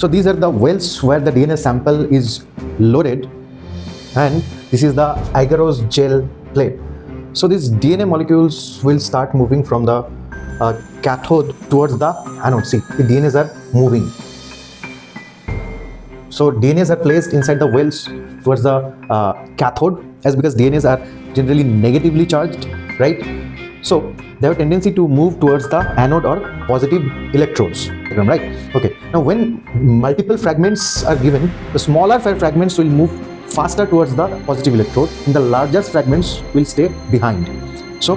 So these are the wells where the DNA sample is loaded, and this is the agarose gel plate. So these DNA molecules will start moving from the cathode towards the anode. See, the DNAs are moving. So DNAs are placed inside the wells towards the cathode, as because DNAs are generally negatively charged, right? So they have a tendency to move towards the anode or positive electrodes, right? Okay, now when multiple fragments are given, the smaller fragments will move faster towards the positive electrode, and the larger fragments will stay behind. So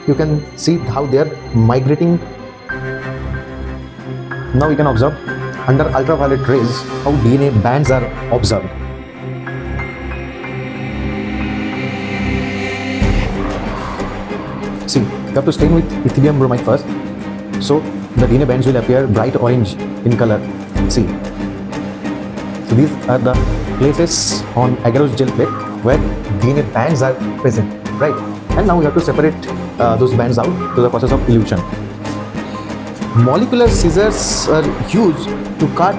you can see how they are migrating. Now we can observe under ultraviolet rays how DNA bands are observed. See, you have to stain with ethylium bromide first, so the DNA bands will appear bright orange in color. See, so these are the places on agarose gel plate where DNA bands are present, right? And now we have to separate those bands out to the process of elution. Molecular scissors are used to cut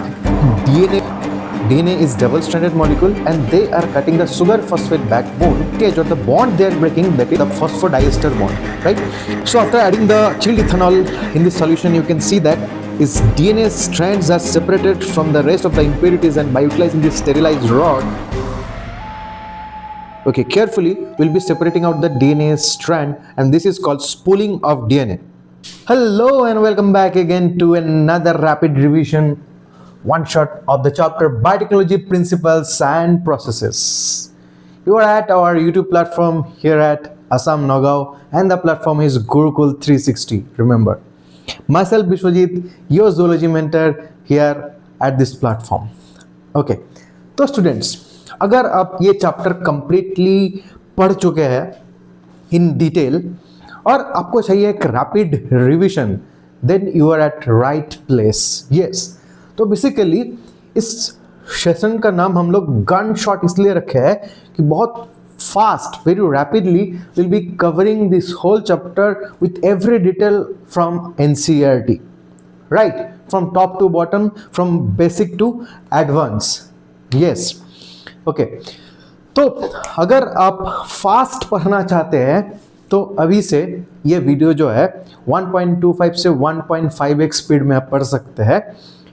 DNA. DNA is double-stranded molecule, and they are cutting the sugar phosphate backbone, okay, or the bond they are breaking, that is the phosphodiester bond, right? So after adding the chilled ethanol in this solution, you can see that its DNA strands are separated from the rest of the impurities, and by utilizing this sterilized rod, okay, carefully we'll be separating out the DNA strand, and this is called spooling of DNA. Hello and welcome back again to another rapid revision one shot of the chapter Biotechnology Principles and Processes. You are at our YouTube platform here at Assam Nagaon, and the platform is Gurukul 360. Remember, myself Bishwajit, your zoology mentor here at this platform. Okay, तो students, अगर आप ये chapter completely पढ़ चुके हैं in detail और आपको चाहिए एक rapid revision, then you are at right place. Yes, तो बेसिकली इस सेशन का नाम हम लोग गन शॉट इसलिए रखे है कि बहुत fast, very rapidly will be covering this whole chapter with every detail from NCERT, right, from top to bottom, from basic to advance. Yes, okay. तो अगर आप फास्ट पढ़ना चाहते हैं तो अभी से ये वीडियो जो है 1.25 से 1.5x स्पीड में आप पढ़ सकते हैं.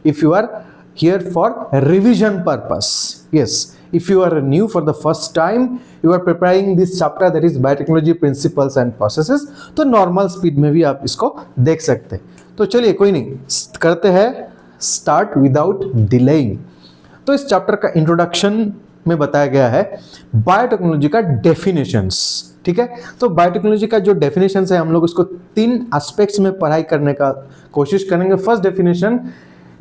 If you are here for revision purpose, yes, if you are new for the first time, you are preparing this chapter, that is biotechnology principles and processes, तो normal speed में भी आप इसको देख सकते हैं. तो चलिए कोई नहीं, करते हैं start without delaying. तो इस चैप्टर का इंट्रोडक्शन में बताया गया है बायोटेक्नोलॉजी का डेफिनेशंस. ठीक है, तो बायोटेक्नोलॉजी का जो डेफिनेशंस है हम लोग उसको 3 एस्पेक्ट्स में पढ़ाई करने का कोशिश करेंगे. First definition,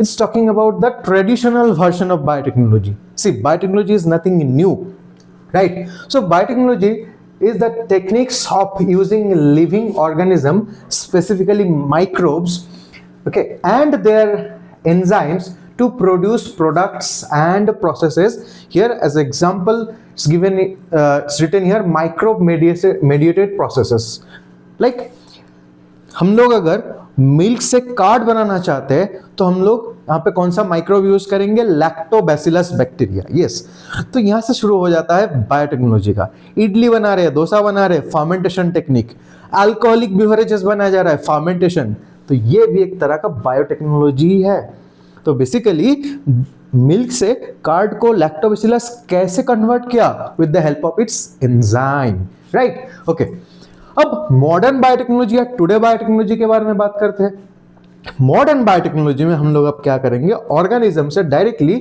it's talking about the traditional version of biotechnology. See, biotechnology is nothing new, right? So biotechnology is the techniques of using living organism, specifically microbes, okay, and their enzymes to produce products and processes. Here as example, it's given, it's written here, microbe mediated processes. Like हम लोग अगर milk से card बनाना चाहते हैं तो हम लोग यहाँ पे कौन सा माइक्रोब यूज करेंगे? Lactobacillus bacteria. यस, तो यहाँ से शुरू हो जाता है बायोटेक्नोलॉजी का. इडली बना रहे हैं, डोसा बना रहे हैं, फर्मेंटेशन टेक्निक. अल्कोहलिक बिवरेजेस बनाया जा रहा है, फर्मेंटेशन. तो ये भी एक तरह का बायोटेक्नोलॉजी है. तो बेसिकली मिल्क से कार्ड को लैक्टोबैसिलस कैसे कन्वर्ट किया? With the help of its enzyme, right. Okay, अब मॉडर्न बायोटेक्नोलॉजी या टुडे बायोटेक्नोलॉजी के बारे में बात करते हैं. मॉडर्न बायोटेक्नोलॉजी में हम लोग अब क्या करेंगे? ऑर्गेनिज्म से डायरेक्टली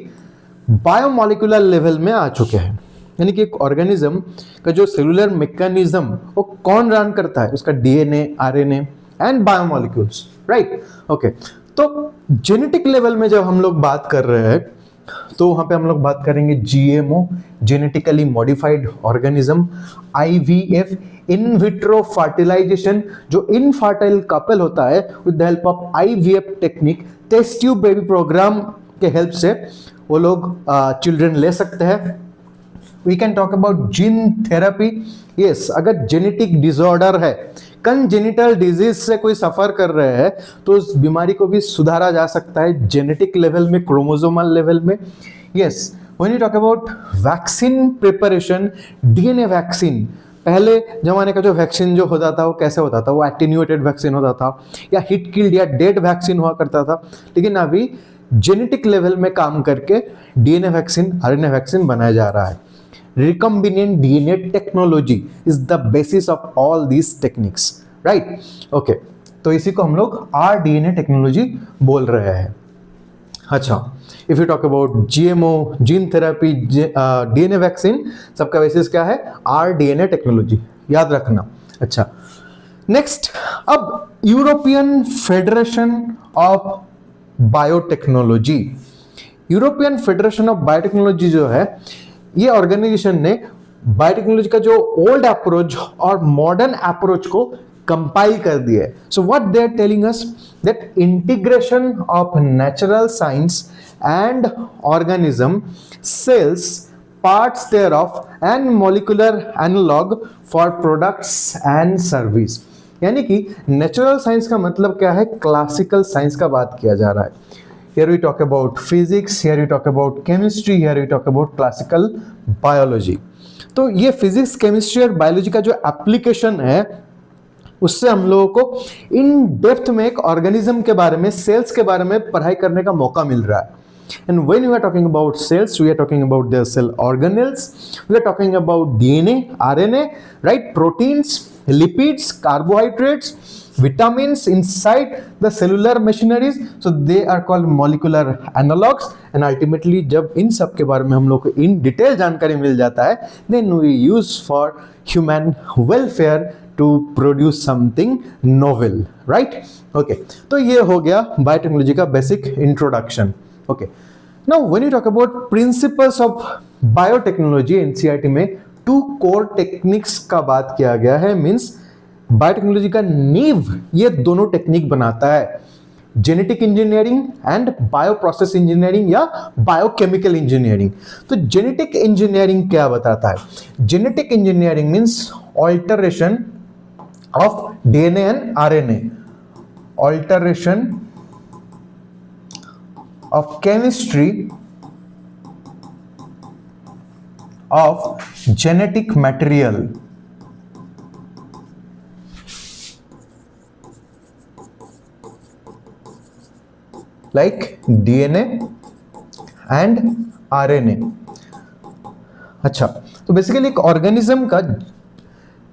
बायोमोलिकुलर लेवल में आ चुके हैं. यानी कि एक ऑर्गेनिज्म का जो सेलुलर मैकेनिज्म वो कौन रन करता है? उसका DNA, RNA and biomolecules, right. Okay, तो जेनेटिक लेवल में जब हम लोग बात कर रहे हैं तो वहां पे हम लोग बात करेंगे GMO, genetically modified organism, IVF, in vitro fertilisation, जो इनफर्टाइल कपल होता है with the help of IVF technique, test tube baby programme के हेल्प से वो लोग चिल्ड्रन ले सकते हैं. We can talk about gene therapy. Yes, अगर जेनेटिक डिसऑर्डर है, कंजेनिटल डिजीज से कोई सफर कर रहे हैं, तो उस बीमारी को भी सुधारा जा सकता है जेनेटिक लेवल में, क्रोमोसोमल लेवल में। Yes, when you talk about vaccine preparation, DNA vaccine, पहले जमाने का जो वैक्सीन जो होता था वो कैसे होता था, वो एटेन्यूएटेड वैक्सीन होता था या हिट किल्ड या डेड वैक्सीन हुआ करता था। लेकिन अभी जेनेटिक लेवल में काम करके डीएनए वैक्सीन, आरएनए वैक्सीन बनाया जा रहा है। recombinant DNA technology is the basis of all these techniques, right? Okay, तो इसी को हम लोग rDNA टेक्नोलॉजी बोल रहे हैं। अच्छा, if you talk about GMO, gene therapy, DNA vaccine, सबका बेसिस क्या है? rDNA टेक्नोलॉजी, याद रखना। अच्छा, नेक्स्ट, अब European federation of biotechnology, European federation of biotechnology जो है, ये ऑर्गेनाइजेशन ने बायोटेक्नोलॉजी का जो ओल्ड अप्रोच और मॉडर्न अप्रोच को कंपाइल कर दिया है। So what they are telling us, that integration of natural science and organism, cells, parts thereof and molecular analog for products and service। यानी कि नेचुरल साइंस का मतलब क्या है? क्लासिकल साइंस का बात किया जा रहा है। Here we talk about physics, here we talk about chemistry, here we talk about classical biology। तो ये फिजिक्स, केमिस्ट्री और बायोलॉजी का जो एप्लीकेशन है, उससे हम लोगों को इन डेप्थ में एक ऑर्गेनिज्म के बारे में, सेल्स के बारे में पढ़ाई करने का मौका मिल रहा है। And when we are talking about cells, we are talking about their cell organelles, we are talking about DNA, RNA, right? Proteins, lipids, carbohydrates, vitamins inside the cellular machineries, so they are called molecular analogs। and ultimately जब इन सब के बारे में हम लोग को in detail जानकारी मिल जाता है, then we use for human welfare to produce something novel, right? Okay, तो ये हो गया बायोटेक्नोलॉजी का basic introduction. Okay, now when you talk about principles of biotechnology, NCERT में 2 core techniques का बात किया गया है। मीन्स बायोटेक्नोलॉजी का नींव ये दोनों टेक्निक बनाता है, genetic engineering and bioprocess engineering या बायोकेमिकल इंजीनियरिंग। तो जेनेटिक इंजीनियरिंग क्या बताता है? Genetic engineering means alteration of DNA and RNA, alteration of chemistry of genetic material like DNA and RNA। अच्छा, तो बेसिकली एक ऑर्गेनिज्म का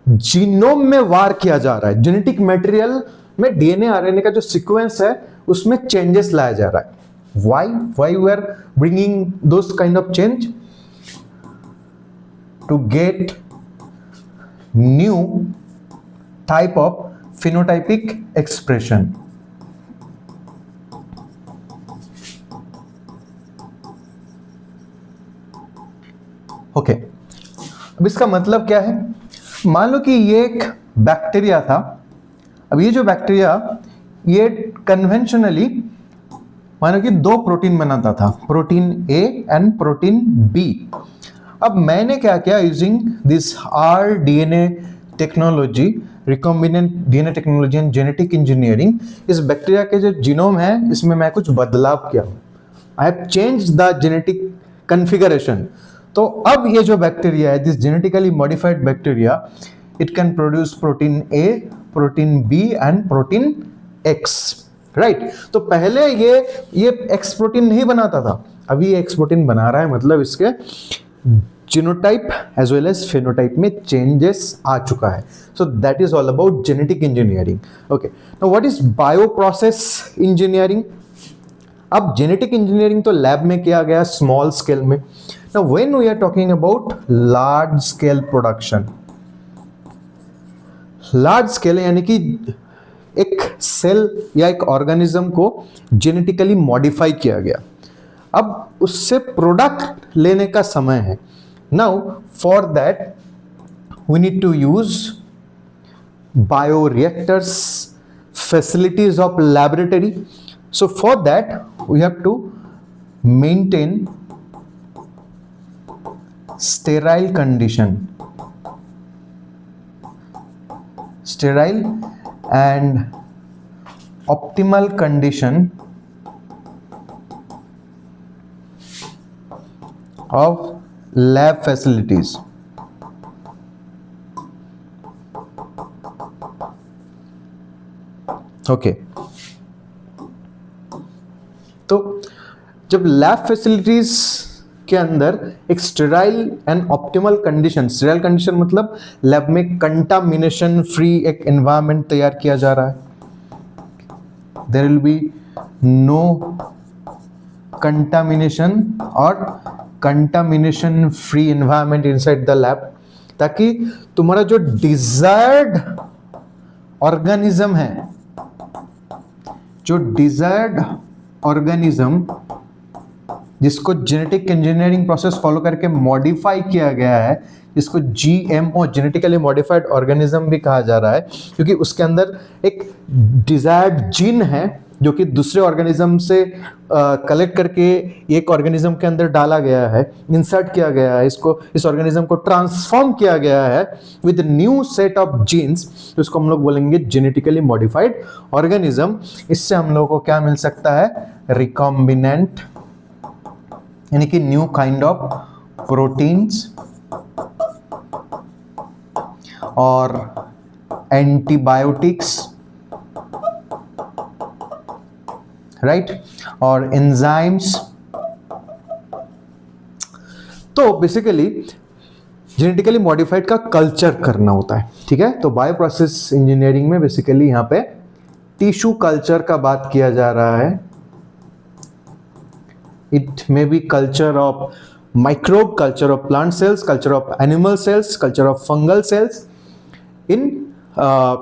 जीनोम में वार किया जा रहा है, जेनेटिक मटेरियल में डीएनए आरएनए का जो सीक्वेंस है उसमें चेंजेस लाया जा रहा है। Why we are bringing those kind of change? To get new type of phenotypic expression। Okay, अब इसका मतलब क्या है? मान लो कि ये एक बैक्टीरिया था। अब ये जो बैक्टीरिया, ये कन्वेंशनली मानो कि 2 प्रोटीन बनाता था, protein A and protein B. अब मैंने क्या किया, using this rDNA technology, recombinant DNA technology and genetic engineering, इस बैक्टीरिया के जो जीनोम है इसमें मैं कुछ बदलाव किया हूँ। I have change the genetic configuration. तो अब ये जो बैक्टीरिया है, this genetically modified bacteria, it can produce protein A, protein B and protein X, right. तो पहले ये एक्स प्रोटीन नहीं बनाता था, अभी ये एक्स प्रोटीन बना रहा है। मतलब इसके genotype as well as phenotype में चेंजेस आ चुका है। So that is all about genetic engineering. Okay, now what is bioprocess engineering? अब जेनेटिक इंजीनियरिंग तो लैब में किया गया, स्मॉल स्केल में। Now when we are talking about large scale production, large scale यानी कि एक सेल या एक ऑर्गेनिज्म को जेनेटिकली मॉडिफाई किया गया, अब उससे प्रोडक्ट लेने का समय है। Now for that we need to use bioreactors, facilities of laboratory. So for that we have to maintain sterile condition, sterile and optimal condition of lab facilities. Okay तो जब लैब फैसिलिटीज के अंदर एक sterile and optimal condition, sterile condition मतलब lab में contamination free एक environment तैयार किया जा रहा है, there will be no contamination और contamination free environment inside the lab, ताकि तुम्हारा जो डिजायर्ड ऑर्गेनिज्म है, जो डिजायर्ड ऑर्गेनिज्म जिसको जेनेटिक इंजीनियरिंग प्रोसेस फॉलो करके मॉडिफाई किया गया है, जिसको जीएमओ जेनेटिकली मॉडिफाइड ऑर्गेनिज्म भी कहा जा रहा है, क्योंकि उसके अंदर एक डिजायर्ड जीन है जो कि दूसरे ऑर्गेनिज्म से कलेक्ट करके एक ऑर्गेनिज्म के अंदर डाला गया है, इंसर्ट किया गया है, इसको इस ऑर्गेनिज्म को ट्रांसफॉर्म किया गया है with new set of genes, तो इसको हम लोग बोलेंगे जेनेटिकली मॉडिफाइड ऑर्गेनिज्म। इससे हम लोग को क्या मिल सकता है, रिकॉम्बिनेंट, यानी कि न्यू काइंड ऑफ प्रोटीन्स और एंटीबायोटिक्स, राइट, और एंजाइम्स। तो बेसिकली जेनेटिकली मॉडिफाइड का कल्चर करना होता है, ठीक है। तो बायो प्रोसेस इंजीनियरिंग में बेसिकली यहां पे टिश्यू कल्चर का बात किया जा रहा है। It may be culture of microbe, culture of plant cells, culture of animal cells, culture of fungal cells in a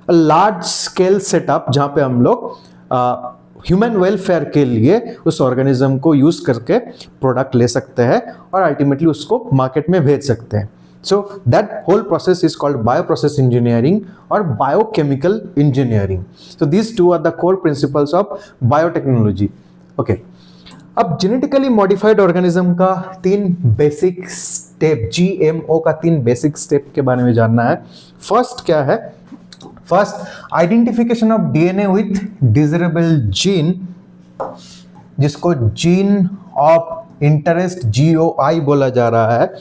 large scale setup, जहाँ पे हम लोग ह्यूमन वेलफेयर के लिए उस ऑर्गेनिज्म को यूज करके प्रोडक्ट ले सकते हैं और अल्टीमेटली उसको मार्केट में भेज सकते हैं। So that whole process is called bio process engineering और biochemical engineering. So these two are the core principles of biotechnology. Okay, अब जेनेटिकली मॉडिफाइड ऑर्गेनिज्म का 3 बेसिक स्टेप, जीएमओ का 3 बेसिक स्टेप के बारे में जानना है। फर्स्ट क्या है, first identification of DNA with desirable gene, जिसको जीन ऑफ इंटरेस्ट जीओआई बोला जा रहा है।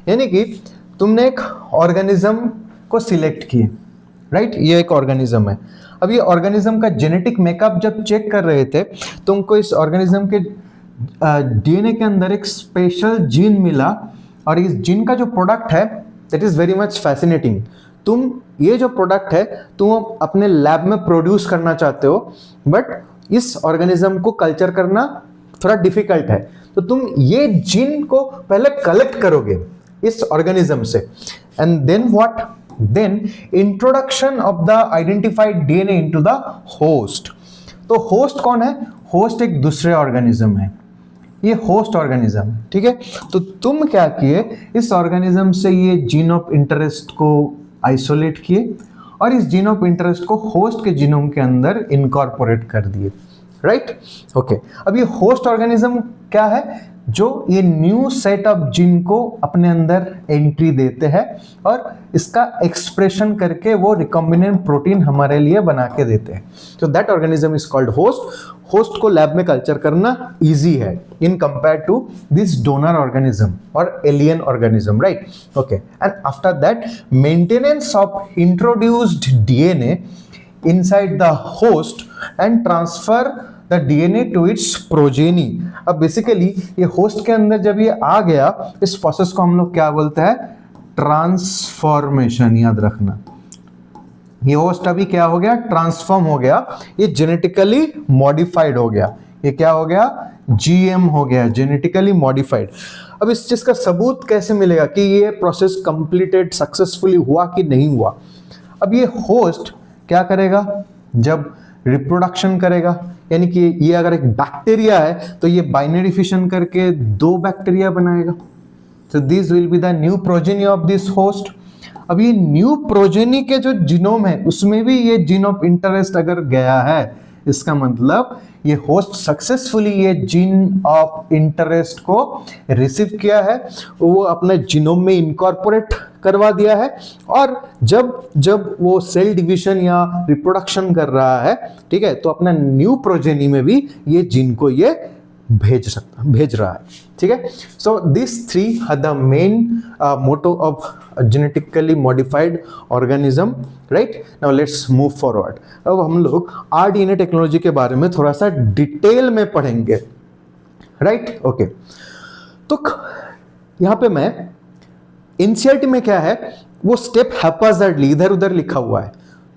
यानी कि तुमने एक ऑर्गेनिज्म को सिलेक्ट किए, राइट, ये एक ऑर्गेनिज्म है। अब ये ऑर्गेनिज्म का जेनेटिक मेकअप जब चेक कर रहे थे, तुमको इस ऑर्गेनिज्म के डीएनए के अंदर एक स्पेशल जीन मिला और इस जीन का जो प्रोडक्ट है that is very much fascinating. तुम ये जो प्रोडक्ट है तुम अपने लैब में प्रोड्यूस करना चाहते हो, बट इस ऑर्गेनिज्म को कल्चर करना थोड़ा डिफिकल्ट है, तो तुम ये जीन को पहले कलेक्ट करोगे इस ऑर्गेनिज्म से, and then what, then introduction of the identified DNA into the host. तो होस्ट कौन है, होस्ट एक दूसरे ऑर्गेनिज्म है, ये होस्ट ऑर्गेनिज्म है, ठीक है। तो तुम क्या किए, इस ऑर्गेनिज्म से ये जीन ऑफ इंटरेस्ट को आइसोलेट किए और इस जीन ऑफ इंटरेस्ट को होस्ट के जीनोम के अंदर इनकॉर्पोरेट कर दिए, राइट। ओके, अब ये होस्ट ऑर्गेनिज्म क्या है, जो ये न्यू सेट ऑफ जीन को अपने अंदर एंट्री देते हैं और इसका एक्सप्रेशन करके वो रिकॉम्बिनेंट प्रोटीन हमारे लिए बना के देते हैं। तो that organism is called host. Host को लैब में कल्चर करना इजी है in compare to this donor organism और alien organism, right. Okay, and after that maintenance of introduced DNA inside the host and transfer the DNA to its progeny. अब basically ये host के अंदर जब ये आ गया, इस प्रोसेस को हम लोग क्या बोलते हैं, ट्रांसफॉर्मेशन। याद रखना, ये होस्ट अभी क्या हो गया, ट्रांसफॉर्म हो गया, ये जेनेटिकली मॉडिफाइड हो गया। ये क्या हो गया, जीएम हो गया, जेनेटिकली मॉडिफाइड। अब इस चीज का सबूत कैसे मिलेगा कि ये प्रोसेस कंप्लीटेड सक्सेसफुली हुआ कि नहीं हुआ। अब ये होस्ट क्या करेगा, जब रिप्रोडक्शन करेगा, यानी कि ये अगर एक बैक्टीरिया है तो ये बाइनरी फिशन करके 2 बैक्टीरिया बनाएगा। So these will be the new progeny of this host. अब ये न्यू प्रोजेनी के जो जीनोम है उसमें भी ये जीन ऑफ इंटरेस्ट अगर गया है, इसका मतलब ये होस्ट सक्सेसफुली ये जीन ऑफ इंटरेस्ट को रिसीव किया है, वो अपने जीनोम में इनकॉर्पोरेट करवा दिया है, और जब जब वो सेल डिवीजन या रिप्रोडक्शन कर रहा है, ठीक है, तो अपना न्यू प्रोजेनी में भी ये जीन को ये भेज रहा है, ठीक है। So this three are the main motto of genetically modified organism, right. Now let's move forward. अब हम लोग आरडीएनए टेक्नोलॉजी के बारे में थोड़ा सा डिटेल में पढ़ेंगे, राइट, ओके। तो यहां पे मैं एनसीईआरटी में क्या है वो स्टेप हैप्पैजार्डली इधर उधर लिखा हुआ है,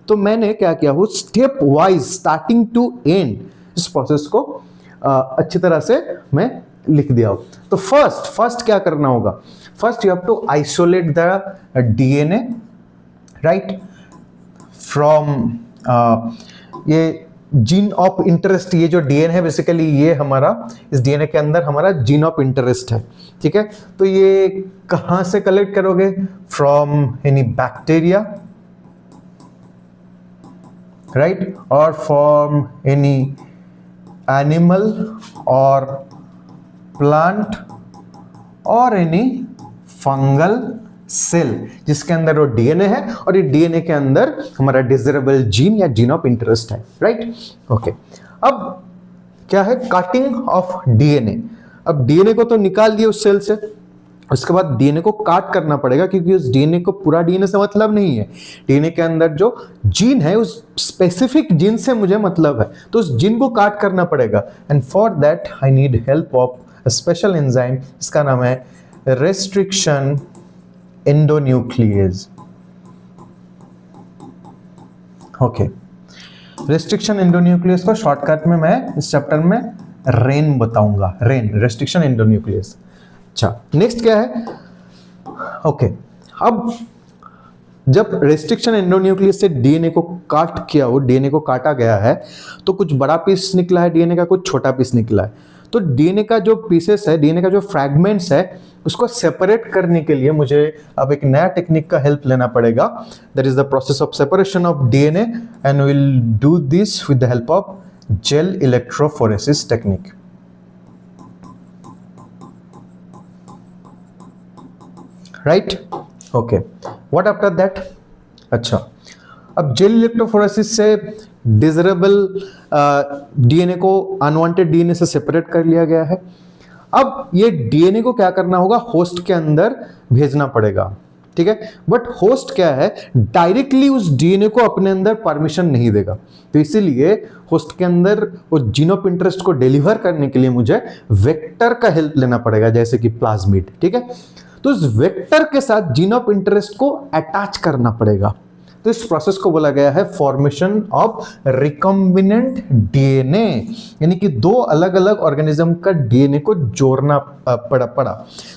तो मैंने क्या किया, वो step wise starting to end इस प्रोसेस को अच्छी तरह से मैं लिख दिया हूं। तो फर्स्ट क्या करना होगा, first you have to isolate the DNA, right, from ये जीन ऑफ इंटरेस्ट। ये जो डीएनए है बेसिकली ये हमारा, इस डीएनए के अंदर हमारा जीन ऑफ इंटरेस्ट है, ठीक है। तो ये कहां से कलेक्ट करोगे, फ्रॉम एनी बैक्टीरिया, राइट, और फ्रॉम एनी एनिमल और प्लांट और एनी फंगल सेल जिसके अंदर वो डीएनए है, और ये डीएनए के अंदर हमारा डिजायरेबल जीन या जीन ऑफ इंटरेस्ट है, राइट, ओके। अब क्या है, काटिंग ऑफ डीएनए। अब डीएनए को तो निकाल दिए उस सेल से, उसके बाद डीएनए को काट करना पड़ेगा, क्योंकि उस डीएनए को पूरा डीएनए से मतलब नहीं है। डीएनए के अंदर जो जीन है उस स्पेसिफिक जीन से मुझे मतलब है, तो उस जीन को काट करना पड़ेगा, and for that I need help of a special enzyme, इसका नाम है restriction endonuclease, okay. Restriction endonuclease को शॉर्टकट में मैं इस चैप्टर में रेन बताऊंगा, रेन, रेस्ट्रिक्शन एंडोन्यूक्लिएज। अच्छा, नेक्स्ट क्या है, ओके। अब जब रेस्ट्रिक्शन एंडोन्यूक्लियस से डीएनए को काट किया, वो डीएनए को काटा गया है, तो कुछ बड़ा पीस निकला है डीएनए का, कुछ छोटा पीस निकला है। तो डीएनए का जो पीसेस है, डीएनए का जो फ्रैगमेंट्स है, उसको सेपरेट करने के लिए मुझे अब एक नया टेक्निक का हेल्प लेना पड़ेगा, that is the process of separation of DNA, and will do this with the help of gel electrophoresis technique, right, okay. What after that, अच्छा, अब जेल इलेक्ट्रोफोरेसिस से डिजायरेबल डीएनए को अनवांटेड डीएनए से separate कर लिया गया है। अब ये डीएनए को क्या करना होगा, होस्ट के अंदर भेजना पड़ेगा, ठीक है। बट होस्ट क्या है, डायरेक्टली उस डीएनए को अपने अंदर परमिशन नहीं देगा, तो इसीलिए होस्ट के अंदर वो जीन ऑफ इंटरेस्ट को डिलीवर करने के लिए मुझे वेक्टर का हेल्प लेना पड़ेगा, जैसे कि प्लाज्मिड, ठीक है। तो उस वेक्टर के साथ जीन ऑफ इंटरेस्ट को अटैच करना पड़ेगा, तो इस प्रोसेस को बोला गया है फॉर्मेशन ऑफ रिकॉम्बिनेंट डीएनए, यानी कि दो अलग अलग ऑर्गेनिज्म का डीएनए को जोड़ना पड़ा।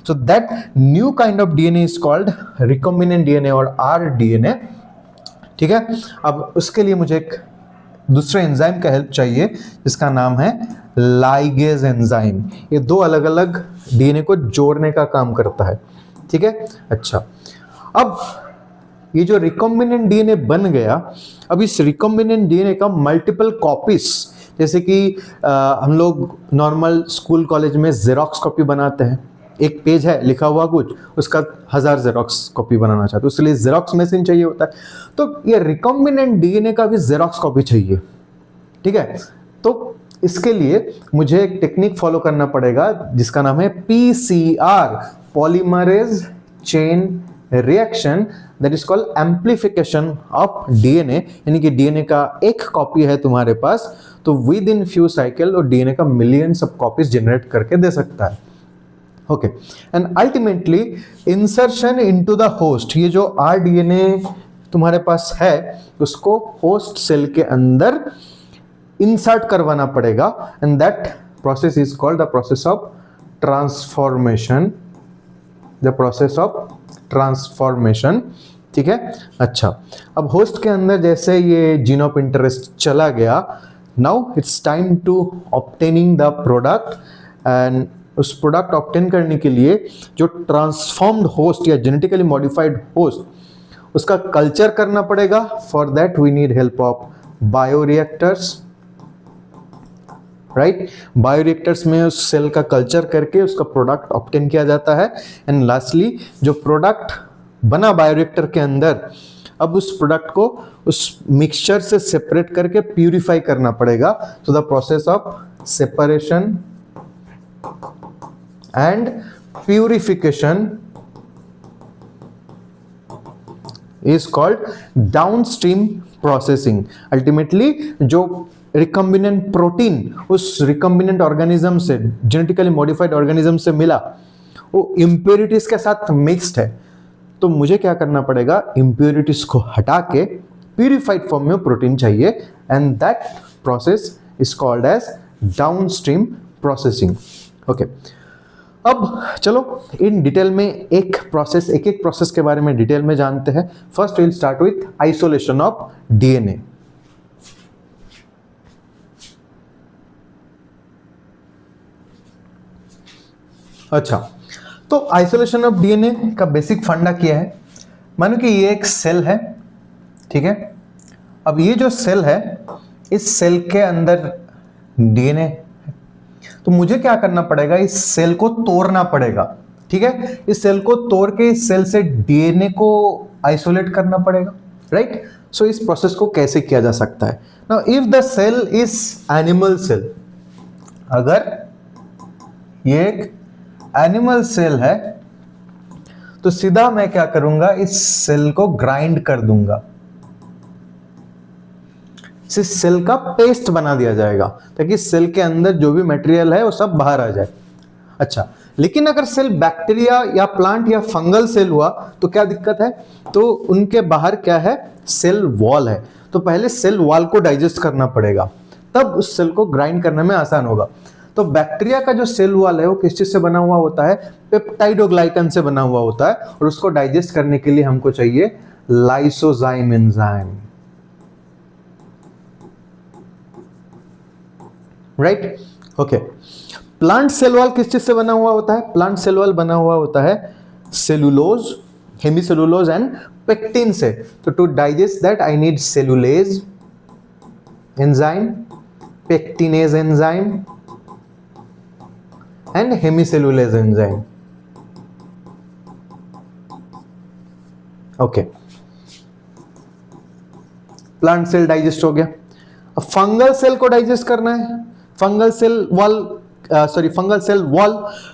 So that new kind of DNA is called recombinant DNA और आरडीएनए, ठीक है। अब उसके लिए मुझे एक दूसरे एंजाइम का हेल्प चाहिए, जिसका नाम है लाइगेज एंजाइम। ये दो अलग अलग डीएनए को जोड़ने का काम करता है, ठीक है। अच्छा, अब ये जो रिकॉम्बिनेंट डीएनए बन गया, अब इस रिकॉम्बिनेंट डीएनए का मल्टीपल कॉपीज, जैसे कि हम लोग नॉर्मल स्कूल कॉलेज में जेरोक्स कॉपी बनाते हैं, एक पेज है लिखा हुआ कुछ, उसका 1000 जेरोक्स कॉपी बनाना चाहते हो, उसके लिए जेरोक्स मशीन चाहिए होता है। तो ये रिकॉम्बिनेंट डीएनए का भी जेरोक्स कॉपी चाहिए, ठीक है। तो इसके लिए मुझे एक टेक्निक फॉलो करना पड़ेगा जिसका नाम है PCR, polymerase chain reaction, that is called amplification of DNA, यानी कि डीएनए का एक कॉपी है तुम्हारे पास, तो विद इन फ्यू साइकिल और डीएनए का मिलियंस ऑफ कॉपीज जनरेट करके दे सकता है, okay. And ultimately insertion into the host, ये जो आरडीएनए तुम्हारे पास है उसको होस्ट सेल के अंदर इंसर्ट करवाना पड़ेगा, and that process is called the process of transformation, the process of transformation, ठीक है। अच्छा, अब होस्ट के अंदर जैसे ये जीन ऑफ इंटरेस्ट चला गया, now it's time to obtaining the product, and उस प्रोडक्ट ऑब्टेन करने के लिए जो ट्रांसफॉर्म्ड होस्ट या जेनेटिकली मॉडिफाइड होस्ट, उसका कल्चर करना पड़ेगा। For that we need help of bioreactors, right. Bioreactors में उस सेल का कल्चर करके उसका प्रोडक्ट ऑब्टेन किया जाता है। एंड लास्टली जो प्रोडक्ट बना बायोरिएक्टर के अंदर, अब उस प्रोडक्ट को उस मिक्सचर से सेपरेट करके प्यूरिफाई करना पड़ेगा। So the process of separation and purification is called downstream processing. Ultimately जो recombinant protein उस recombinant organism से, genetically modified organism से मिला, वो impurities के साथ mixed है, तो मुझे क्या करना पड़ेगा, impurities को हटा के purified form में प्रोटीन चाहिए, and that process is called as downstream processing. Okay. अब चलो इन डिटेल में एक एक प्रोसेस के बारे में डिटेल में जानते हैं। First will start with isolation of DNA. अच्छा, तो आइसोलेशन ऑफ डीएनए का बेसिक फंडा क्या है। मानो कि ये एक सेल है, ठीक है। अब ये जो सेल है, इस सेल के अंदर डीएनए, तो मुझे क्या करना पड़ेगा, इस सेल को तोड़ना पड़ेगा, ठीक है। इस सेल को तोड़ के इस सेल से डीएनए को आइसोलेट करना पड़ेगा, राइट। सो इस प्रोसेस को कैसे किया जा सकता है। Now if the cell is animal cell, अगर ये एक एनिमल सेल है तो सीधा मैं क्या करूंगा, इस सेल को ग्राइंड कर दूंगा, इस सेल का पेस्ट बना दिया जाएगा ताकि सेल के अंदर जो भी मटेरियल है वो सब बाहर आ जाए। अच्छा, लेकिन अगर सेल बैक्टीरिया या प्लांट या फंगल सेल हुआ तो क्या दिक्कत है, तो उनके बाहर क्या है, सेल वॉल है, तो पहले सेल वॉल को डाइजेस्ट करना पड़ेगा, तब उस सेल को ग्राइंड करने में आसान होगा। तो बैक्टीरिया का जो सेल वॉल है वो किस चीज से बना हुआ होता है, पेप्टाइडोग्लाइकन से बना हुआ होता है, और उसको डाइजेस्ट करने के लिए हमको चाहिए lysozyme enzyme, right. Okay, plant cell wall किस चीज से बना हुआ होता है, प्लांट सेल वॉल बना हुआ होता है सेलुलोज, हेमीसेलुलोज एंड पेक्टिन से। तो to digest that I need cellulase enzyme, pectinase enzyme and hemicellulase enzyme. Okay, plant cell digest हो गया। अब फंगल सेल को डाइजेस्ट करना है, फंगल सेल वॉल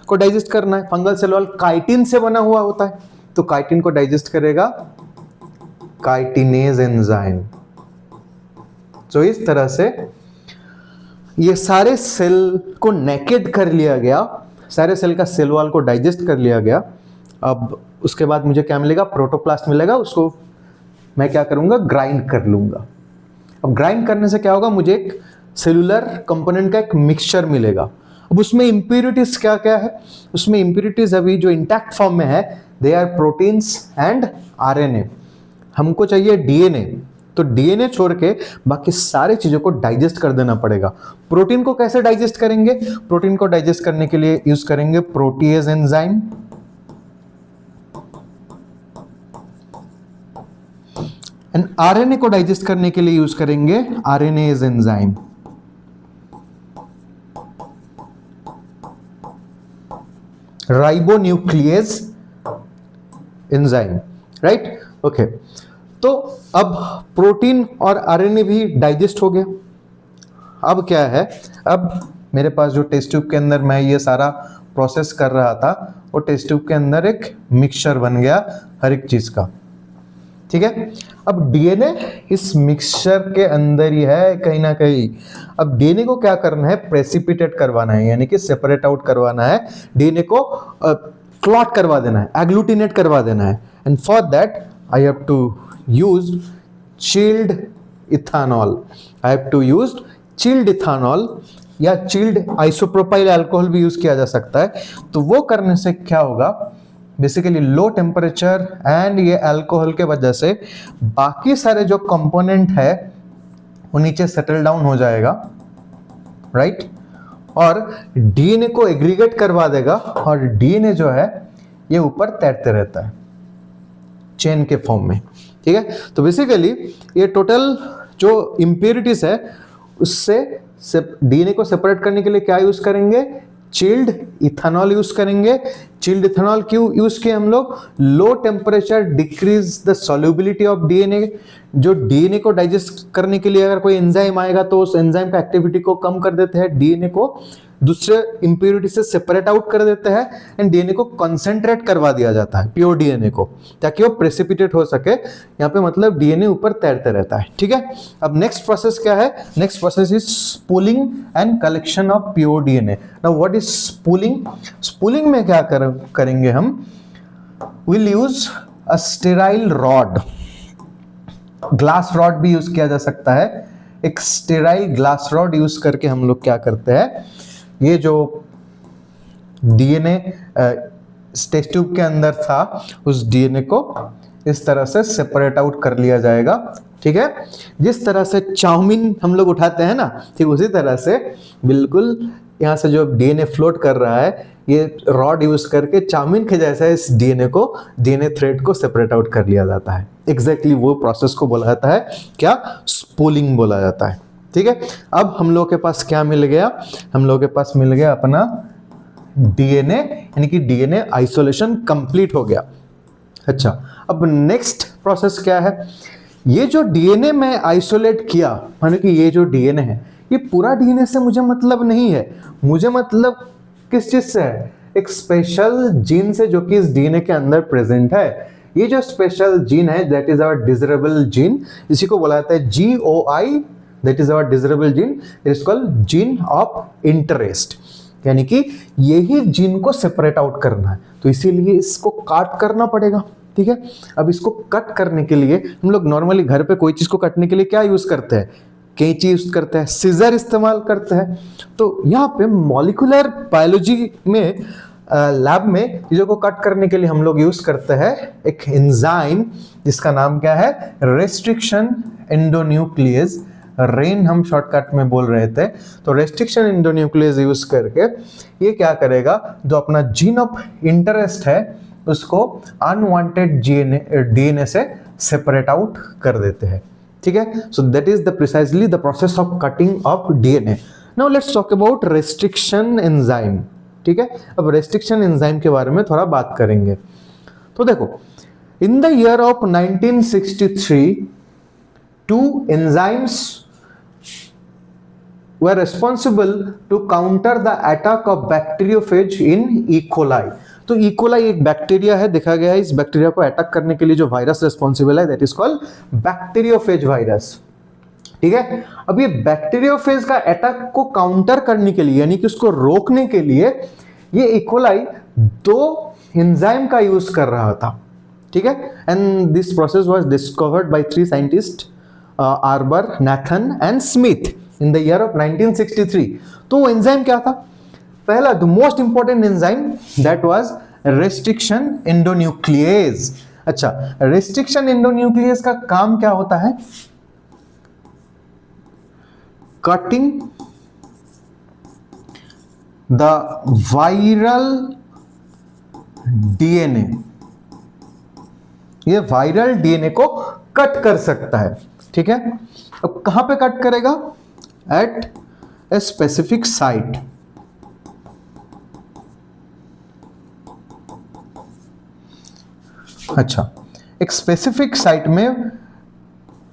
को डाइजेस्ट करना है। फंगल सेल वॉल काइटिन से बना हुआ होता है, तो काइटिन को डाइजेस्ट करेगा काइटिनेज एंजाइम। तो इस तरह से ये सारे सेल को नेकेड कर लिया गया, सारे सेल का सेल वॉल को डाइजेस्ट कर लिया गया। अब उसके बाद मुझे क्या मिलेगा, प्रोटोप्लास्ट मिलेगा, उसको मैं क्या करूंगा, ग्राइंड कर लूंगा। अब ग्राइंड करने से क्या होगा, मुझे एक सेलुलर कंपोनेंट का एक मिक्सचर मिलेगा। अब उसमें इंप्यूरिटीज क्या क्या है, उसमें इंप्यूरिटीज अभी जो इंटैक्ट फॉर्म में है, they are proteins and RNA. हमको चाहिए डीएनए, तो डीएनए छोड़ के बाकी सारी चीजों को डाइजेस्ट कर देना पड़ेगा। प्रोटीन को कैसे डाइजेस्ट करेंगे, प्रोटीन को डाइजेस्ट करने के लिए यूज करेंगे प्रोटीएज एंजाइम, एंड आरएनए को डाइजेस्ट करने के लिए यूज करेंगे RNase enzyme. Ribonuclease enzyme, right. Okay, तो अब प्रोटीन और आरएनए भी डाइजेस्ट हो गया। अब क्या है, अब मेरे पास जो टेस्ट ट्यूब के अंदर मैं ये सारा प्रोसेस कर रहा था, वो टेस्ट ट्यूब के अंदर एक मिक्सचर बन गया हर एक चीज का, ठीक है। अब डीएनए इस मिक्सचर के अंदर ही है कहीं ना कहीं। अब डीएनए को क्या करना है, प्रेसिपिटेट करवाना है, यानी कि सेपरेट आउट करवाना है, डीएनए को क्लॉट करवा देना है, एग्लूटिनेट करवा देना है। And for that I have to use chilled ethanol, I have to use chilled ethanol या चिल्ड आइसोप्रोपाइल अल्कोहल भी यूज किया जा सकता है। तो वो करने से क्या होगा, बेसिकली लो टेम्परेचर एंड ये अल्कोहल के वजह से बाकी सारे जो कंपोनेंट है वो नीचे सेटल डाउन हो जाएगा, राइट। और डीएनए को एग्रीगेट करवा देगा, और डीएनए जो है ये ऊपर तैरते रहता है चेन के फॉर्म में, ठीक है। तो बेसिकली ये टोटल जो इम्प्योरिटीज है उससे डीएनए को सेपरेट करने के लिए क्या यूज करेंगे? चिल्ड इथेनॉल यूज करेंगे। चिल्ड इथेनॉल क्यों यूज किए हम लोग? Low temperature decrease the solubility of DNA. जो डीएनए को डाइजेस्ट करने के लिए अगर कोई एंजाइम आएगा तो उस एंजाइम का एक्टिविटी को कम कर देते हैं, डीएनए को दूसरे इंप्योरिटी से सेपरेट आउट कर देते हैं एंड डीएनए को कंसेंट्रेट करवा दिया जाता है, प्योर डीएनए को, ताकि वो प्रेसिपिटेट हो सके। यहाँ पे मतलब डीएनए ऊपर तैरते रहता है, ठीक है। अब नेक्स्ट प्रोसेस क्या है? Next process is spooling and collection of pure DNA. Now what is spooling? Spooling में क्या करेंगे हम? Will use a sterile rod, glass rod भी यूज किया जा सकता है। एक स्टेराइल ग्लास रॉड यूज करके हम लोग क्या करते हैं, ये जो डीएनए टेस्ट ट्यूब के अंदर था उस डीएनए को इस तरह से सेपरेट आउट कर लिया जाएगा, ठीक है। जिस तरह से चाउमीन हम लोग उठाते हैं ना, ठीक उसी तरह से बिल्कुल यहाँ से जो डीएनए फ्लोट कर रहा है, ये रॉड यूज करके चाउमीन के जैसा इस डीएनए थ्रेड को सेपरेट आउट कर लिया जाता है। एग्जैक्टली वो प्रोसेस को बोला जाता है क्या? स्पूलिंग बोला जाता है, ठीक है। अब हम लोग के पास क्या मिल गया? हम लोग के पास मिल गया अपना डीएनए, यानी कि डीएनए आइसोलेशन कंप्लीट हो गया। अच्छा, अब नेक्स्ट प्रोसेस क्या है? ये जो डीएनए मैं आइसोलेट किया, माने कि ये जो डीएनए है, ये पूरा डीएनए से मुझे मतलब नहीं है। मुझे मतलब किस चीज से है? एक स्पेशल जीन से, जो कि इस डीएनए के अंदर प्रेजेंट है। ये जो स्पेशल जीन है, that is our desirable gene. इसी को बोला जाता है GOI, that is our desirable gene. It is called gene of interest, यानी कि यही जीन को सेपरेट आउट करना है, तो इसीलिए इसको काट करना पड़ेगा, ठीक है। अब इसको कट करने के लिए हम लोग नॉर्मली घर पे कोई चीज को काटने के लिए क्या यूज करते हैं? कैंची यूज करते हैं, सीजर इस्तेमाल करते हैं। तो यहाँ पे मॉलिक्यूलर बायोलॉजी में लैब में चीजों को कट करने के लिए हम लोग यूज करते हैं एक एंजाइम जिसका नाम क्या है? रेस्ट्रिक्शन एंडोन्यूक्लियस, रेन हम शॉर्टकट में बोल रहे थे। तो रेस्ट्रिक्शन एंडोन्यूक्लियस यूज करके ये क्या करेगा, जो अपना जीन ऑफ इंटरेस्ट है उसको अनवांटेड डीएनए से सेपरेट आउट कर देते हैं, ठीक है। So that is the precisely the process of cutting of DNA. Now let's talk about restriction enzyme, ठीक है। अब रेस्ट्रिक्शन एंजाइम के बारे में थोड़ा बात करेंगे। तो देखो, इन the year of 1963 two enzymes were responsible to counter the attack of bacteriophage in E. coli। तो E. coli एक बैक्टीरिया है, देखा गया है। इस बैक्टीरिया को अटैक करने के लिए जो वायरस रिस्पॉन्सिबल है, that is called bacteriophage virus, ठीक है। अब ये बैक्टीरियोफेज का अटैक को काउंटर करने के लिए, यानी कि उसको रोकने के लिए, ये E. coli 2 एंजाइम का यूज कर रहा था, ठीक है। And this process was discovered by 3 scientist, arbor, Nathan and Smith in the year of 1963। तो वो एंजाइम क्या था? पहला, the most important enzyme, that was restriction endonuclease. अच्छा, रेस्ट्रिक्शन एंडोन्यूक्लियस का काम क्या होता है? Cutting the viral DNA. ये वायरल डीएनए को कट कर सकता है, ठीक है। अब कहां पे कट करेगा? At a specific site. अच्छा, एक स्पेसिफिक साइट में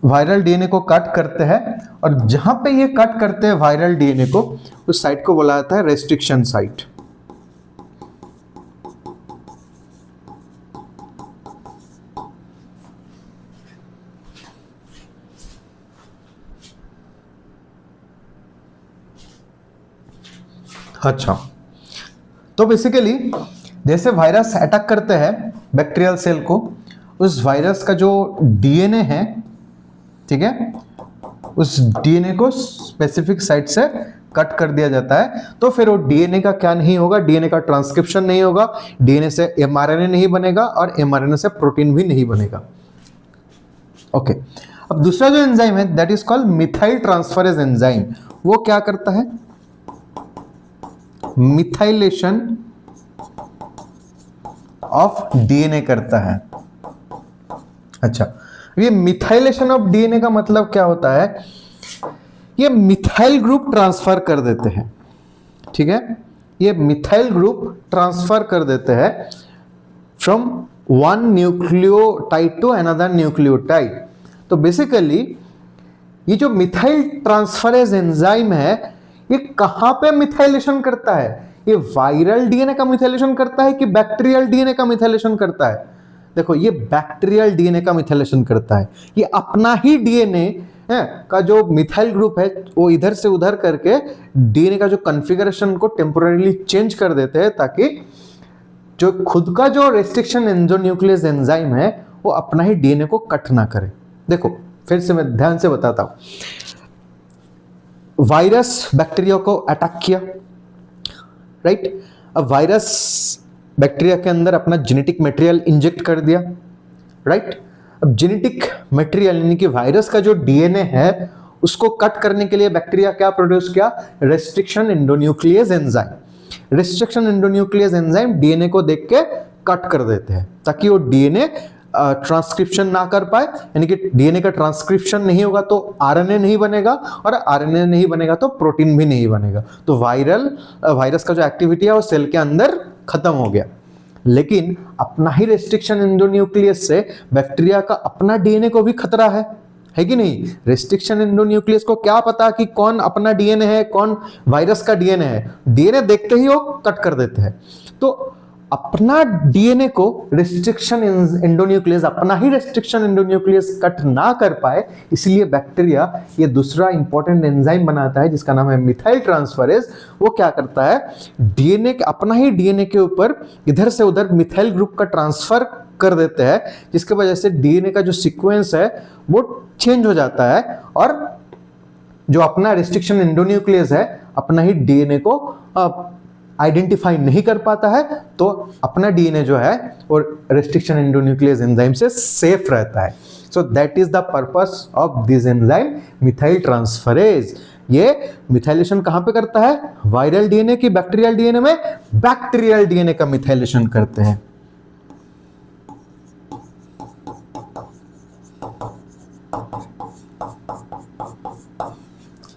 वायरल डीएनए को कट करते हैं, और जहां पे ये कट करते हैं वायरल डीएनए को, उस साइट को बोला जाता है रेस्ट्रिक्शन साइट। अच्छा, तो बेसिकली जैसे वायरस अटैक करते हैं बैक्टीरियल सेल को, उस वायरस का जो डीएनए है, ठीक है, उस डीएनए को स्पेसिफिक साइट से कट कर दिया जाता है। तो फिर वो डीएनए का क्या नहीं होगा? डीएनए का ट्रांसक्रिप्शन नहीं होगा, डीएनए से एमआरएनए नहीं बनेगा, और एमआरएनए से प्रोटीन भी नहीं बनेगा। ओके, अब दूसरा जो एंजाइम है, that is called methyl transferase enzyme. वो क्या करता है? मिथाइलेशन ऑफ डीएनए करता है। अच्छा, ये मिथाइलेशन ऑफ डीएनए का मतलब क्या होता है? ये मिथाइल ग्रुप ट्रांसफर कर देते हैं, ठीक है, ये मिथाइल ग्रुप ट्रांसफर कर देते हैं from one nucleotide to another nucleotide. तो बेसिकली ये जो मिथाइल ट्रांसफरेज एंजाइम है ये कहां पे मिथाइलेशन करता है? ये वायरल डीएनए का मिथाइलेशन करता है कि बैक्टीरियल डीएनए का मिथाइलेशन करता है? देखो ये बैक्टीरियल डीएनए का मिथाइलेशन करता है। ये अपना ही डीएनए का जो मिथाइल ग्रुप है वो इधर से उधर करके डीएनए का जो कॉन्फ़िगरेशन को टेम्पोररीली चेंज कर देते हैं ताकि जो खुद का जो रेस्ट्रिक्शन एंडोन्यूक्लियस एंजाइम है वो अपना ही डीएनए को कट ना करे। देखो फिर से मैं ध्यान से बताता हूं। वायरस बैक्टीरिया को अटैक किया, राइट? अब वायरस बैक्टीरिया के अंदर अपना जेनेटिक मटेरियल इंजेक्ट कर दिया, राइट? अब जेनेटिक मटेरियल यानी कि वायरस का जो डीएनए है उसको कट करने के लिए बैक्टीरिया क्या प्रोड्यूस किया? Restriction endonuclease enzyme. Restriction endonuclease enzyme DNA को देख के कट कर देते हैं ताकि वो डीएनए ट्रांसक्रिप्शन ना कर पाए, यानी कि डीएनए का ट्रांसक्रिप्शन नहीं होगा तो आरएनए नहीं बनेगा, और आरएनए नहीं बनेगा तो प्रोटीन भी नहीं बनेगा। तो वायरस का जो एक्टिविटी है वो सेल के अंदर खत्म हो गया। लेकिन अपना ही रेस्ट्रिक्शन एंडोन्यूक्लियस से बैक्टीरिया का अपना डीएनए को भी खतरा है कि नहीं? रेस्ट्रिक्शन एंडोन्यूक्लियस को क्या पता कि कौन अपना डीएनए है, कौन वायरस का डीएनए है? डीएनए देखते ही वो कट कर देते हैं। तो अपना डीएनए को रेस्ट्रिक्शन एंडोन्यूक्लियस, अपना ही रेस्ट्रिक्शन एंडोन्यूक्लियस कट ना कर पाए, इसलिए बैक्टीरिया ये दूसरा इंपॉर्टेंट एंजाइम बनाता है जिसका नाम है मिथाइल ट्रांसफरेज। वो क्या करता है? डीएनए के अपना ही डीएनए के ऊपर इधर से उधर मिथाइल ग्रुप का ट्रांसफर कर देते हैं, जिसके वजह से डीएनए का जो सीक्वेंस है वो चेंज हो जाता है और जो अपना रेस्ट्रिक्शन एंडोन्यूक्लियस है अपना ही डीएनए को आइडेंटिफाई नहीं कर पाता है, तो अपना डीएनए जो है वो रेस्ट्रिक्शन एंडोन्यूक्लियस एंजाइम से सेफ रहता है। So that is the purpose of this enzyme methyl transferase. ये मिथाइलेशन कहां पे करता है? वायरल डीएनए की बैक्टीरियल डीएनए में? बैक्टीरियल डीएनए का मिथाइलेशन करते हैं।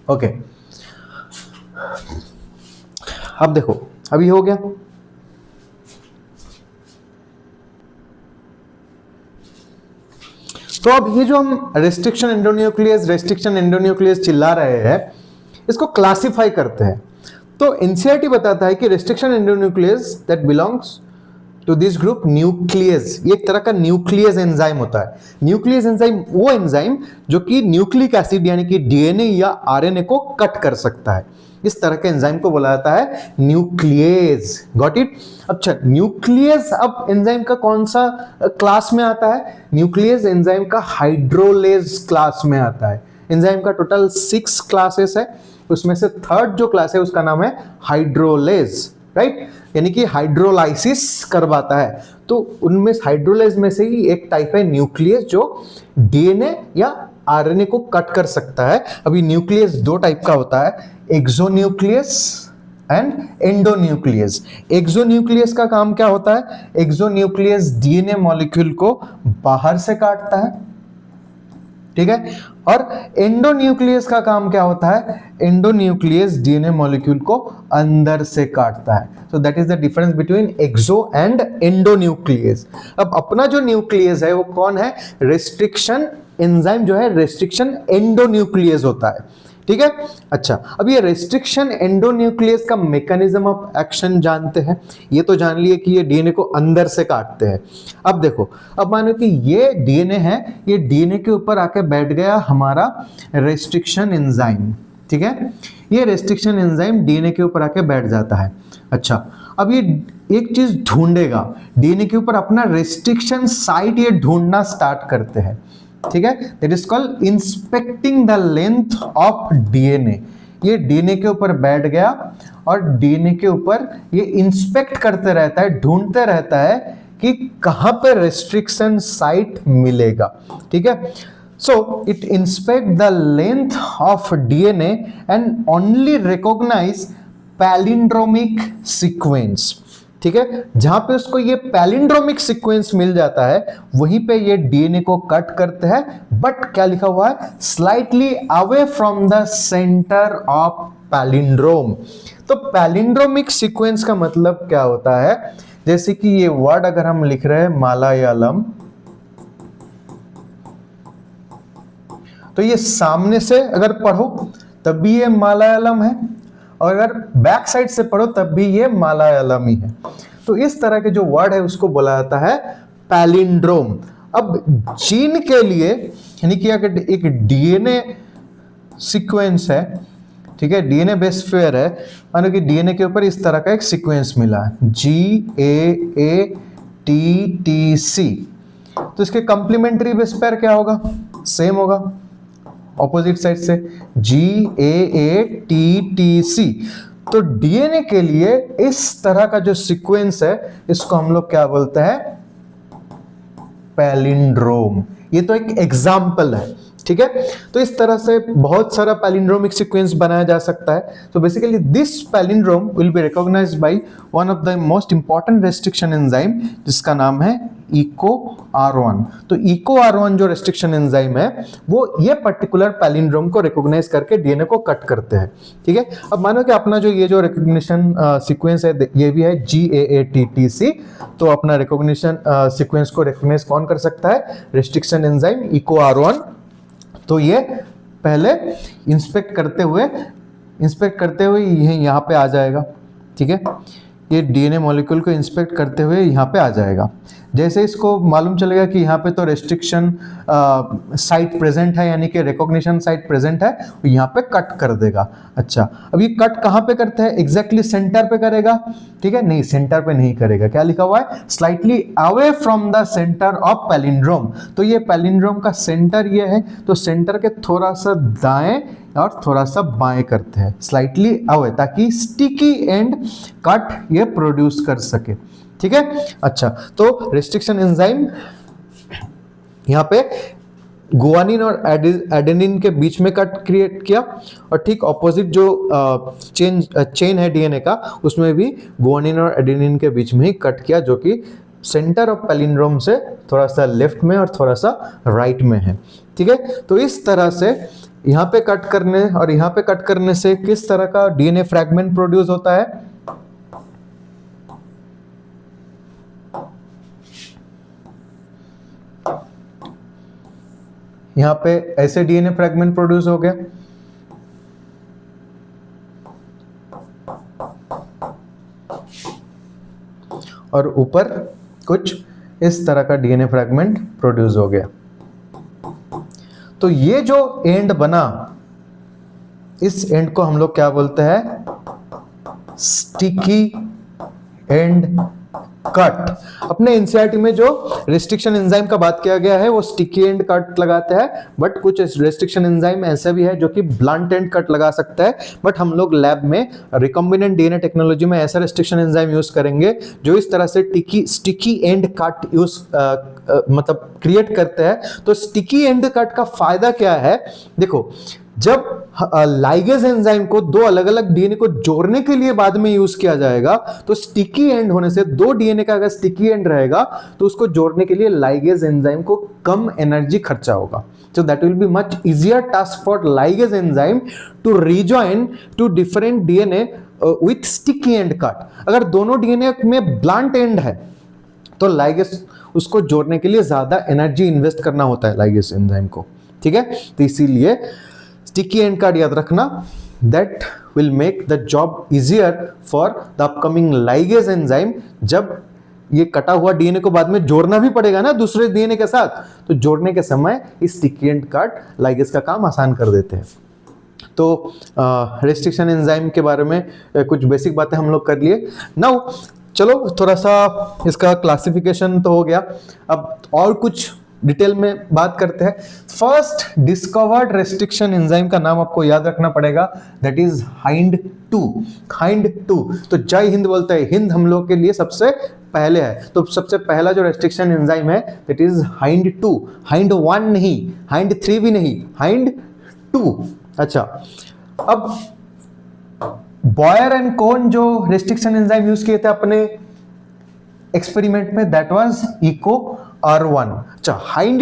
ओके अब देखो अभी हो गया। तो अब ये जो हम रेस्ट्रिक्शन एंडोन्यूक्लियस चिल्ला रहे हैं, इसको क्लासिफाई करते हैं। तो एनसीईआरटी बताता है कि restriction endonuclease that belongs to this group nuclease, ये एक तरह का न्यूक्लियस एंजाइम होता है। न्यूक्लियस एंजाइम वो एंजाइम जो कि न्यूक्लिक एसिड यानी कि डीएनए या आरएनए को कट कर सकता है। इस तरह के एंजाइम को बोला जाता है न्यूक्लियस। Got it? अच्छा, न्यूक्लियस अब एंजाइम का कौन सा क्लास में आता है? न्यूक्लियस एंजाइम का हाइड्रोलेज क्लास में आता है। एंजाइम का टोटल 6 क्लासेस है, उसमें से थर्ड जो क्लास है उसका नाम है हाइड्रोलेज, राइट? यानी कि हाइड्रोलाइसिस करवाता है। तो उनमें हाइड्रोलेज में से ही एक टाइप है न्यूक्लियस जो डीएनए या आरएनए को कट कर सकता है। अभी न्यूक्लियस 2 टाइप का होता है, एक्सोन्यूक्लियस एंड एंडोन्यूक्लियस। एक्सोन्यूक्लियस का काम क्या होता है? एक्सोन्यूक्लियस डीएनए मॉलिक्यूल को बाहर से काटता है, ठीक है? और एंडोन्यूक्लियस का काम क्या होता है? एंडोन्यूक्लियस डीएनए मॉलिक्यूल को अंदर से काटता है। So that is the difference between exo and endonuclease. अब अपना जो न्यूक्लियस है वो कौन है? रेस्ट्रिक्शन एंजाइम जो है रेस्ट्रिक्शन एंडोन्यूक्लियस होता है, ठीक है? अच्छा, अब ये रेस्ट्रिक्शन एंडोन्यूक्लियस का मैकेनिज्म ऑफ एक्शन जानते हैं। ये तो जान लिए कि ये डीएनए को अंदर से काटते हैं। अब देखो, अब मानो कि ये डीएनए है, ये डीएनए के ऊपर आके बैठ गया हमारा रेस्ट्रिक्शन एंजाइम, ठीक है? ये रेस्ट्रिक्शन एंजाइम डीएनए के ऊपर आके बैठ जाता है। अच्छा, अब ये एक चीज ढूंढेगा डीएनए के ऊपर, अपना रेस्ट्रिक्शन साइट ये ढूंढना स्टार्ट करते हैं, ठीक है? That is called inspecting the length of DNA. ये डीएनए के ऊपर बैठ गया और डीएनए के ऊपर ये इंस्पेक्ट करते रहता है, ढूंढते रहता है कि कहां पे रेस्ट्रिक्शन साइट मिलेगा, ठीक है? So it inspect the length of DNA and only recognize palindromic sequence, ठीक है, जहां पे उसको ये पैलिंड्रोमिक सीक्वेंस मिल जाता है वहीं पे ये डीएनए को कट करते हैं, बट क्या लिखा हुआ है, slightly away from the centre of palindrome. तो पैलिंड्रोमिक सीक्वेंस का मतलब क्या होता है, जैसे कि ये वर्ड अगर हम लिख रहे हैं मलयालम, तो ये सामने से अगर पढ़ो तब भी ये मलयालम है, और अगर बैक साइड से पढ़ो तब भी ये मलयालम ही है। तो इस तरह के जो वर्ड है उसको बोला जाता है पैलिंड्रोम। अब जीन के लिए, यानी कि अगर एक डीएनए सीक्वेंस है, ठीक है, डीएनए बेस पेयर है, मानो कि डीएनए के ऊपर इस तरह का एक सीक्वेंस मिला है GAATTC, तो इसके कंप्लीमेंट्री बेस पेयर क्या होगा, सेम होगा ऑपोजिट साइड से GAATTC। तो डीएनए के लिए इस तरह का जो सीक्वेंस है इसको हम लोग क्या बोलते हैं, पैलिंड्रोम। ये तो एक एग्जाम्पल है, ठीक है। तो इस तरह से बहुत सारा पैलिंड्रोमिक सीक्वेंस बनाया जा सकता है। तो basically this palindrome will be recognized by one of the most important restriction enzyme जिसका नाम है EcoR1। तो EcoR1 जो रेस्ट्रिक्शन एंजाइम है वो ये पर्टिकुलर पैलिंड्रोम को रिकॉग्नाइज करके डीएनए को कट करते हैं, ठीक है। अब मानो कि अपना जो ये जो रिकॉग्निशन सीक्वेंस है ये भी है GAATTC, तो अपना रिकॉग्निशन सीक्वेंस को रिकॉग्नाइज कौन कर सकता है, रेस्ट्रिक्शन एंजाइम EcoR1। तो ये पहले इंस्पेक्ट करते हुए ये यहाँ पे आ जाएगा, ठीक है, ये डीएनए मॉलिक्यूल को इंस्पेक्ट करते हुए यहाँ पे आ जाएगा। जैसे इसको मालूम चलेगा कि यहाँ पे तो रेस्ट्रिक्शन साइट प्रेजेंट है, यानी कि रिकॉग्निशन साइट प्रेजेंट है, तो यहाँ पे कट कर देगा। अच्छा, अब ये कट कहाँ पे करता है, एग्जैक्टली सेंटर पे करेगा, ठीक है, नहीं सेंटर पे नहीं करेगा, क्या लिखा हुआ है, slightly away from the centre of palindrome. तो ये पैलिंड्रोम का सेंटर ये है, तो सेंटर के थोड़ा सा दाएं और थोड़ा सा बाएं करते हैं, स्लाइटली अवे, ताकि स्टिकी एंड कट ये प्रोड्यूस कर सके, ठीक है। अच्छा, तो रेस्ट्रिक्शन एंजाइम यहां पे गुआनिन और एडेनिन के बीच में कट क्रिएट किया, और ठीक ऑपोजिट जो चेन है डीएनए का उसमें भी गुआनिन और एडेनिन के बीच में ही कट किया, जो कि सेंटर ऑफ पैलिंड्रोम से थोड़ा सा लेफ्ट में और थोड़ा सा राइट में है, ठीक है। तो इस तरह से यहाँ पे कट करने और यहाँ पे कट करने से किस तरह का डीएनए फ्रैगमेंट प्रोड्यूस होता है, यहाँ पे ऐसे डीएनए फ्रैगमेंट प्रोड्यूस हो गया, और ऊपर कुछ इस तरह का डीएनए फ्रैगमेंट प्रोड्यूस हो गया। तो ये जो एंड बना, इस एंड को हम लोग क्या बोलते हैं, स्टिकी एंड कट। अपने एनसीईआरटी में जो रेस्ट्रिक्शन एंजाइम का बात किया गया है वो स्टिकी एंड कट लगाते हैं, बट कुछ रेस्ट्रिक्शन एंजाइम ऐसे भी है जो कि ब्लंट एंड कट लगा सकता है। बट हम लोग लैब में रिकॉम्बिनेंट डीएनए टेक्नोलॉजी में ऐसा रेस्ट्रिक्शन एंजाइम यूज करेंगे जो इस तरह से स्टिकी एंड कट यूज मतलब क्रिएट करते हैं। तो स्टिकी एंड कट का फायदा क्या है, देखो, जब लाइगेज एंजाइम को दो अलग अलग डीएनए को जोड़ने के लिए बाद में यूज किया जाएगा, तो स्टिकी एंड होने से दो डीएनए का अगर स्टिकी एंड रहेगा तो उसको जोड़ने के लिए लाइगेज एंजाइम को कम एनर्जी खर्चा होगा। So that will be much easier task for ligase enzyme to rejoin to different DNA with sticky end cut। अगर दोनों डीएनए में ब्लंट एंड है तो लाइगेज उसको जोड़ने के लिए ज्यादा एनर्जी इन्वेस्ट करना होता है लाइगेज एंजाइम को, ठीक है। तो इसीलिए स्टिकी एंड कार्ड याद रखना, that will make the job easier for the upcoming ligase enzyme. जब ये कटा हुआ डीएनए को बाद में जोड़ना भी पड़ेगा ना दूसरे डीएनए के साथ, तो जोड़ने के समय इस स्टिकी एंड कार्ड लाइगेज का काम आसान कर देते हैं। तो रेस्ट्रिक्शन एंजाइम के बारे में कुछ बेसिक बातें हम लोग कर लिए। नाउ चलो थोड़ा सा इसका क्लासिफिकेशन तो हो गया, अब और कुछ डिटेल में बात करते हैं। फर्स्ट डिस्कवर्ड रेस्ट्रिक्शन एंजाइम का नाम आपको याद रखना पड़ेगा, दैट इज HIND-2। HIND-2, तो जय हिंद बोलते हैं, हिंद हम लोग के लिए सबसे पहले है। तो सबसे पहला जो रेस्ट्रिक्शन एंजाइम है दैट इज HIND-2, HIND-1 नहीं, HIND-3 भी नहीं, HIND-2। अच्छा, अब बॉयर एंड कोहन जो रेस्ट्रिक्शन एंजाइम यूज किए थे अपने एक्सपेरिमेंट में दैट वाज इको R1। अच्छा, हाइंड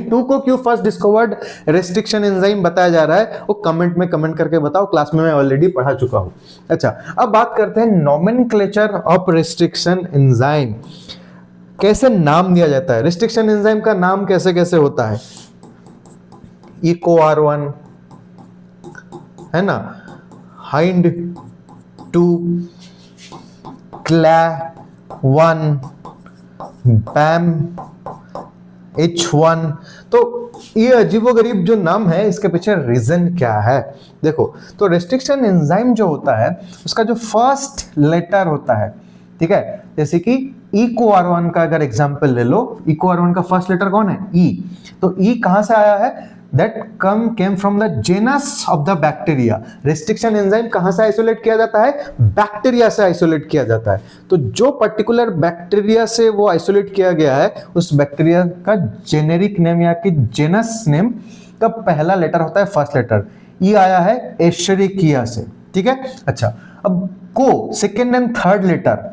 2 को क्यों फर्स्ट डिस्कवर्ड रेस्ट्रिक्शन एंजाइम बताया जा रहा है, वो कमेंट में कमेंट करके बताओ, क्लास में मैं ऑलरेडी पढ़ा चुका हूं। अच्छा, अब बात करते हैं नोमेनक्लेचर ऑफ रेस्ट्रिक्शन एंजाइम। कैसे नाम दिया जाता है रेस्ट्रिक्शन एंजाइम का, नाम कैसे कैसे होता है। इको R1 है ना, हाइंड 2, CLA1, BAM H1। तो ये अजीबोगरीब जो नाम है, इसके पीछे रीजन क्या है। देखो, तो रेस्ट्रिक्शन एंजाइम जो होता है उसका जो फर्स्ट लेटर होता है, ठीक है, जैसे कि इको R1 का अगर एग्जांपल ले लो, इको R1 का फर्स्ट लेटर कौन है, ई। तो ई कहां से आया है, that came from the genus of the bacteria. Restriction enzyme कहां से आइसोलेट किया जाता है, बैक्टीरिया से आइसोलेट किया जाता है। तो जो पर्टिकुलर बैक्टीरिया से वो आइसोलेट किया गया है, उस बैक्टीरिया का जेनेरिक नेम या कि जेनस नेम का पहला लेटर होता है फर्स्ट लेटर। ये आया है एशेरिकिया से, ठीक है। अच्छा, अब को सेकेंड एंड थर्ड लेटर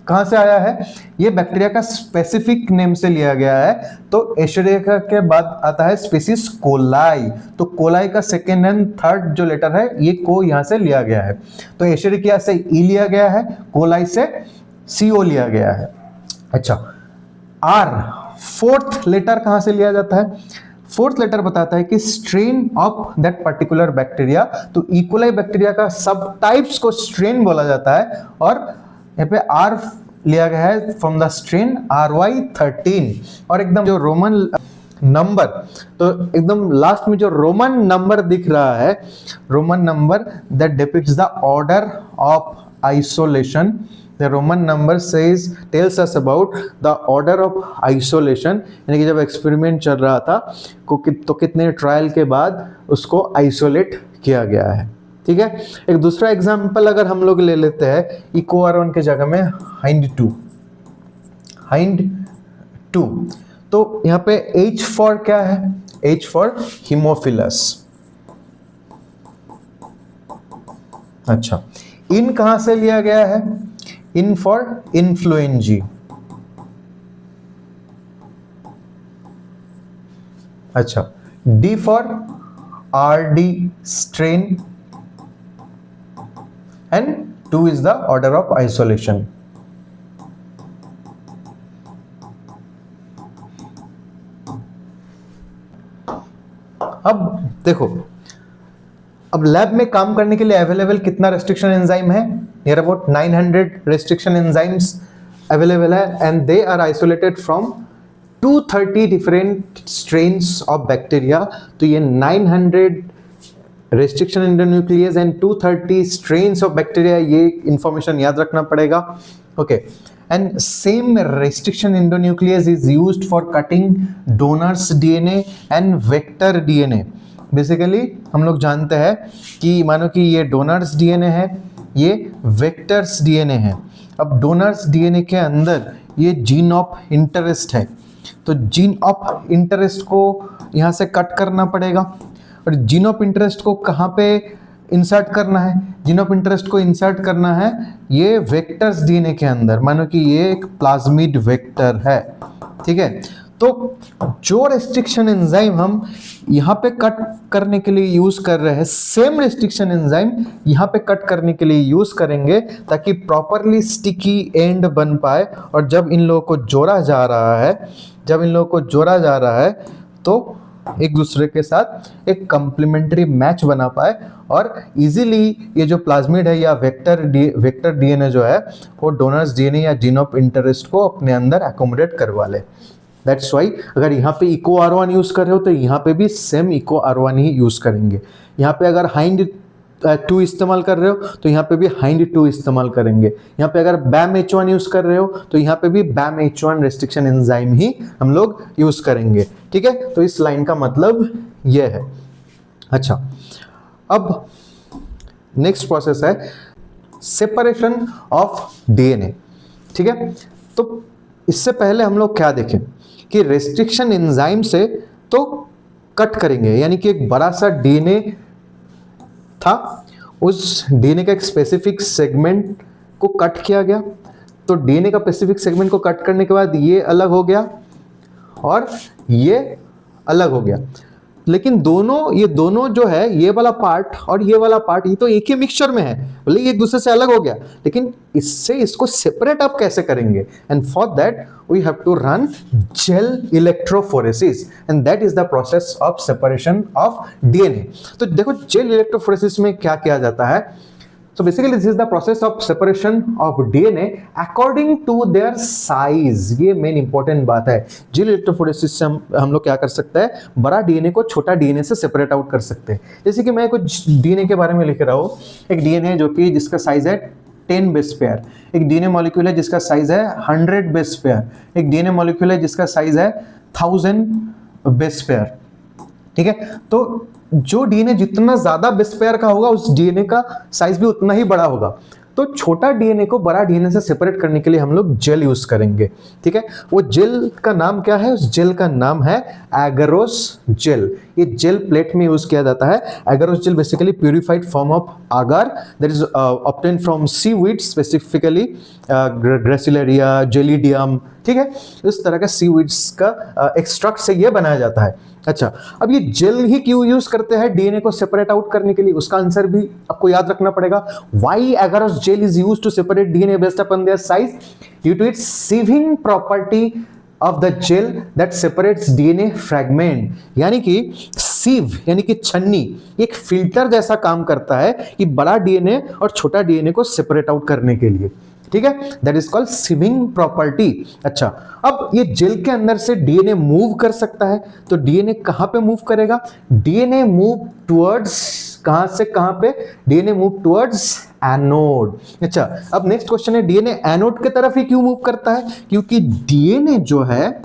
कहां से आया है, ये बैक्टीरिया का स्पेसिफिक नेम से लिया गया है। तो एशेरिका के बाद आता है स्पीसीज कोलाई। तो कोलाई का सेकेंड एंड थर्ड जो लेटर है, ये को यहां से लिया गया है। तो एशेरिकिया से ई लिया गया है, कोलाई से सीओ लिया गया है। अच्छा, आर फोर्थ लेटर कहां से लिया जाता है, फोर्थ लेटर बताता है कि strain of that particular bacteria. तो इकोलाई बैक्टीरिया का सब टाइप्स को स्ट्रेन बोला जाता है, और यहाँ पे आर लिया गया है फ्रॉम द स्ट्रेन RY13। और एकदम जो रोमन नंबर, तो एकदम लास्ट में जो रोमन नंबर दिख रहा है, Roman number that depicts the order of isolation. The Roman number says tells us about the order of isolation, यानी कि जब एक्सपेरिमेंट चल रहा था तो कितने ट्रायल के बाद उसको आइसोलेट किया गया है, ठीक है। एक दूसरा एग्जांपल अगर हम लोग ले लेते हैं, इको R1 के जगह में हाइंड 2। तो यहाँ पे H फॉर क्या है, H फॉर हीमोफिलस। अच्छा, इन कहां से लिया गया है, इन फॉर इन्फ्लुएंजी। अच्छा, D for RD strain, and 2 is the order of isolation। अब देखो, अब लैब में काम करने के लिए अवेलेबल कितना रेस्ट्रिक्शन एंजाइम है, near about 900 restriction enzymes available है, and they are isolated from 230 different strains of bacteria. तो ये 900 restriction endonuclease and 230 strains of bacteria, ये इंफॉर्मेशन याद रखना पड़ेगा, okay. And same restriction endonuclease is used for cutting donor's DNA and vector DNA. Basically हम लोग जानते हैं कि मानो कि ये डोनर्स डीएनए है, ये वेक्टर्स डीएनए है। अब डोनर्स डीएनए के अंदर ये जीन ऑफ इंटरेस्ट है, तो जीन ऑफ इंटरेस्ट को यहाँ से कट करना पड़ेगा। और जीन ऑफ इंटरेस्ट को कहाँ पे इंसर्ट करना है, जीन ऑफ इंटरेस्ट को इंसर्ट करना है ये वेक्टर्स डीएनए के अंदर, मानो कि ये एक प्लाज्मिड वेक्टर है, ठीक है। तो जो रेस्ट्रिक्शन एंजाइम हम यहाँ पे कट करने के लिए यूज कर रहे हैं, सेम रेस्ट्रिक्शन एंजाइम यहाँ पे कट करने के लिए यूज करेंगे, ताकि प्रॉपरली स्टिकी एंड बन पाए। और जब इन लोगों को जोड़ा जा रहा है, तो एक दूसरे के साथ एक कंप्लीमेंट्री मैच बना पाए, और इजीली ये जो प्लाज्मिड है या वेक्टर डीएनए जो है, वो डोनर्स डीएनए या जीन ऑफ इंटरेस्ट को अपने अंदर एकोमोडेट करवा ले। दैट्स वाई अगर यहाँ पे इको R1 यूज कर रहे हो, तो यहाँ पे भी सेम इको R1 ही यूज करेंगे। यहाँ पे अगर हाइंड 2 इस्तेमाल कर रहे हो, तो यहाँ पे भी हाइंड 2 इस्तेमाल करेंगे। यहाँ पे अगर BAM H1 यूज कर रहे हो, तो यहाँ पे भी BAM H1 रेस्ट्रिक्शन एंजाइम ही हम लोग यूज करेंगे, ठीक है। तो इस लाइन का मतलब ये है। अच्छा, अब नेक्स्ट प्रोसेस है सेपरेशन ऑफ डीएनए, ठीक है। तो इससे पहले हम लोग क्या देखें कि रेस्ट्रिक्शन एंजाइम से तो कट करेंगे, यानी कि एक बड़ा सा डीएनए था, उस डीएनए का एक स्पेसिफिक सेगमेंट को कट किया गया, तो डीएनए का स्पेसिफिक सेगमेंट को कट करने के बाद ये अलग हो गया और ये अलग हो गया। लेकिन ये दोनों जो है, ये वाला पार्ट और ये वाला पार्ट, ये तो एक ही मिक्सचर में है, बोले ये एक दूसरे से अलग हो गया, लेकिन इससे इसको सेपरेट आप कैसे करेंगे? And for that we have to run gel electrophoresis, and that is the process of separation of DNA. तो देखो जेल इलेक्ट्रोफोरेसिस में क्या किया जाता है? So basically this is the process of separation of DNA according to their size। ये main important बात है। जेल इलेक्ट्रोफोरेसिस से हम लोग क्या कर सकते हैं? बड़ा डीएनए को छोटा डीएनए से सेपरेट आउट कर सकते हैं। जैसे कि मैं कुछ डीएनए के बारे में लिख रहा हूँ। एक डीएनए जो कि जिसका साइज है 10 बेस पेयर, एक डीएनए मॉलिक्यूल है जिसका साइज है 100 बेस पेयर, एक डीएनए मॉलिक्यूल है जिसका साइज है 1000 बेस पेयर। ठीक है, तो जो डीएनए जितना ज्यादा बेस पेयर का होगा उस डीएनए का साइज भी उतना ही बड़ा होगा। तो छोटा डीएनए को बड़ा डीएनए से सेपरेट करने के लिए हम लोग जेल यूज करेंगे। ठीक है, वो जेल का नाम क्या है? उस जेल का नाम है एगरोस जेल। ये जेल प्लेट में यूज किया जाता है। Agarose gel basically purified form of agar that is obtained from seaweed, specifically Gracilaria, Gelidium. ठीक है, इस तरह का सीवीड्स का एक्सट्रैक्ट से ये बनाया जाता है। अच्छा, अब ये जेल ही क्यों यूज करते हैं डीएनए को सेपरेट आउट करने के लिए? उसका आंसर भी आपको याद रखना पड़ेगा। Why agarose gel is used to separate DNA based upon their size? Due to its sieving property of the gel that separates DNA fragment। यानी कि सीव यानी कि छन्नी एक फिल्टर जैसा काम करता है कि बड़ा डीएनए और छोटा डीएनए को सेपरेट आउट करने के लिए। ठीक है, that is called sieving property. अच्छा, अब ये जेल के अंदर से डीएनए मूव कर सकता है, तो डीएनए कहां पे मूव करेगा? डीएनए मूव टुवर्ड्स, कहां से कहां पे? DNA move towards anode. अच्छा, अब नेक्स्ट क्वेश्चन है डीएनए एनोड की तरफ ही क्यों मूव करता है? क्योंकि डीएनए जो है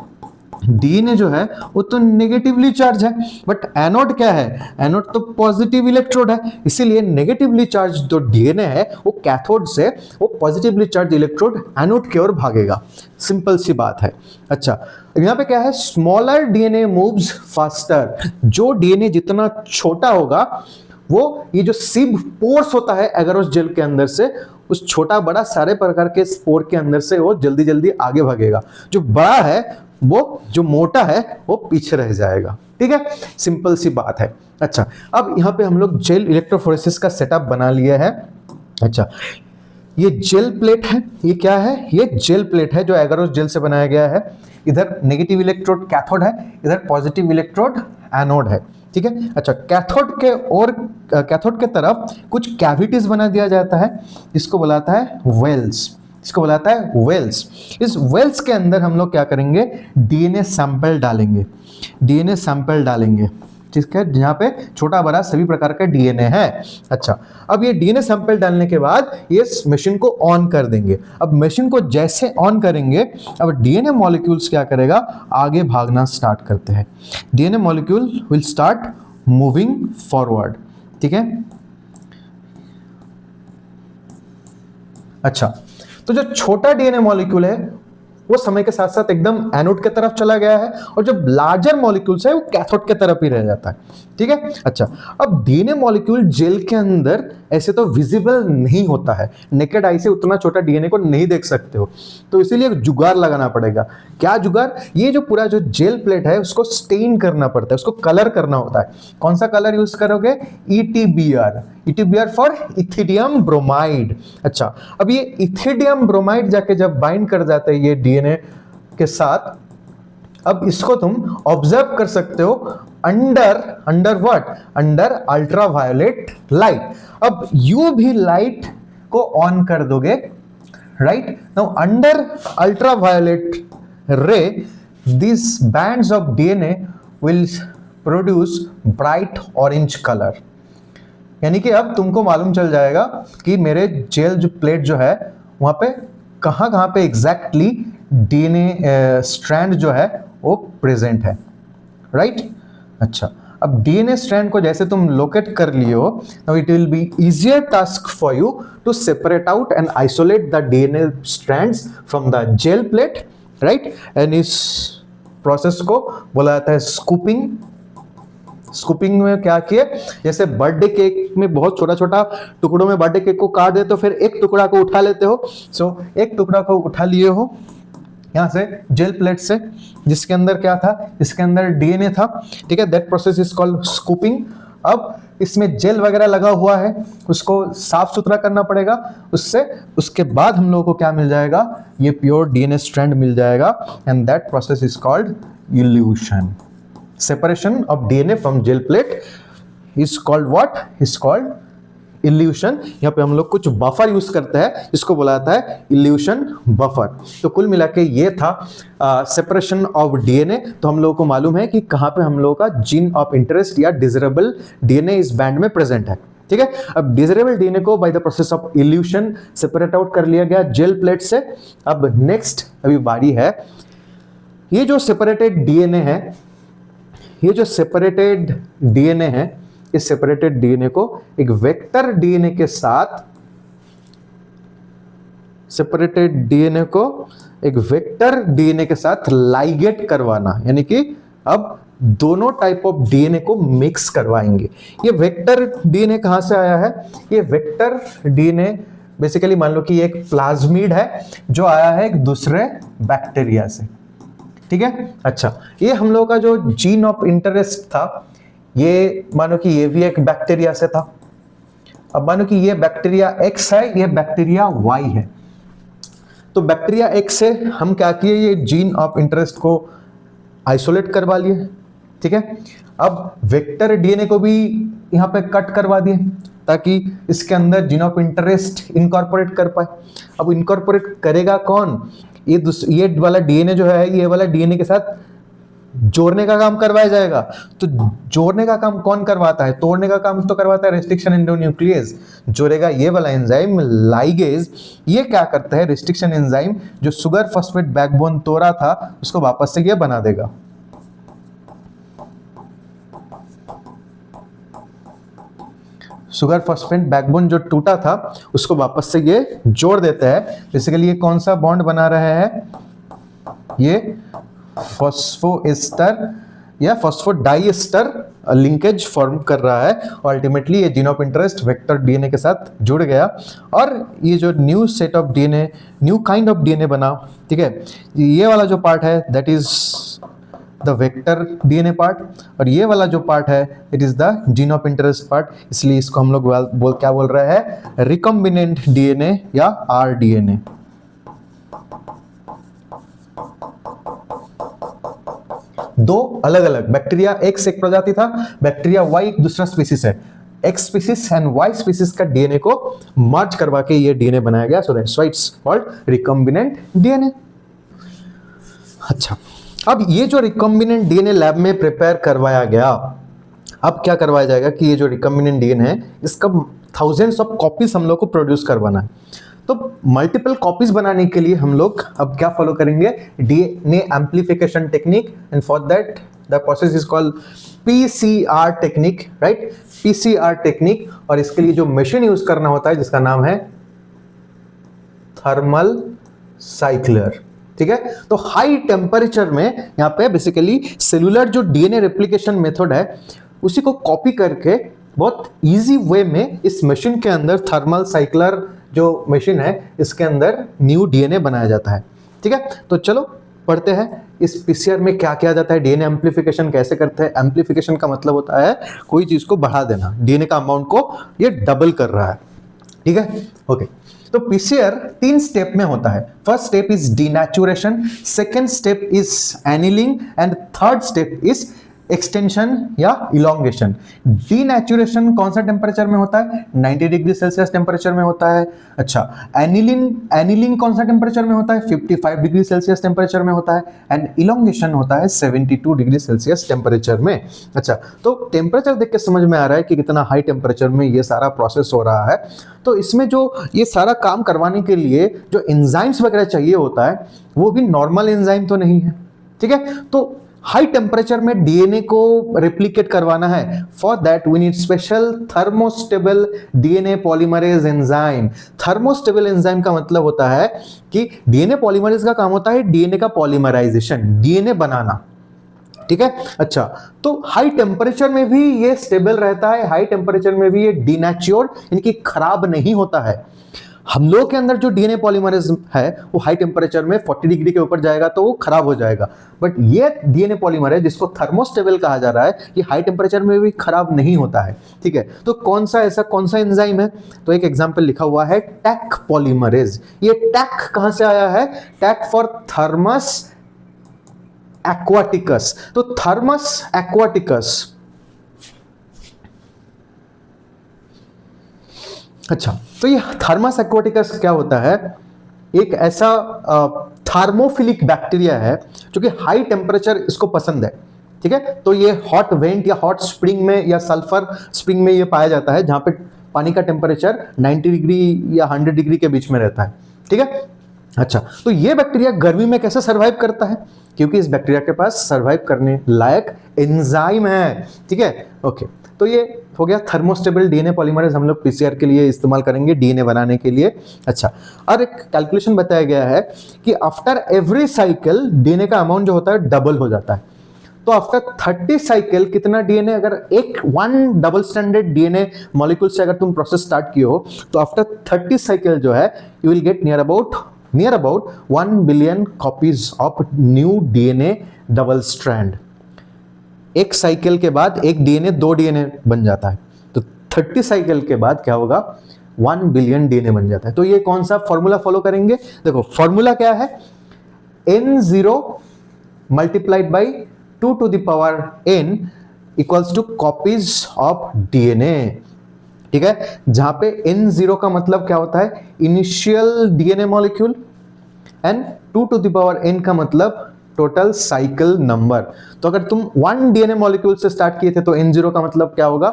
वो तो नेगेटिवली चार्ज है, बट एनोड क्या है? एनोड तो पॉजिटिव इलेक्ट्रोड है, इसीलिए नेगेटिवली चार्ज जो डीएनए है वो कैथोड से वो पॉजिटिवली चार्ज इलेक्ट्रोड एनोड की ओर भागेगा। सिंपल सी बात है। अच्छा, यहां पे क्या है? Smaller DNA moves faster. जो डीएनए जितना छोटा होगा वो ये जो सिव पोर्स होता है एगरोस जेल के अंदर से, उस छोटा बड़ा सारे प्रकार के स्पोर के अंदर से वो जल्दी जल्दी आगे भागेगा। जो बड़ा है वो, जो मोटा है वो पीछे रह जाएगा। ठीक है, सिंपल सी बात है। अच्छा, अब यहाँ पे हम लोग जेल इलेक्ट्रोफोरेसिस का सेटअप बना लिया है। अच्छा, ये जेल प्लेट है। ये क्या है? ये जेल प्लेट है जो एगरोस जेल से बनाया गया है। इधर नेगेटिव इलेक्ट्रोड कैथोड है, इधर पॉजिटिव इलेक्ट्रोड एनोड है। ठीक है, अच्छा, कैथोड के तरफ कुछ कैविटीज बना दिया जाता है जिसको बुलाता है वेल्स। इस वेल्स के अंदर हम लोग क्या करेंगे? डीएनए सैंपल डालेंगे। ठीक है, जहां पे छोटा बड़ा सभी प्रकार का डीएनए है। अच्छा, अब ये डीएनए सैंपल डालने के बाद ये मशीन को ऑन कर देंगे। अब मशीन को जैसे ऑन करेंगे, अब डीएनए मॉलिक्यूल्स क्या करेगा? आगे भागना स्टार्ट करते हैं। DNA molecule will start moving forward. ठीक है, अच्छा, तो जो छोटा डीएनए मॉलिक्यूल है वो समय के साथ साथ एकदम एनोड की तरफ चला गया है, और जो लार्जर मॉलिक्यूल्स है वो कैथोड की तरफ ही रह जाता है। ठीक है, अच्छा, अब डीएनए मॉलिक्यूल जेल के अंदर ऐसे तो विजिबल नहीं होता है, नेकेड आई से उतना छोटा डीएनए को नहीं देख सकते हो, तो इसीलिए जुगाड़ लगाना पड़ेगा। क्या जुगाड़? ये जो पूरा जो जेल प्लेट है उसको स्टेन करना पड़ता है, उसको कलर करना होता है। कौन सा कलर यूज करोगे? ETBr for ethidium bromide. अच्छा, अब ये इथिडियम ब्रोमाइड जाके जब बाइंड कर जाते हैं ये डीएनए के साथ, अब इसको तुम ऑब्जर्व कर सकते हो under what? Under ultraviolet light. अब UV लाइट को ऑन कर दोगे, राइट? नाउ अंडर अल्ट्रावायोलेट रे these bands of DNA will produce bright orange color। यानी कि अब तुमको मालूम चल जाएगा कि मेरे जेल जो प्लेट जो है वहां पे कहां पे एग्जैक्टली डीएनए स्ट्रैंड जो है वो प्रेजेंट है, राइट? अच्छा, अब डीएनए स्ट्रैंड को जैसे तुम लोकेट कर लिए हो, now it will be easier task for you to separate out and isolate the DNA strands from the gel plate, right? And इस प्रोसेस को बोला जाता है स्कूपिंग। स्कूपिंग में क्या किए, जैसे बर्थडे केक में बहुत छोटा छोटा टुकड़ों में बर्थडे केक को काट देते हो, फिर एक टुकड़ा को उठा लेते हो। सो एक टुकड़ा को उठा लिए हो यहाँ से जेल प्लेट से, जिसके अंदर क्या था, इसके अंदर डीएनए था, ठीक है। That process is called scooping. अब इसमें जेल वगैरह लगा हुआ है, उसको साफ सुथरा करना पड़ेगा उससे, उसके बाद हम लोगों को क्या मिल जाएगा, ये प्योर डीएनए स्ट्रैंड मिल जाएगा। And that process is called elution. Separation of DNA from gel plate is called what, is called elution. यहाँ पे हम लोग कुछ बफर यूज करते हैं, इसको बोला जाता है इल्यूशन बफर। तो कुल मिला के ये था सेपरेशन ऑफ डीएनए। तो हम लोगों को मालूम है कि कहाँ पे हम लोगों का जीन ऑफ इंटरेस्ट या डिजरेबल डीएनए इस बैंड में प्रेजेंट है, ठीक है। अब डिजरेबल डीएनए को by the process of evolution separate out कर लिया गया जेल प्लेट से। अब नेक्स्ट अभी बारी है, ये जो सेपरेटेड डीएनए है, ये जो सेपरेटेड डीएनए है, इस सेपरेटेड डीएनए को एक वेक्टर डीएनए के साथ, सेपरेटेड डीएनए को एक वेक्टर डीएनए के साथ लाइगेट करवाना, यानी कि अब दोनों टाइप ऑफ डीएनए को मिक्स करवाएंगे। ये वेक्टर डीएनए कहां से आया है, ये वेक्टर डीएनए बेसिकली मान लो कि एक प्लाज्मिड है जो आया है एक दूसरे बैक्टीरिया से, ठीक है। अच्छा, ये हम लोग का जो जीन ऑफ इंटरेस्ट था, ये मानो कि ये भी एक बैक्टीरिया से था। अब मानो कि ये बैक्टीरिया X है, ये बैक्टीरिया Y है। तो बैक्टीरिया X से हम क्या किए, ये जीन ऑफ इंटरेस्ट को आइसोलेट करवा लिए, ठीक है। अब वेक्टर डीएनए को भी यहाँ पे कट करवा दिए ताकि इसके अंदर जीन ऑफ इंटरेस्ट इनकॉर्पोरेट कर पाए। अब इनकॉर्पोरेट करेगा कौन, ये वाला डीएनए जो है, ये वाला डीएनए के साथ जोड़ने का काम करवाया जाएगा। तो जोड़ने का काम कौन करवाता है, तोड़ने का काम तो करवाता है रेस्ट्रिक्शन एंडोन्यूक्लियस। जोड़ेगा ये वाला एंजाइम लाइगेज। ये क्या करता है, रेस्ट्रिक्शन एंजाइम जो शुगर फॉस्फेट बैकबोन तोड़ा था उसको वापस से ये बना देगा। शुगर फॉस्फेट बैकबोन जो टूटा था उसको वापस से ये जोड़ देता है। बेसिकली ये कौन सा बॉन्ड बना रहा है, ये फॉस्फोएस्टर या फॉस्फोडाइएस्टर लिंकेज फॉर्म कर रहा है। और अल्टीमेटली ये gene of interest vector DNA के साथ जुड़ गया और ये जो new set of DNA, new kind of DNA बना, ठीक है। ये वाला जो पार्ट है that is the vector DNA part, और ये वाला जो पार्ट है it is the gene of interest part. इसलिए इसको हम लोग क्या बोल रहे हैं, रिकॉम्बिनेंट डीएनए या आरडीएनए। दो अलग अलग बैक्टीरिया X एक प्रजाति था, बैक्टीरिया Y एक दूसरा स्पीसीज है। X species and Y species का डीएनए को मर्ज करवा के ये डीएनए बनाया गया। So that's why it's called recombinant DNA. अच्छा, अब ये जो रिकॉम्बिनेंट डीएनए लैब में प्रिपेयर करवाया गया, अब क्या करवाया जाएगा कि ये जो रिकॉम्बिनेंट डीएनए है इसका थाउजेंड्स ऑफ कॉपीज हम लोग को प्रोड्यूस करवाना है। तो मल्टीपल कॉपीज बनाने के लिए हम लोग अब क्या फॉलो करेंगे, DNA amplification technique. And for that the process is called PCR technique, right, PCR technique. और इसके लिए जो मशीन यूज करना होता है जिसका नाम है थर्मल साइक्लर, ठीक है। तो हाई टेम्परेचर में यहाँ पे बेसिकली सेलुलर जो डीएनए रेप्लिकेशन मेथड है उसी को कॉपी करके बहुत इजी वे में इस मशीन के अंदर, थर्मल साइक्लर जो मशीन है इसके अंदर न्यू डीएनए बनाया जाता है, ठीक है। तो चलो पढ़ते हैं इस पीसीआर में क्या किया जाता है, डीएनए एम्प्लीफिकेशन कैसे करते हैं। एम्प्लीफिकेशन का मतलब होता है कोई चीज को बढ़ा देना, डीएनए का अमाउंट को ये डबल कर रहा है, ठीक है। ओके, तो पीसीआर 3 स्टेप में होता है। First step is denaturation, second step is annealing and third step is extension या इलोंगेशन। डीनेचुरेशन कौन सा टेम्परेचर में होता है, 90 डिग्री सेल्सियस टेम्परेचर में होता है। अच्छा, एनिलिंग कौन सा टेम्परेचर में होता है, 55 डिग्री सेल्सियस टेम्परेचर में होता है। एंड इलोंगेशन होता है 72 डिग्री सेल्सियस टेम्परेचर में। अच्छा, तो टेम्परेचर देख के समझ में आ रहा है कि कितना हाई टेम्परेचर में ये सारा प्रोसेस हो रहा है। तो इसमें जो ये सारा काम करवाने के लिए जो एंजाइम्स वगैरह चाहिए होता है वो भी नॉर्मल एंजाइम तो नहीं है, ठीक है। तो हाई टेम्परेचर में डीएनए को रेप्लिकेट करवाना है। For that we need special thermostable DNA polymerase enzyme. Thermostable enzyme का मतलब होता है कि डीएनए पॉलीमरेज का काम होता है डीएनए का पॉलीमराइजेशन, डीएनए बनाना। ठीक है। अच्छा, तो हाई टेम्परेचर में भी ये स्टेबल रहता है, हाई टेम्परेचर में भी ये डीनेच्योर्ड यानी कि खराब नहीं होता है। हम लोग के अंदर जो डीएनए पॉलीमरेज है वो हाई टेम्परेचर में 40 डिग्री के ऊपर जाएगा तो वो खराब हो जाएगा, बट ये डीएनए पॉलीमरेज जिसको थर्मोस्टेबल कहा जा रहा है ये हाई टेम्परेचर में भी खराब नहीं होता है। ठीक है, तो कौन सा एंजाइम है, तो एक एग्जांपल लिखा हुआ है टैक पॉलीमरेज। ये टैक कहां से आया है, टैक फॉर थर्मस एक्वाटिकस। तो थर्मस एक्वाटिकस, अच्छा, तो ये थर्मस एक्वाटिकस क्या होता है, एक ऐसा थर्मोफिलिक बैक्टीरिया है जो कि हाई टेम्परेचर इसको पसंद है। ठीक है, तो ये हॉट वेंट या हॉट स्प्रिंग में या सल्फर स्प्रिंग में ये पाया जाता है जहां पे पानी का टेम्परेचर 90 डिग्री या 100 डिग्री के बीच में रहता है। ठीक है, अच्छा, तो ये बैक्टीरिया गर्मी में कैसे सर्वाइव करता है, क्योंकि इस बैक्टीरिया के पास सर्वाइव करने लायक एंजाइम है। ठीक है, ओके, तो ये हो गया थर्मोस्टेबल डीएनए पॉलीमरेज, हम लोग पीसीआर के लिए इस्तेमाल करेंगे डीएनए बनाने के लिए। अच्छा, और एक कैलकुलेशन बताया गया है कि आफ्टर एवरी साइकिल डीएनए का अमाउंट जो होता है डबल हो जाता है। तो आफ्टर 30 साइकिल कितना डीएनए, अगर one double standard DNA molecule से अगर तुम प्रोसेस स्टार्ट किए हो तो आफ्टर 30 साइकिल जो है you will get near about 1 billion copies of new DNA double strand. एक साइकिल के बाद एक डीएनए 2 डीएनए बन जाता है, तो 30 साइकिल के बाद क्या होगा, 1 बिलियन डीएनए बन जाता है। तो ये कौन सा फॉर्मूला फॉलो करेंगे, देखो फॉर्मूला क्या है, N0 multiplied by 2 to the power n equals two copies of DNA. ठीक है, जहां पे N0 का मतलब क्या होता है, initial DNA molecule, and 2 to the power n का मतलब टोटल साइकिल नंबर। तो अगर तुम 1 डीएनए मॉलिक्यूल से स्टार्ट किए थे तो N0 का मतलब क्या होगा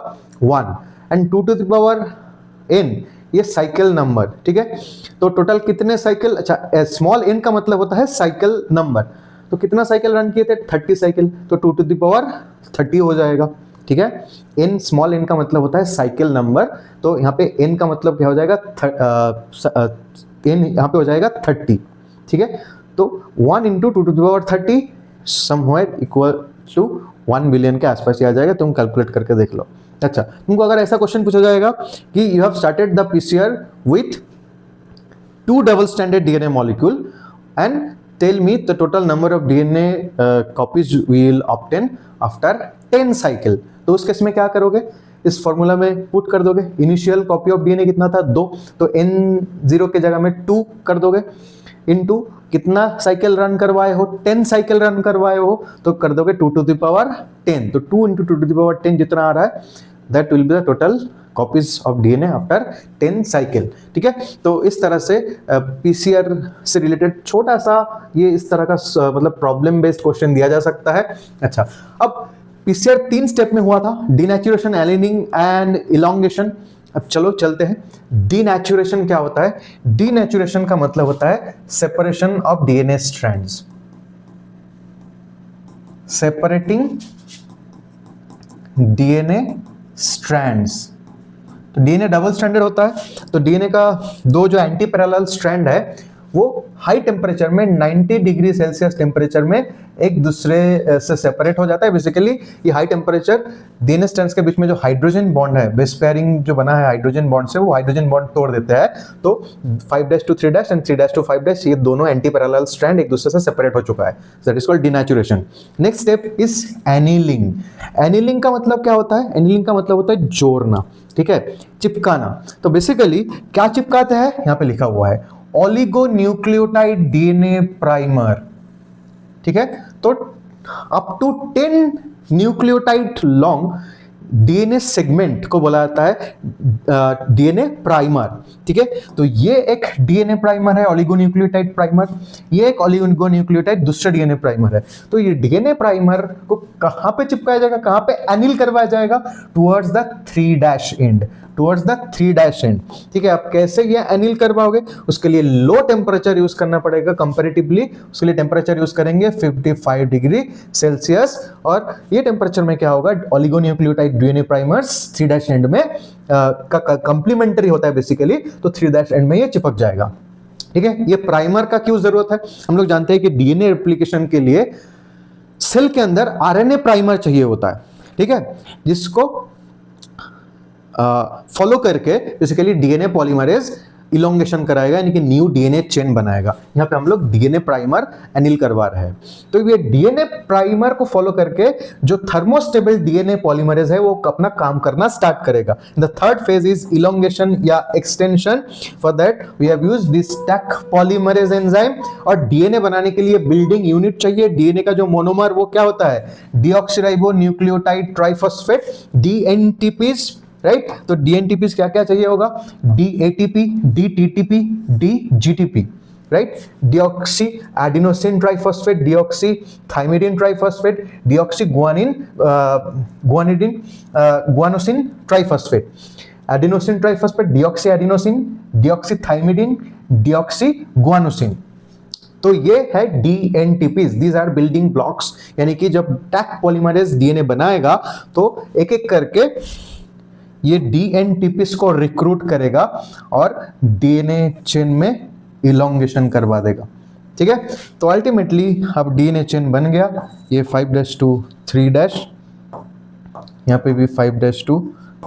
1, and 2 to the power n ये साइकिल नंबर। ठीक है, तो टोटल कितने साइकिल, अच्छा स्मॉल n का मतलब होता है साइकिल नंबर, तो कितना साइकिल रन किए थे 30 साइकिल, तो 2 to the power 30 हो जाएगा। ठीक है, n स्मॉल n का मतलब होता है साइकिल नंबर, तो यहाँ पे n का मतलब क्या हो जाएगा, n यहाँ पे हो जाएगा 30। ठीक है, तो 1 into 2 to the power 30 somewhere equal to 1 billion के आसपास ही आ जाएगा, तुम कैलकुलेट करके देख लो। अच्छा, तुमको अगर ऐसा क्वेश्चन पूछा जाएगा कि you have started the PCR with 2 double standard DNA molecule and tell me the total number of DNA copies we will obtain after 10 cycle, तो उस केस में क्या करोगे, इस फॉर्मूला में पुट कर दोगे, इनिशियल कॉपी ऑफ डीएनए कितना था 2, तो N0 के जगह में 2 कर दोगे, इनटू कितना साइकिल रन करवाए हो, 10 साइकिल रन करवाए हो, तो कर दोगे 2 to the power 10, तो 2 into 2 to the power 10 जितना आ रहा है that will be the total copies of DNA after 10 cycle. ठीक है, तो इस तरह से पीसीआर से रिलेटेड छोटा सा ये इस तरह का मतलब प्रॉब्लम बेस्ड क्वेश्चन दिया जा सकता है। अच्छा, अब पीसीआर 3 स्टेप में हुआ था, डीनेचुरेशन, एलिनिंग एंड इलॉन्गेशन। अब चलो चलते हैं, डीनेचुरेशन क्या होता है, डीनेचुरेशन का मतलब होता है separation of DNA strands, separating DNA strands. तो डीएनए डबल स्ट्रैंडेड होता है, तो डीएनए का 2 जो एंटी पैरेलल स्ट्रैंड है वो हाई टेम्परेचर में 90 डिग्री सेल्सियस टेम्परेचर में एक दूसरे से सेपरेट हो जाता है। बेसिकली ये हाई टेम्परेचर डीएनए स्ट्रैंड्स के बीच में जो हाइड्रोजन बॉन्ड है, बेस पेयरिंग जो बना है हाइड्रोजन बॉन्ड से, वो हाइड्रोजन बॉन्ड तोड़ देता है, तो 5' to 3' एंड 3' to 5' ये दोनों एंटी पैरेलल स्ट्रैंड एक दूसरे से सेपरेट हो चुका है, that is called denaturation. Next step is annealing. Annealing का मतलब क्या होता है, एनीलिंग का मतलब होता है जोड़ना, ठीक है, चिपकाना। तो बेसिकली क्या चिपकाते हैं, यहाँ पे लिखा हुआ है ओलिगोन्यूक्लियोटाइड डीएनए प्राइमर। ठीक है, तो up to 10 nucleotide long DNA segment को बोला जाता है डीएनए प्राइमर। ठीक है, तो ये एक डीएनए प्राइमर है ओलिगोन्यूक्लियोटाइड प्राइमर, ये एक ओलिगोन्यूक्लियोटाइड दूसरा डीएनए प्राइमर है। तो ये डीएनए प्राइमर को कहां पे चिपकाया जाएगा, कहां पे एनिल करवाया जाएगा, towards the 3' and, towards the 3' and. ठीक है, आप कैसे ये एनिल करवाओगे, उसके लिए लो टेम्परेचर यूज करना पड़ेगा कंपैरेटिवली, उसके लिए टेम्परेचर यूज करेंगे 55 डिग्री सेल्सियस, और ये टेम्परेचर में क्या होगा, ओलिगोन्यूक्लियोटाइड डीएनए प्राइमर्स 3' एंड में कंप्लीमेंट्री होता है बेसिकली, तो 3' एंड में ये चिपक जाएगा। ठीक है, ये प्राइमर का क्यों जरूरत है, हम लोग जानते हैं कि डीएनए रेप्लिकेशन के लिए सेल के अंदर आरएनए प्राइमर चाहिए होता है, ठीक है, जिसको फॉलो करके बेसिकली डीएनए पॉलीमरेज इलोंगेशन कराएगा, यानी कि न्यू डीएनए चेन बनाएगा। यहाँ पे हम लोग डीएनए प्राइमर एनिल करवा रहे हैं। तो ये डीएनए प्राइमर को फॉलो करके जो थर्मोस्टेबल डीएनए पॉलीमरेज है वो अपना काम करना स्टार्ट करेगा। The third phase is elongation या extension. For that we have used this Taq polymerase enzyme. और डीएनए बनाने के लिए बिल्डिंग यूनिट चाहिए। डीएनए का जो मोनोमर वो क्या होता है, deoxyribo nucleotide triphosphate, dNTPs, right. तो डीएनटीपीज क्या क्या चाहिए होगा, dATP, dTTP, dGTP, right. Deoxy adenosine triphosphate, deoxy thymidine triphosphate, deoxy guanosine triphosphate, adenosine triphosphate, deoxy adenosine, deoxy thymidine, deoxy guanosine. तो ये है dNTPs, these are building blocks. यानी कि जब टैक पॉलीमरेज डीएनए बनाएगा तो एक एक करके ये डीएनटीपीज को रिक्रूट करेगा और डीएनए चेन में इलोंगेशन करवा देगा, ठीक है। तो अल्टीमेटली अब डीएनए चेन बन गया। ये 5' to 3', यहाँ पे भी 5' to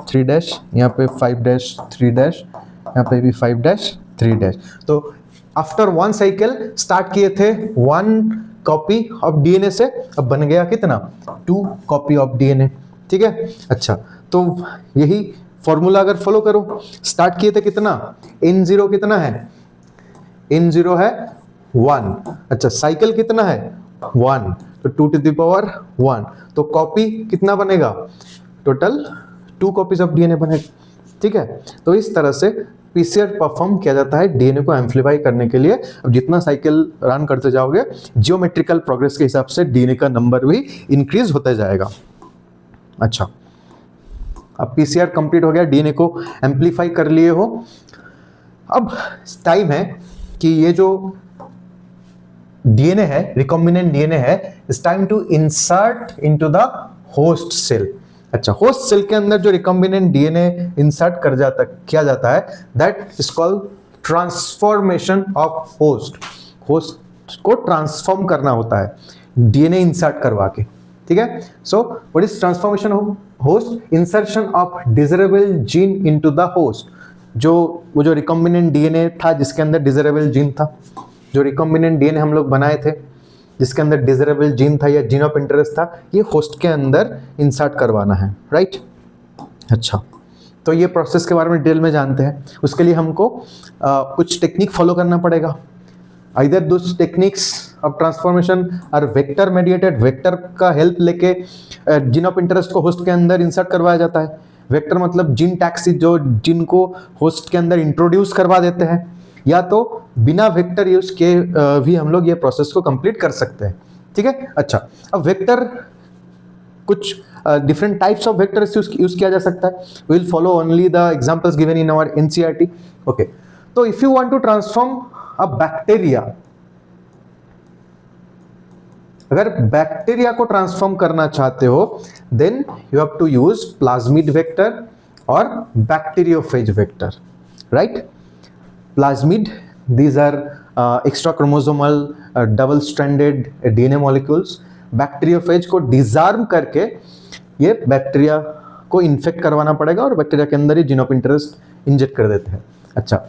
3', यहाँ पे 5' 3', यहाँ पे भी 5' 3'। तो आफ्टर 1 साइकिल स्टार्ट किए थे 1 कॉपी ऑफ डीएनए से, अब बन गया कितना, 2 कॉपी ऑफ डीएनए, ठीक है। अच्छा, तो यही फॉर्मूला अगर फॉलो करो, स्टार्ट किए थे कितना, N0 कितना है, N0 है 1। अच्छा, साइकिल कितना है 1, तो 2 to the power 1। तो कॉपी कितना बनेगा, टोटल 2 कॉपीज ऑफ डीएनए बनेगा, ठीक है। तो इस तरह से पीसीआर परफॉर्म किया जाता है डीएनए को एम्प्लीफाई करने के लिए। अब जितना साइकिल रन करते जाओगे, जियोमेट्रिकल प्रोग्रेस के हिसाब से डीएनए का नंबर भी इंक्रीज होता जाएगा। अच्छा, अब पीसीआर कंप्लीट हो गया, डीएनए को एम्प्लीफाई कर लिए हो। अब टाइम है कि ये जो डीएनए है, रिकॉम्बिनेंट डीएनए है, it's time to insert into the host cell. अच्छा, होस्ट सेल के अंदर जो रिकॉम्बिनेंट डीएनए इंसर्ट किया जाता है, that is called transformation of host. Host को ट्रांसफॉर्म करना होता है डीएनए इंसर्ट करवा के, ठीक है। So what is transformation of host, insertion of desirable gene into the host. वो जो रिकॉम्बिनेंट डीएनए था जिसके अंदर डिजायरेबल जीन था, जो रिकॉम्बिनेंट डीएनए हम लोग बनाए थे जिसके अंदर डिजायरेबल जीन था या जीन ऑफ इंटरेस्ट था, ये होस्ट के अंदर इंसर्ट करवाना है, राइट। अच्छा, तो ये प्रोसेस के बारे में डिटेल में जानते हैं। उसके लिए हमको कुछ टेक्निक फॉलो करना पड़ेगा। Either those techniques of transformation are vector mediated, vector का हेल्प लेके जीन ऑफ इंटरेस्ट को होस्ट के अंदर इंसर्ट करवाया जाता है। वेक्टर मतलब जीन टैक्सी, जो जीन को होस्ट के अंदर इंट्रोड्यूस करवा देते हैं, या तो बिना वेक्टर यूज के भी हम लोग ये प्रोसेस को कंप्लीट कर सकते हैं, ठीक है। अच्छा, अब वेक्टर कुछ different types of vectors use किया जा सकता है। We will follow only the examples given in our NCERT, okay. तो if you want to transform a bacteria, अगर बैक्टीरिया को ट्रांसफॉर्म करना चाहते हो, then you have to use plasmid vector और bacteriophage vector, right. Plasmid, these are extra chromosomal double stranded DNA molecules। Bacteriophage को disarm करके ये बैक्टीरिया को इन्फेक्ट करवाना पड़ेगा और बैक्टीरिया के अंदर ही जीन ऑफ इंटरेस्ट इंजेक्ट कर देते हैं। अच्छा,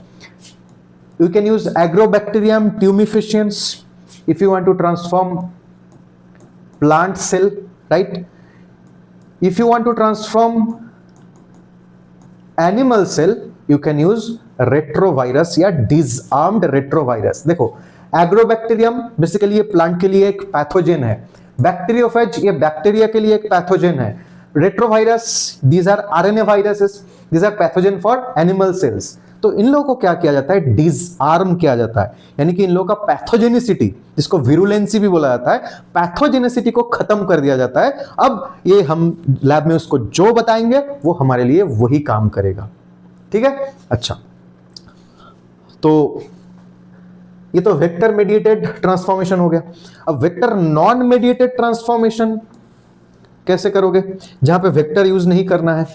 you can use agrobacterium tumefaciens if you want to transform plant cell, right? If you want to transform animal cell, you can use retrovirus या disarmed retrovirus। देखो, agrobacterium basically ये plant के लिए एक पैथोजेन है, बैक्टीरियोफेज ये bacteria के लिए एक पैथोजेन है, retrovirus these are RNA viruses, these are pathogen for animal cells. तो इन लोगों को क्या किया जाता है, डिसआर्म किया जाता है, यानी कि इन लोगों का पैथोजेनिसिटी, जिसको विरुलेंसी भी बोला जाता है, पैथोजेनिसिटी को खत्म कर दिया जाता है। अब ये हम लैब में उसको जो बताएंगे वो हमारे लिए वही काम करेगा, ठीक है। अच्छा, तो ये तो वेक्टर मेडिएटेड ट्रांसफॉर्मेशन हो गया। अब वेक्टर नॉन मेडिएटेड ट्रांसफॉर्मेशन कैसे करोगे, जहां पे वेक्टर यूज नहीं करना है।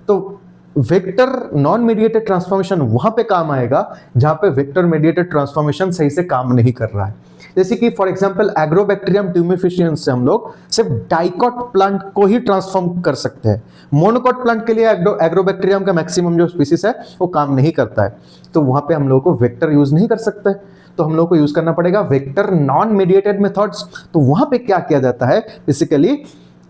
तो वेक्टर नॉन मेडिएटेड ट्रांसफॉर्मेशन वहां पे काम आएगा जहां पे वेक्टर मेडिएटेड ट्रांसफॉर्मेशन सही से काम नहीं कर रहा है। जैसे कि फॉर एग्जांपल एग्रोबैक्टीरियम ट्यूमेफिशियंस से हम लोग सिर्फ डाइकॉट प्लांट को ही ट्रांसफॉर्म कर सकते हैं। मोनोकॉट प्लांट के लिए एग्रोबैक्टीरियम का मैक्सिमम जो स्पीसीज है वो काम नहीं करता है, तो वहां पे हम लोग को वेक्टर यूज नहीं कर सकते, तो हम लोग को यूज करना पड़ेगा वेक्टर नॉन मेडिएटेड मेथड्स। तो वहां पे क्या किया जाता है, बेसिकली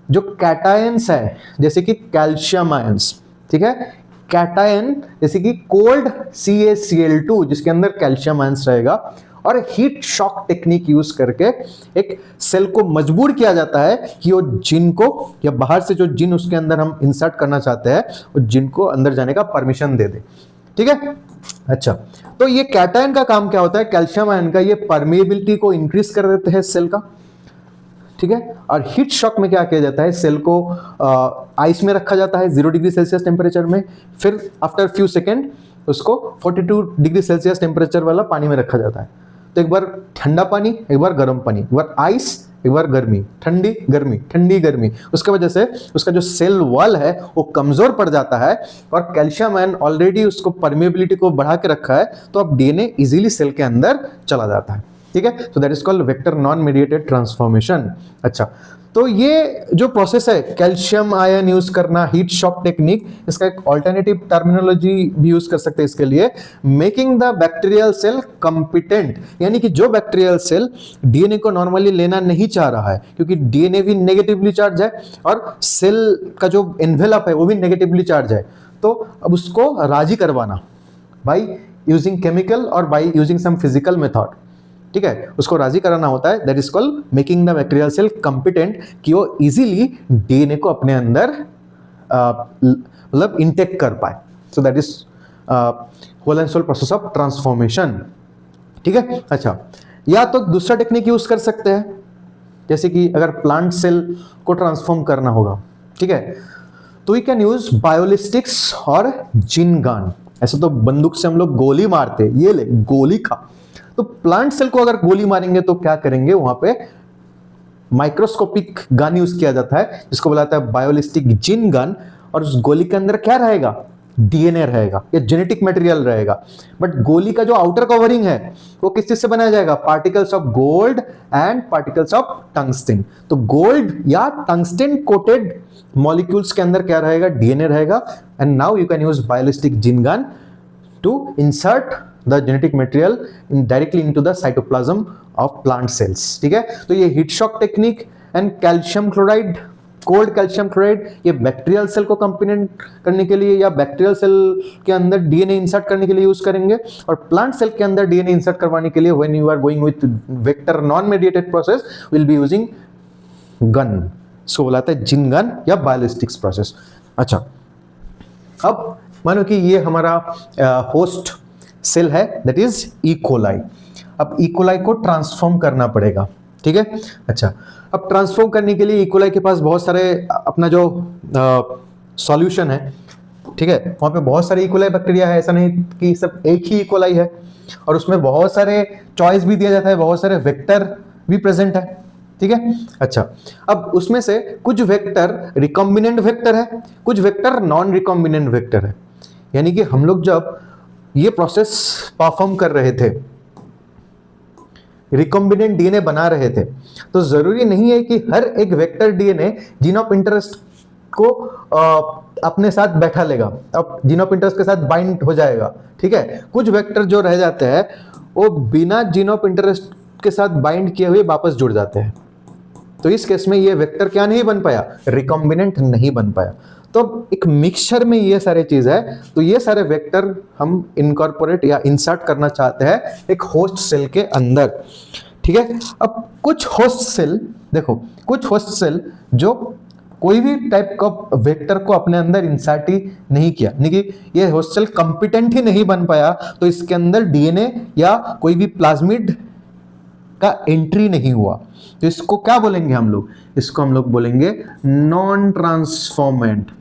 जो कैटायंस है जैसे कि कैल्शियम आयंस, ठीक है, कैटायन जैसे कि कोल्ड CaCl2 जिसके अंदर कैल्शियम आयंस रहेगा, और हीट शॉक टेक्निक यूज करके एक सेल को मजबूर किया जाता है कि वो जिन को, या बाहर से जो जिन उसके अंदर हम इंसर्ट करना चाहते हैं वो जिन को अंदर जाने का परमिशन दे दे, ठीक है। अच्छा, तो ये कैटायन का काम क्या होता है, कैल्शियम आयन का, ये परमेबिलिटी को इंक्रीज कर देते हैं सेल का, ठीक है। और हीट शॉक में क्या किया जाता है, सेल को आइस में रखा जाता है 0 डिग्री सेल्सियस टेम्परेचर में, फिर आफ्टर फ्यू सेकेंड उसको 42 डिग्री सेल्सियस टेम्परेचर वाला पानी में रखा जाता है। तो एक बार ठंडा पानी, एक बार गर्म पानी, एक बार आइस, एक बार गर्मी, ठंडी गर्मी, ठंडी गर्मी, उसके वजह से उसका जो सेल वॉल है वो कमजोर पड़ जाता है, और कैल्शियम आयन ऑलरेडी उसको परमेबिलिटी को बढ़ा के रखा है, तो अब डीएनए इजीली सेल के अंदर चला जाता है, ठीक है। So that is called vector non mediated transformation. अच्छा, तो ये जो प्रोसेस है कैल्शियम आयन यूज करना, हीट शॉक टेक्निक, इसका एक ऑल्टरनेटिव टर्मिनोलॉजी भी यूज कर सकते हैं इसके लिए, making the bacterial cell competent, यानी कि जो बैक्टीरियल सेल डीएनए को नॉर्मली लेना नहीं चाह रहा है, क्योंकि डीएनए भी नेगेटिवली चार्ज है और सेल का जो एनवेलप है वो भी नेगेटिवली चार्ज है, तो अब उसको राजी करवाना बाई यूजिंग केमिकल और by using some physical method, ठीक है, उसको राजी कराना होता है। That is called making the bacterial cell competent, कि वो इजीली डीएनए को अपने अंदर मतलब इंटेक कर पाए। So that is whole and sole process of transformation, ठीक है। अच्छा, या तो दूसरा टेक्निक यूज कर सकते हैं, जैसे कि अगर प्लांट सेल को ट्रांसफॉर्म करना होगा, ठीक है, तो वी कैन यूज बायोलिस्टिक्स और जिन गन। ऐसे तो बंदूक से हम लोग गोली मारते, ये ले गोली खा, तो प्लांट सेल को अगर गोली मारेंगे तो क्या करेंगे, वहां पे माइक्रोस्कोपिक गन यूज किया जाता है जिसको बुलाता है बायोलिस्टिक जिन गन, और उस गोली के अंदर क्या रहेगा, डीएनए रहेगा या जेनेटिक मटेरियल रहेगा, बट गोली का जो आउटर कवरिंग है वो किस चीज से बनाया जाएगा, particles of gold and particles of टंगस्टेन। तो गोल्ड या टंगस्टेन कोटेड मॉलिक्यूल्स के अंदर क्या रहेगा, डीएनए रहेगा, and now you can use biolistic gene gun to insert the genetic material directly into the cytoplasm of plant cells, ठीक है। तो ये heat shock technique and calcium chloride, cold calcium chloride, ये बैक्टीरियल सेल को component करने के लिए या बैक्टीरियल सेल के अंदर डीएनए इंसर्ट करने के लिए यूज करेंगे, और प्लांट सेल के अंदर डीएनए इंसर्ट करवाने के लिए when you are going with vector non mediated process will be using gun, इसको बुलाता है जिन गन या बायोलिस्टिक्स प्रोसेस। अच्छा, अब मानो कि ये हमारा होस्ट सेल है, दैट इज इकोलाई। अब इकोलाई को ट्रांसफॉर्म करना पड़ेगा, ठीक है। अच्छा, अब ट्रांसफॉर्म करने के लिए इकोलाई के पास बहुत सारे अपना जो सॉल्यूशन है, ठीक है, वहां पे बहुत सारे इकोलाई बैक्टीरिया है, ऐसा नहीं कि सब एक ही इकोलाई है, और उसमें बहुत सारे चॉइस भी दिया जाता है, बहुत सारे वेक्टर भी प्रेजेंट है, ठीक है। अच्छा, अब उसमें से कुछ वेक्टर रिकॉम्बिनेंट वेक्टर है, कुछ वेक्टर नॉन रिकॉम्बिनेंट वेक्टर है, यानी कि हम लोग जब ये प्रोसेस परफॉर्म कर रहे थे, रिकॉम्बिनेंट डीएनए बना रहे थे, तो जरूरी नहीं है कि हर एक vector DNA gene of interest को अपने साथ बैठा लेगा, अब जीन ऑफ इंटरेस्ट के साथ बाइंड हो जाएगा, ठीक है। कुछ वेक्टर जो रह जाते हैं वो बिना जीन ऑफ इंटरेस्ट के साथ बाइंड किए हुए वापस जुड़ जाते हैं, तो इस केस में ये वेक्टर क्या नहीं बन पाया, रिकॉम्बिनेंट नहीं बन पाया। तो एक मिक्सचर में ये सारे चीज है, तो ये सारे वेक्टर हम इनकॉर्पोरेट या इंसर्ट करना चाहते हैं एक होस्ट सेल के अंदर, ठीक है। अब कुछ होस्ट सेल, देखो कुछ होस्ट सेल जो कोई भी टाइप का वेक्टर को अपने अंदर इंसर्ट ही नहीं किया, यानी कि ये होस्ट सेल कॉम्पिटेंट ही नहीं बन पाया, तो इसके अंदर डीएनए या कोई भी प्लाज्मिड का एंट्री नहीं हुआ, तो इसको क्या बोलेंगे हम लोग, इसको हम लोग बोलेंगे नॉन ट्रांसफॉर्मेंट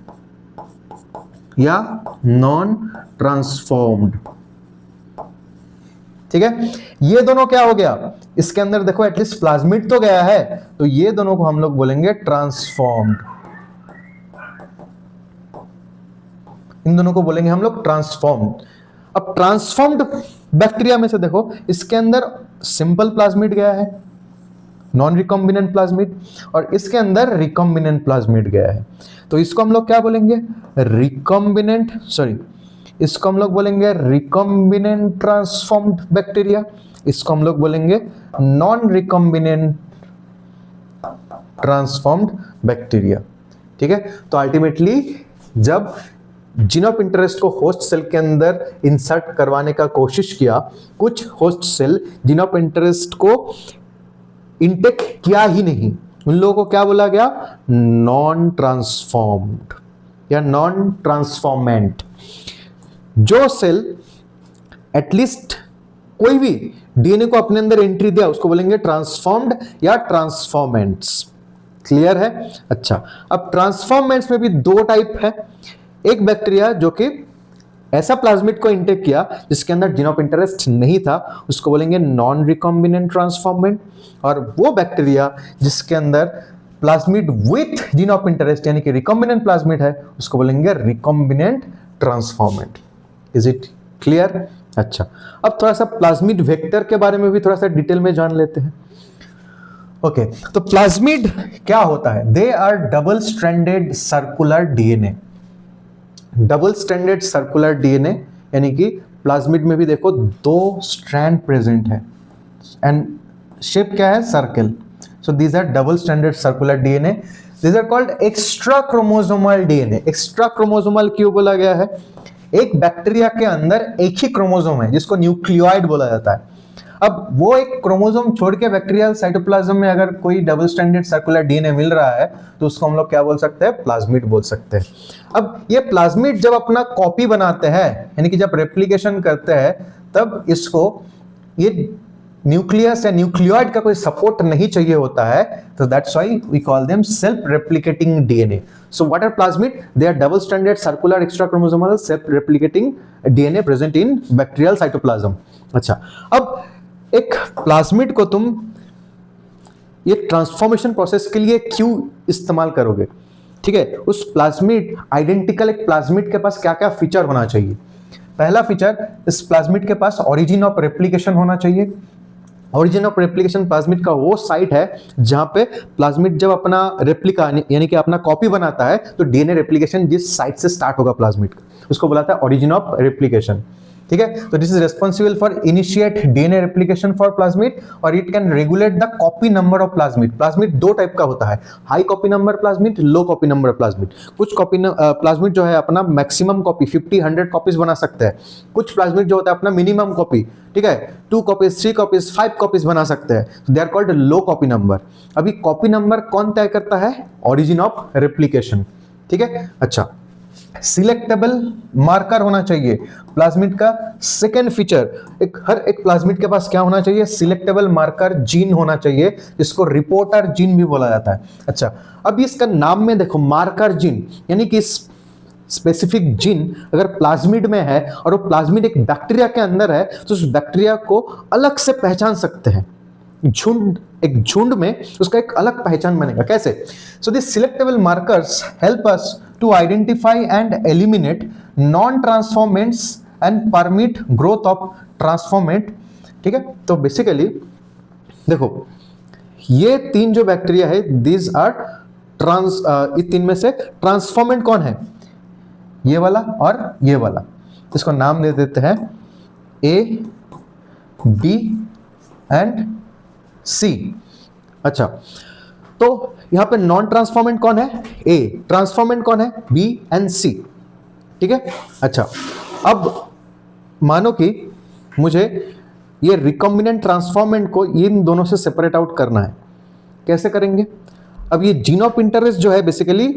या नॉन ट्रांसफॉर्म्ड, ठीक है। ये दोनों क्या हो गया, इसके अंदर देखो एटलीस्ट प्लाज्मिड तो गया है, तो ये दोनों को हम लोग बोलेंगे ट्रांसफॉर्म्ड। इन दोनों को बोलेंगे हम लोग ट्रांसफॉर्म्ड। अब ट्रांसफॉर्म्ड बैक्टीरिया में से देखो, इसके अंदर सिंपल प्लाज्मिड गया है, नॉन रिकॉम्बिनेंट प्लाज्मिड, और इसके अंदर रिकॉम्बिनेंट प्लाज्मिड गया है। तो इसको हम लोग क्या बोलेंगे, रिकॉम्बिनेंट, सॉरी, इसको हम लोग बोलेंगे रिकॉम्बिनेंट ट्रांसफॉर्म्ड बैक्टीरिया, इसको हम लोग बोलेंगे नॉन रिकॉम्बिनेंट ट्रांसफॉर्म्ड बैक्टीरिया। ठीक है, तो अल्टीमेटली जब जीन ऑफ इंटरेस्ट को होस्ट सेल के अंदर इंसर्ट करवाने का कोशिश किया, कुछ host cell gene of interest को इंटेक किया ही नहीं, उन लोगों को क्या बोला गया, नॉन ट्रांसफॉर्म्ड या नॉन ट्रांसफॉर्मेंट। जो सेल एटलीस्ट कोई भी डीएनए को अपने अंदर एंट्री दिया उसको बोलेंगे ट्रांसफॉर्म्ड या ट्रांसफॉर्मेंट्स। क्लियर है? अच्छा, अब ट्रांसफॉर्मेंट्स में भी दो टाइप है। एक बैक्टीरिया जो कि ऐसा प्लाज्मिड को इंटेक किया जिसके अंदर जीन ऑफ इंटरेस्ट नहीं था, उसको बोलेंगे नॉन रिकॉम्बिनेंट ट्रांसफॉर्मेंट, और वो बैक्टीरिया जिसके अंदर plasmid with gene of interest यानी कि रिकॉम्बिनेंट प्लाज्मिड है, उसको बोलेंगे recombinant transformant. Is it clear? अच्छा, अब थोड़ा सा प्लाज्मिड वेक्टर के बारे में भी थोड़ा सा डिटेल में जान लेते हैं। ओके, तो प्लाज्मिड क्या होता है? They are double stranded circular DNA. Double stranded circular DNA यानी कि प्लाज्मिड में भी देखो दो स्ट्रैंड प्रेजेंट है एंड शेप क्या है, circle. So these are double stranded circular DNA. These are called extra chromosomal DNA. Extra chromosomal क्यों बोला गया है? एक बैक्टीरिया के अंदर एक ही क्रोमोसोम है जिसको न्यूक्लियोइड बोला जाता है। अब वो एक क्रोमोसोम छोड़ के बैक्टीरियल साइटोप्लाज्म में अगर कोई डबल स्ट्रैंडेड सर्कुलर डीएनए मिल रहा है तो उसको हम लोग क्या बोल सकते हैं, प्लाज्मिड बोल सकते हैं। अब ये प्लाज्मिड जब अपना कॉपी बनाते हैं यानी कि जब रेप्लिकेशन करते हैं, तब इसको ये न्यूक्लियस या न्यूक्लियोइड का कोई सपोर्ट नहीं चाहिए होता है, तो that's why we call them self replicating DNA. So what are plasmid? They are double stranded circular extra chromosomal self replicating DNA present in bacterial cytoplasm. अच्छा, अब एक प्लाज्मिड को तुम ये ट्रांसफॉर्मेशन प्रोसेस के लिए क्यों इस्तेमाल करोगे? ठीक है, उस प्लाज्मिड आइडेंटिकल एक प्लाज्मिड के पास क्या क्या फीचर होना चाहिए? पहला फीचर, इस प्लाज्मिड के पास ओरिजिन ऑफ रेप्लिकेशन होना चाहिए। ओरिजिन ऑफ रेप्लिकेशन प्लाज्मिड का वो साइट है जहां पे प्लाज्मिड जब अपना रेप्लिका यानी कि अपना कॉपी बनाता है तो डीएनए रेप्लिकेशन जिस साइट से स्टार्ट होगा प्लाज्मिड का, उसको बुलाता है ओरिजिन ऑफ रेप्लिकेशन। ठीक है, तो this is responsible for initiate DNA replication for plasmid और it can regulate the copy number of plasmid. Plasmid दो टाइप का होता है, high copy number plasmid, low copy number plasmid. कुछ कॉपी प्लाज्मिड जो है अपना मैक्सिमम कॉपी 50-100 कॉपीज बना सकते हैं। कुछ प्लाज्मिड जो होता है अपना मिनिमम कॉपी, ठीक है, 2 कॉपीज, 3 कॉपीज, 5 कॉपीज बना सकते हैं। They are called low copy number. अभी कॉपी नंबर कौन तय करता है? Origin of replication. ठीक है, अच्छा, सिलेक्टेबल मार्कर होना चाहिए प्लाज्मिड का। सेकेंड फीचर, हर एक प्लाज्मिड के पास क्या होना चाहिए? सिलेक्टेबल मार्कर जीन होना चाहिए, जिसको रिपोर्टर जीन भी बोला जाता है। अच्छा, अब इसका नाम में देखो मार्कर जीन, यानी कि स्पेसिफिक जीन अगर प्लाज्मिड में है और वो प्लाज्मिड एक बैक्टीरिया के अंदर है तो उस बैक्टीरिया को अलग से पहचान सकते हैं। एक झुंड में उसका एक अलग पहचान बनेगा। कैसे? So this selectable markers help us to identify and eliminate non transformants and permit growth of transformant. ठीक है, तो बेसिकली देखो ये तीन जो बैक्टीरिया है, दीज आर इस तीन में से ट्रांसफॉर्मेंट कौन है? ये वाला और ये वाला। इसको नाम दे देते हैं ए, बी एंड सी। अच्छा, तो यहां पे नॉन ट्रांसफॉर्मेंट कौन है? ए। ट्रांसफॉर्मेंट कौन है? बी एंड सी। ठीक है, अच्छा, अब मानो कि मुझे ये रिकॉम्बिनेंट ट्रांसफॉर्मेंट को इन दोनों से सेपरेट आउट करना है। कैसे करेंगे? अब ये जीन ऑफ इंटरेस्ट जो है बेसिकली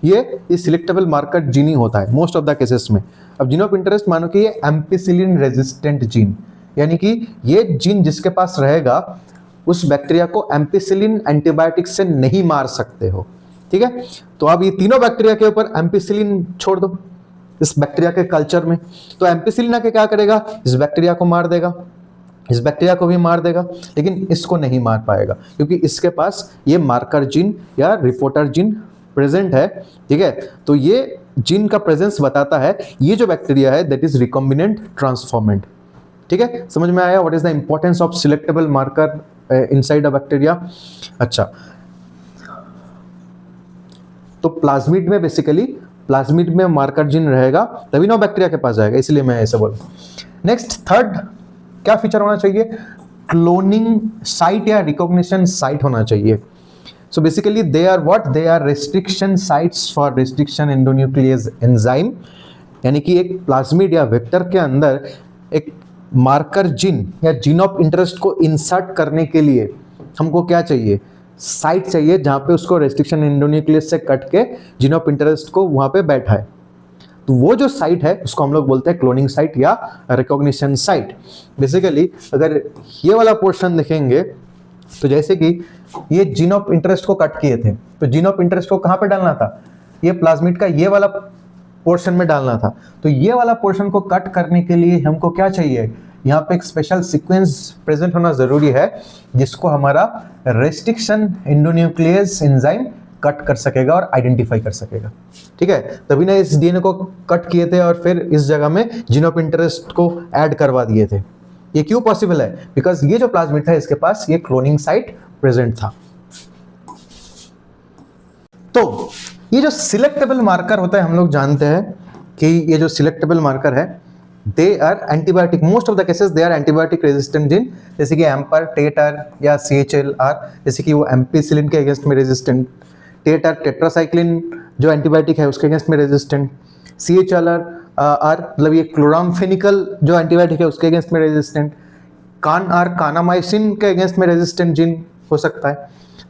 ये सिलेक्टेबल मार्कर जीन ही होता है मोस्ट ऑफ द केसेस में। अब जीन ऑफ इंटरेस्ट मानो कि ये एम्पिसिलिन रेजिस्टेंट जीन, यानी कि ये जीन जिसके पास रहेगा उस बैक्टीरिया को एम्पिसिलिन एंटीबायोटिक से नहीं मार सकते हो। ठीक है, तो अब ये तीनों बैक्टीरिया के ऊपर एम्पिसिलिन छोड़ दो इस बैक्टीरिया के कल्चर में, तो एम्पिसिलिन आके क्या करेगा? इस बैक्टीरिया को मार देगा, इस बैक्टीरिया को भी मार देगा, लेकिन इसको नहीं मार पाएगा क्योंकि इसके पास ये मार्कर जीन या रिपोर्टर जीन प्रेजेंट है। ठीक है, तो ये जीन का प्रेजेंस बताता है, ये जो बैक्टीरिया है दैट इज रिकॉम्बिनेंट ट्रांसफॉर्मेंट। ठीक है, समझ में आया what is the importance of selectable marker inside a bacteria. अच्छा, तो प्लाज्मिड में बेसिकली प्लाज्मिड में मार्कर जीन रहेगा तभी ना बैक्टीरिया के पास जाएगा, इसलिए मैं ऐसा बोलूं। नेक्स्ट थर्ड क्या फीचर होना चाहिए, क्लोनिंग साइट या रिकॉग्निशन साइट होना चाहिए। So basically they are what, they are restriction sites for restriction endonuclease enzyme, यानी कि एक प्लाज्मिड या वेक्टर के अंदर एक मार्कर जीन या जीन ऑफ इंटरेस्ट को इंसर्ट करने के लिए हमको क्या चाहिए, साइट चाहिए जहां पे उसको रेस्ट्रिक्शन एंडोन्यूक्लियस से कट के जीन ऑफ इंटरेस्ट को वहां पे बैठा है। तो वो जो साइट है उसको हम लोग बोलते हैं क्लोनिंग साइट या रिकॉग्निशन साइट। बेसिकली अगर ये वाला पोर्शन देखेंगे तो जैसे कि ये जीन ऑफ इंटरेस्ट को कट किए थे, तो जीन ऑफ इंटरेस्ट को कहाँ पे डालना था, ये प्लाज्मिड का ये वाला पोर्शन में डालना था। तो ये वाला पोर्शन को कट करने के लिए हमको क्या चाहिए, यहाँ पे एक स्पेशल सीक्वेंस प्रेजेंट होना जरूरी है जिसको हमारा रेस्ट्रिक्शन एंडोन्यूक्लियस एंजाइम कट कर सकेगा और आइडेंटिफाई कर सकेगा। ठीक है, तभी ना इस डीएनए को कट किए थे और फिर इस जगह में जीन ऑफ इंटरेस्ट को ऐड करवा दिए थे। ये क्यों पॉसिबल है, बिकॉज ये जो प्लाज्मिड था इसके पास ये क्लोनिंग साइट प्रेजेंट था। तो ये जो सिलेक्टेबल मार्कर होता है हम लोग जानते हैं कि ये जो सिलेक्टेबल मार्कर है they are antibiotic, most of the cases they are antibiotic resistant gene, जैसे कि एम्पर, टेटर या CHLR, जैसे कि वो एम्पिसिलिन के अगेंस्ट में रेजिस्टेंट, टेटर टेट्रासाइक्लिन जो एंटीबायोटिक है उसके अगेंस्ट में रेजिस्टेंट, CHLR मतलब ये क्लोरामफेनिकल जो एंटीबायोटिक है उसके अगेंस्ट में रेजिस्टेंट, कानामाइसिन के अगेंस्ट में रेजिस्टेंट जीन हो सकता है।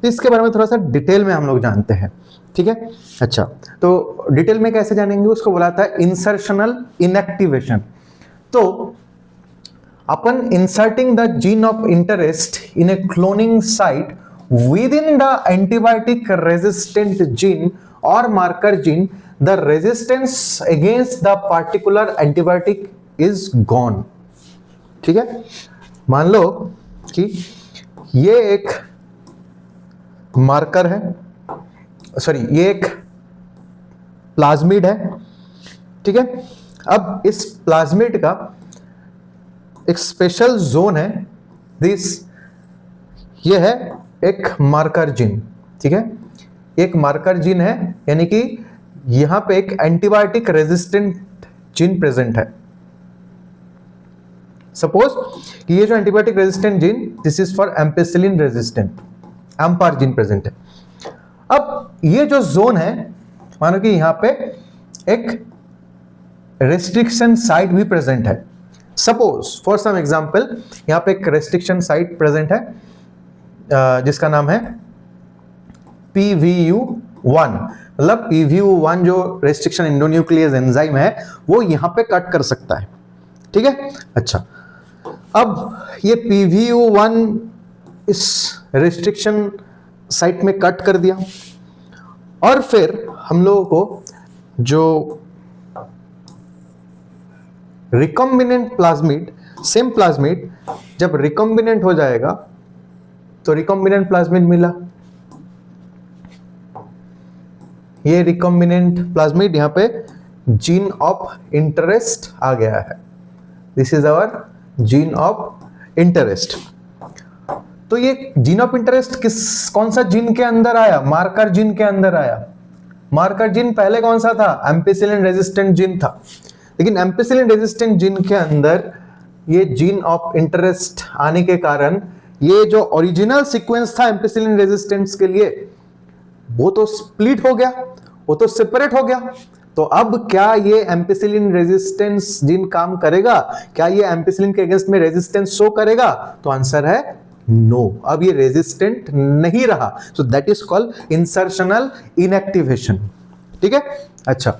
तो इसके बारे में थोड़ा सा डिटेल में हम लोग जानते हैं। ठीक है, अच्छा, तो डिटेल में कैसे जानेंगे, उसको बोला था इंसर्शनल इनएक्टिवेशन। तो अपन inserting the gene of interest in a cloning site within the antibiotic resistant gene or marker gene, the resistance against the particular antibiotic is gone। ठीक है, मान लो कि ये एक मार्कर है, सॉरी ये एक प्लाज्मिड है। ठीक है, अब इस प्लाज्मिड का एक स्पेशल जोन है, दिस ये है एक मार्कर जीन। ठीक है, एक मार्कर जीन है, यानी कि यहां पे एक एंटीबायोटिक रेजिस्टेंट जीन प्रेजेंट है। सपोज कि ये जो antibiotic resistant gene this is for ampicillin resistant, ampR gene present है। अब ये जो जोन है, मानो कि यहां पे एक रेस्ट्रिक्शन साइट भी प्रेजेंट है। सपोज फॉर सम एग्जांपल यहां पे एक रेस्ट्रिक्शन साइट प्रेजेंट है जिसका नाम है PVU1, मतलब PVU1 जो रेस्ट्रिक्शन एंडोन्यूक्लियस एंजाइम है वो यहां पे कट कर सकता है। ठीक है, अच्छा, अब ये PVU1 इस रेस्ट्रिक्शन साइट में कट कर दिया और फिर हम लोगों को जो रिकॉम्बिनेंट प्लाज्मिड, सेम प्लाज्मिड जब रिकॉम्बिनेंट हो जाएगा तो रिकॉम्बिनेंट प्लाज्मिड मिला, ये रिकॉम्बिनेंट प्लाज्मिड यहां पे जीन ऑफ इंटरेस्ट आ गया है, this is our gene of interest. तो ये जीन ऑफ इंटरेस्ट कौन सा जीन के अंदर आया, मार्कर जीन के अंदर आया। मार्कर जीन पहले कौन सा था, एम्पिसिलिन रेजिस्टेंट जीन था, लेकिन एम्पिसिलिन रेजिस्टेंट जीन के अंदर ये जीन ऑफ इंटरेस्ट आने के कारण ये जो ओरिजिनल सीक्वेंस था एम्पिसिलिन रेजिस्टेंस के लिए वो तो स्प्लिट हो गया, वो तो सेपरेट हो गया। तो अब क्या ये एम्पिसिलिन रेजिस्टेंस जीन काम करेगा, क्या ये एम्पिसिलिन के अगेंस्ट में रेजिस्टेंस शो करेगा, तो आंसर है नो, अब ये रेजिस्टेंट नहीं रहा। सो that is called insertional inactivation. ठीक है, अच्छा,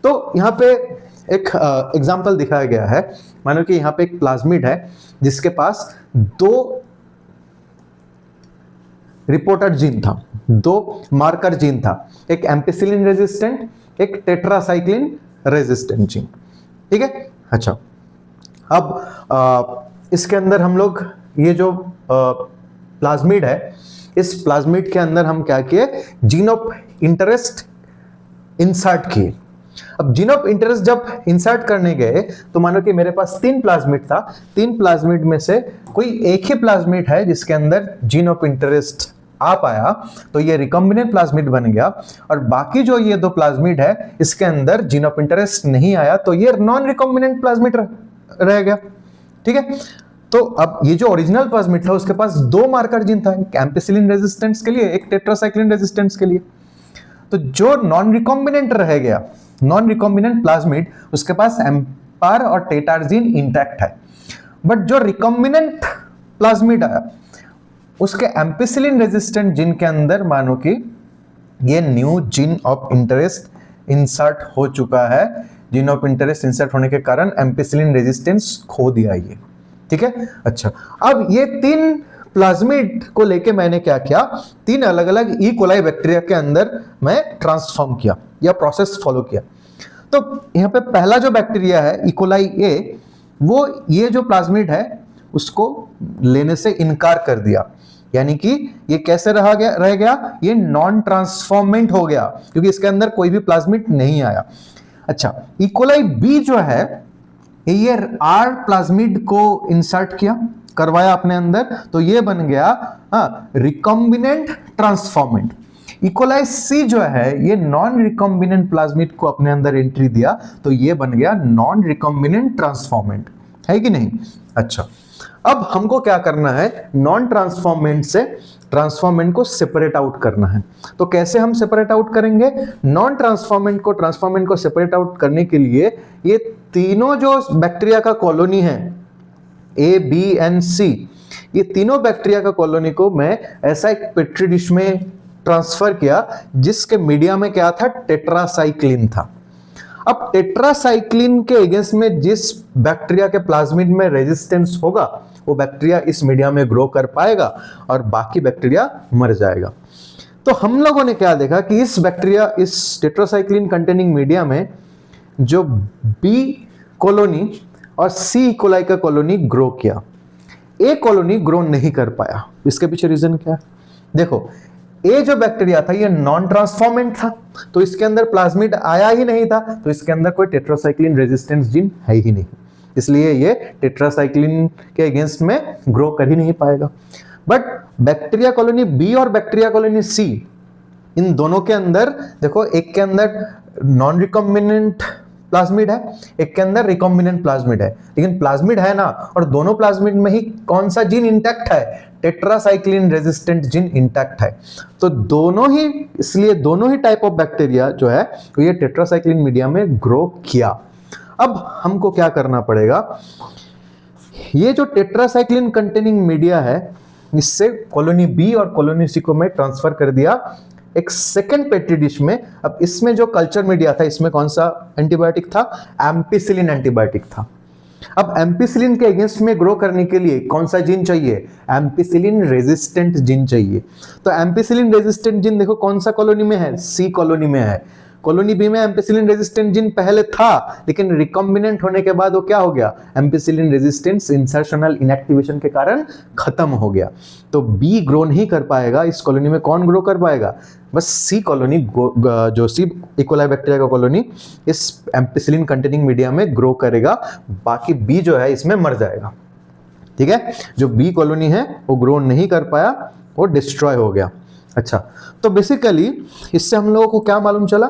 तो यहां पे एक एग्जांपल दिखाया गया है, मानो कि यहां पे एक प्लाज्मिड है जिसके पास दो रिपोर्टर जीन था, दो मार्कर जीन था, एक एम्पिसिलिन रेजिस्टेंट, एक टेट्रासाइक्लिन रेजिस्टेंट जीन। ठीक है, अच्छा, अब इसके अंदर हम लोग ये जो प्लाज्मिड है, इस प्लाज्मिड के अंदर हम क्या किए, जीन ऑफ इंटरेस्ट इंसर्ट किए। अब जीन ऑफ इंटरेस्ट जब इंसर्ट करने गए तो मानो कि मेरे पास 3 प्लाज्मिड था, 3 प्लाज्मिड में से कोई एक ही प्लाज्मिड है जिसके अंदर जीन ऑफ इंटरेस्ट आ पाया, तो ये रिकॉम्बिनेंट प्लाज्मिड बन गया, और बाकी जो ये 2 प्लाज्मिड है इसके अंदर जीन ऑफ इंटरेस्ट नहीं आया, तो ये नॉन रिकॉम्बिनेंट प्लाज्मिड रह गया। ठीक है, तो अब ये जो ओरिजिनल प्लाज्मिड था उसके पास 2 मार्कर जीन था, एक एम्पिसिलिन रेजिस्टेंस के लिए, एक टेट्रासाइक्लिन रेजिस्टेंस के लिए। तो जो नॉन रिकॉम्बिनेंट रह गया, नॉन रिकॉम्बिनेंट प्लाज्मिड, उसके पास एम्पार और टेटार जीन इंटैक्ट है, बट जो रिकॉम्बिनेंट प्लाज्मिड आया उसके एम्पिसिलिन रेजिस्टेंट जीन के अंदर मानो कि ये new gene of interest insert हो चुका है। जीन ऑफ इंटरेस्ट इंसर्ट होने के कारण एम्पिसिलिन रेजिस्टेंस खो दिया ये। ठीक है, अच्छा, अब ये 3 प्लाज्मिड को लेके मैंने क्या किया, 3 अलग अलग ई कोलाई बैक्टीरिया के अंदर मैं ट्रांसफॉर्म किया या प्रोसेस फॉलो किया। तो यहाँ पे पहला जो बैक्टीरिया है ई कोलाई ए, वो ये जो प्लाज्मिड है उसको लेने से इनकार कर दिया, यानी कि ये कैसे रह गया, ये नॉन ट्रांसफॉर्मेंट हो गया क्योंकि इसके अंदर कोई भी प्लाज्मिड नहीं आया। अच्छा, ई कोलाई बी जो है ये आर प्लाज्मिड को इंसर्ट करवाया अपने अंदर, तो ये बन गया रिकॉम्बिनेंट ट्रांसफॉर्मेंट। ई कोलाई सी जो है ये नॉन रिकॉम्बिनेंट प्लाज्मिड को अपने अंदर एंट्री दिया, तो ये बन गया नॉन रिकॉम्बिनेंट ट्रांसफॉर्मेंट, है कि नहीं। अच्छा, अब हमको क्या करना है, नॉन ट्रांसफॉर्मेंट से ट्रांसफॉर्मेंट को सेपरेट आउट करना है। तो कैसे हम सेपरेट आउट करेंगे, नॉन ट्रांसफॉर्मेंट को ट्रांसफॉर्मेंट को सेपरेट आउट करने के लिए ये तीनों जो बैक्टीरिया का कॉलोनी है ए, बी एंड सी, ये तीनों बैक्टीरिया का कॉलोनी को मैं ऐसा एक पेट्री डिश में ट्रांसफर किया जिसके मीडिया में क्या था, टेट्रासाइक्लिन था। अब टेट्रासाइक्लिन के अगेंस्ट में जिस बैक्टीरिया के प्लाज्मिड में रेजिस्टेंस होगा वो बैक्टीरिया इस मीडिया में ग्रो कर पाएगा और बाकी बैक्टीरिया मर जाएगा। तो हम लोगों ने क्या देखा कि इस बैक्टीरिया, इस टेट्रासाइक्लिन कंटेनिंग मीडिया में जो बी कॉलोनी और सी कोलाई का कॉलोनी ग्रो किया, ए कॉलोनी ग्रो नहीं कर पाया। इसके पीछे रीजन क्या है, देखो, ए जो बैक्टीरिया था ये नॉन ट्रांसफॉर्मेंट था, तो इसके अंदर प्लाज्मिड आया ही नहीं था, तो इसके अंदर कोई टेट्रासाइक्लिन रेजिस्टेंस जीन है ही नहीं, इसलिए ये टेट्रासाइक्लिन के अगेंस्ट में ग्रो कर ही नहीं पाएगा। बट बैक्टीरिया कॉलोनी बी और बैक्टीरिया कॉलोनी सी, इन दोनों के अंदर देखो, एक के अंदर नॉन रिकॉम्बिनेंट प्लाज्मिड है, एक के अंदर रिकॉम्बिनेंट प्लाज्मिड है, लेकिन प्लाज्मिड है ना, और दोनों प्लाज्मिड में ही कौन सा जीन इंटैक्ट है, टेट्रासाइक्लिन रेजिस्टेंट जीन इंटैक्ट है। तो दोनों ही, इसलिए दोनों ही टाइप ऑफ बैक्टीरिया जो है तो ये टेट्रासाइक्लिन मीडिया में ग्रो किया। अब हमको क्या करना पड़ेगा, ये जो टेट्रासाइक्लिन कंटेनिंग मीडिया है इससे कॉलोनी बी और कॉलोनी सी को मैं ट्रांसफर कर दिया एक सेकेंड पेट्री डिश में। अब इसमें जो कल्चर मीडिया था इसमें कौन सा एंटीबायोटिक था, एम्पिसिलिन एंटीबायोटिक था। अब एम्पिसिलिन के अगेंस्ट में ग्रो करने के लिए कौन सा जीन चाहिए, एम्पिसिलिन रेजिस्टेंट जीन चाहिए। तो एम्पिसिलिन रेजिस्टेंट जीन देखो कौन सा कॉलोनी में है, सी कॉलोनी में है। कॉलोनी बी में एम्पिसिलिन रेजिस्टेंट जीन पहले था, लेकिन रिकॉम्बिनेंट होने के बाद वो क्या हो गया, एम्पिसिलिन रेजिस्टेंस इंसर्शनल इनएक्टिवेशन के कारण खत्म हो गया। तो बी ग्रो नहीं कर पाएगा, इस कॉलोनी में कौन ग्रो कर पाएगा, बस सी कॉलोनी, जो सी ई कोलाई बैक्टीरिया का कॉलोनी इस एम्पिसिलिन कंटेनिंग मीडिया में ग्रो करेगा, बाकी बी जो है इसमें मर जाएगा। ठीक है, जो बी कॉलोनी है वो ग्रो नहीं कर पाया, वो डिस्ट्रॉय हो गया। अच्छा, तो बेसिकली इससे हम लोगों को क्या मालूम चला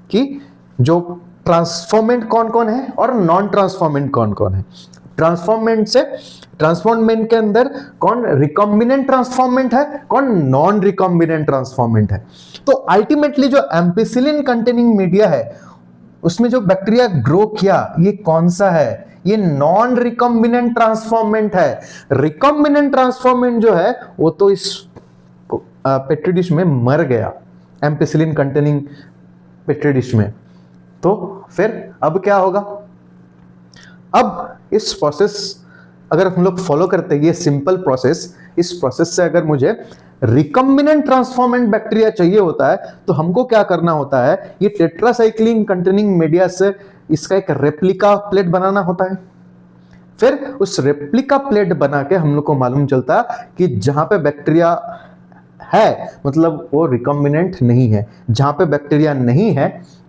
कि जो ट्रांसफॉर्मेंट कौन कौन है और नॉन ट्रांसफॉर्मेंट कौन कौन है। ट्रांसफॉर्मेंट से, ट्रांसफॉर्मेंट के अंदर कौन रिकॉम्बिनेंट ट्रांसफॉर्मेंट है, कौन नॉन रिकॉम्बिनेंट ट्रांसफॉर्मेंट है। तो अल्टीमेटली जो एम्पिसिलिन कंटेनिंग मीडिया है उसमें जो बैक्टीरिया ग्रो किया ये कौन सा है, ये नॉन रिकॉम्बिनेंट ट्रांसफॉर्मेंट है। रिकॉम्बिनेंट ट्रांसफॉर्मेंट जो है वो तो इस पेट्री डिश में मर गया, एम्पिसिलिन कंटेनिंग पेट्री डिश में। तो फिर अब क्या होगा, अब इस प्रोसेस अगर हम लोग फॉलो करते हैं, ये सिंपल प्रोसेस, इस प्रोसेस से अगर मुझे रिकॉम्बिनेंट ट्रांसफॉर्मेंट बैक्टीरिया चाहिए होता है तो हमको क्या करना होता है, ये टेट्रासाइक्लिन कंटेनिंग मीडिया से इसका एक रेप्लिका प्लेट बनाना होता है। फिर उस रेप्लिका प्लेट बना के हम लोग को मालूम चलता कि जहां पे बैक्टीरिया है मतलब वो रिकॉम्बिनेंट नहीं है, जहां पे बैक्टीरिया नहीं है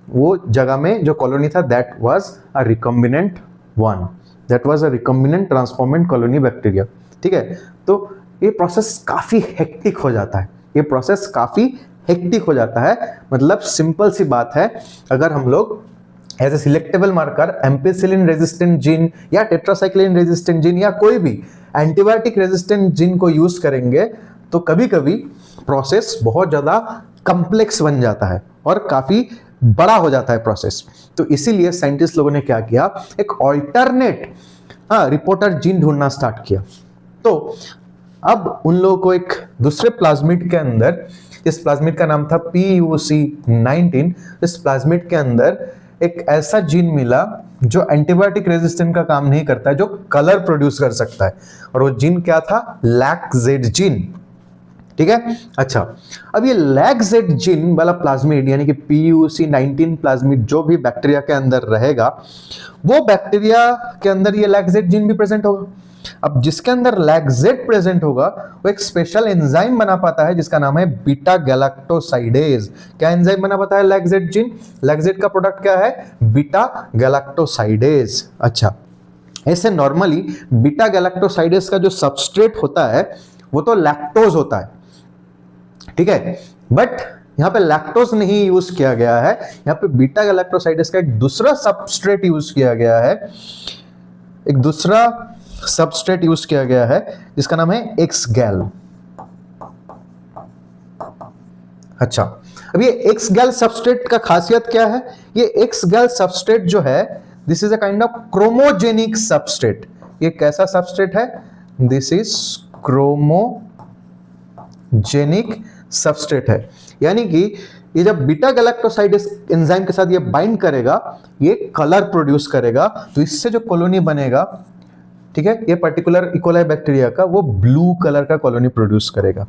वो जगह में जो कॉलोनी था that was a recombinant one, that was a recombinant transformant colony bacteria. ठीक है, तो ये प्रोसेस काफी हेक्टिक हो जाता है, ये प्रोसेस काफी हेक्टिक हो जाता है। मतलब सिंपल सी बात है, अगर हम लोग as a selectable marker ampicillin resistant gene या टेट्रासाइक्लिन रेजिस्टेंट जीन या कोई भी एंटीबायोटिक रेजिस्टेंट जीन को यूज करेंगे तो कभी कभी प्रोसेस बहुत ज्यादा कॉम्प्लेक्स बन जाता है और काफी बड़ा हो जाता है प्रोसेस। तो इसीलिए साइंटिस्ट लोगों ने क्या किया, एक ऑल्टरनेट रिपोर्टर जीन ढूंढना स्टार्ट किया। तो अब उन लोगों को एक दूसरे प्लाज्मिड के अंदर, इस प्लाज्मिड का नाम था PUC19, इस प्लाज्मिड के अंदर एक ऐसा जीन मिला जो एंटीबायोटिक रेजिस्टेंट का काम नहीं करता है, जो कलर प्रोड्यूस कर सकता है, और वो जीन क्या था, लैक-जेड जीन। ठीक है, अच्छा, अब ये लैक-जेड जीन वाला प्लाज्मिड यानी कि PUC19 प्लाज्मिड जो भी बैक्टीरिया के अंदर रहेगा, वो बैक्टीरिया के अंदर ये लैक-जेड जीन भी प्रेजेंट होगा। अब जिसके अंदर लैक-जेड प्रेजेंट होगा वो एक स्पेशल एंजाइम बना पाता है जिसका नाम है बीटा गैलेक्टोसाइडेज। क्या एंजाइम बना पाता है लैक-जेड जीन? लैक-जेड का प्रोडक्ट क्या है? Beta galactosidase. अच्छा, ऐसे नॉर्मली बीटा गैलेक्टोसाइडेज का जो सबस्ट्रेट होता है वो तो लैक्टोज होता है, ठीक है, बट यहां पे लैक्टोज नहीं यूज किया गया है, यहां पे बीटा गैलेक्टोसाइडेज का एक दूसरा सबस्ट्रेट यूज किया गया है, एक दूसरा सबस्ट्रेट यूज किया गया है जिसका नाम है एक्स-गैल। अच्छा, अब ये एक्स-गैल सबस्ट्रेट का खासियत क्या है? ये एक्स-गैल सबस्ट्रेट जो है, this is a kind of chromogenic substrate. ये कैसा सबस्ट्रेट है? दिस इज क्रोमोजेनिक सबस्ट्रेट है, यानी कि ये जब बीटा गैलेक्टोसाइडेज एंजाइम के साथ ये बाइंड करेगा, ये कलर प्रोड्यूस करेगा, तो इससे जो कॉलोनी बनेगा, ठीक है, ये पर्टिकुलर इकोलाई बैक्टीरिया का वो ब्लू कलर का कॉलोनी प्रोड्यूस करेगा।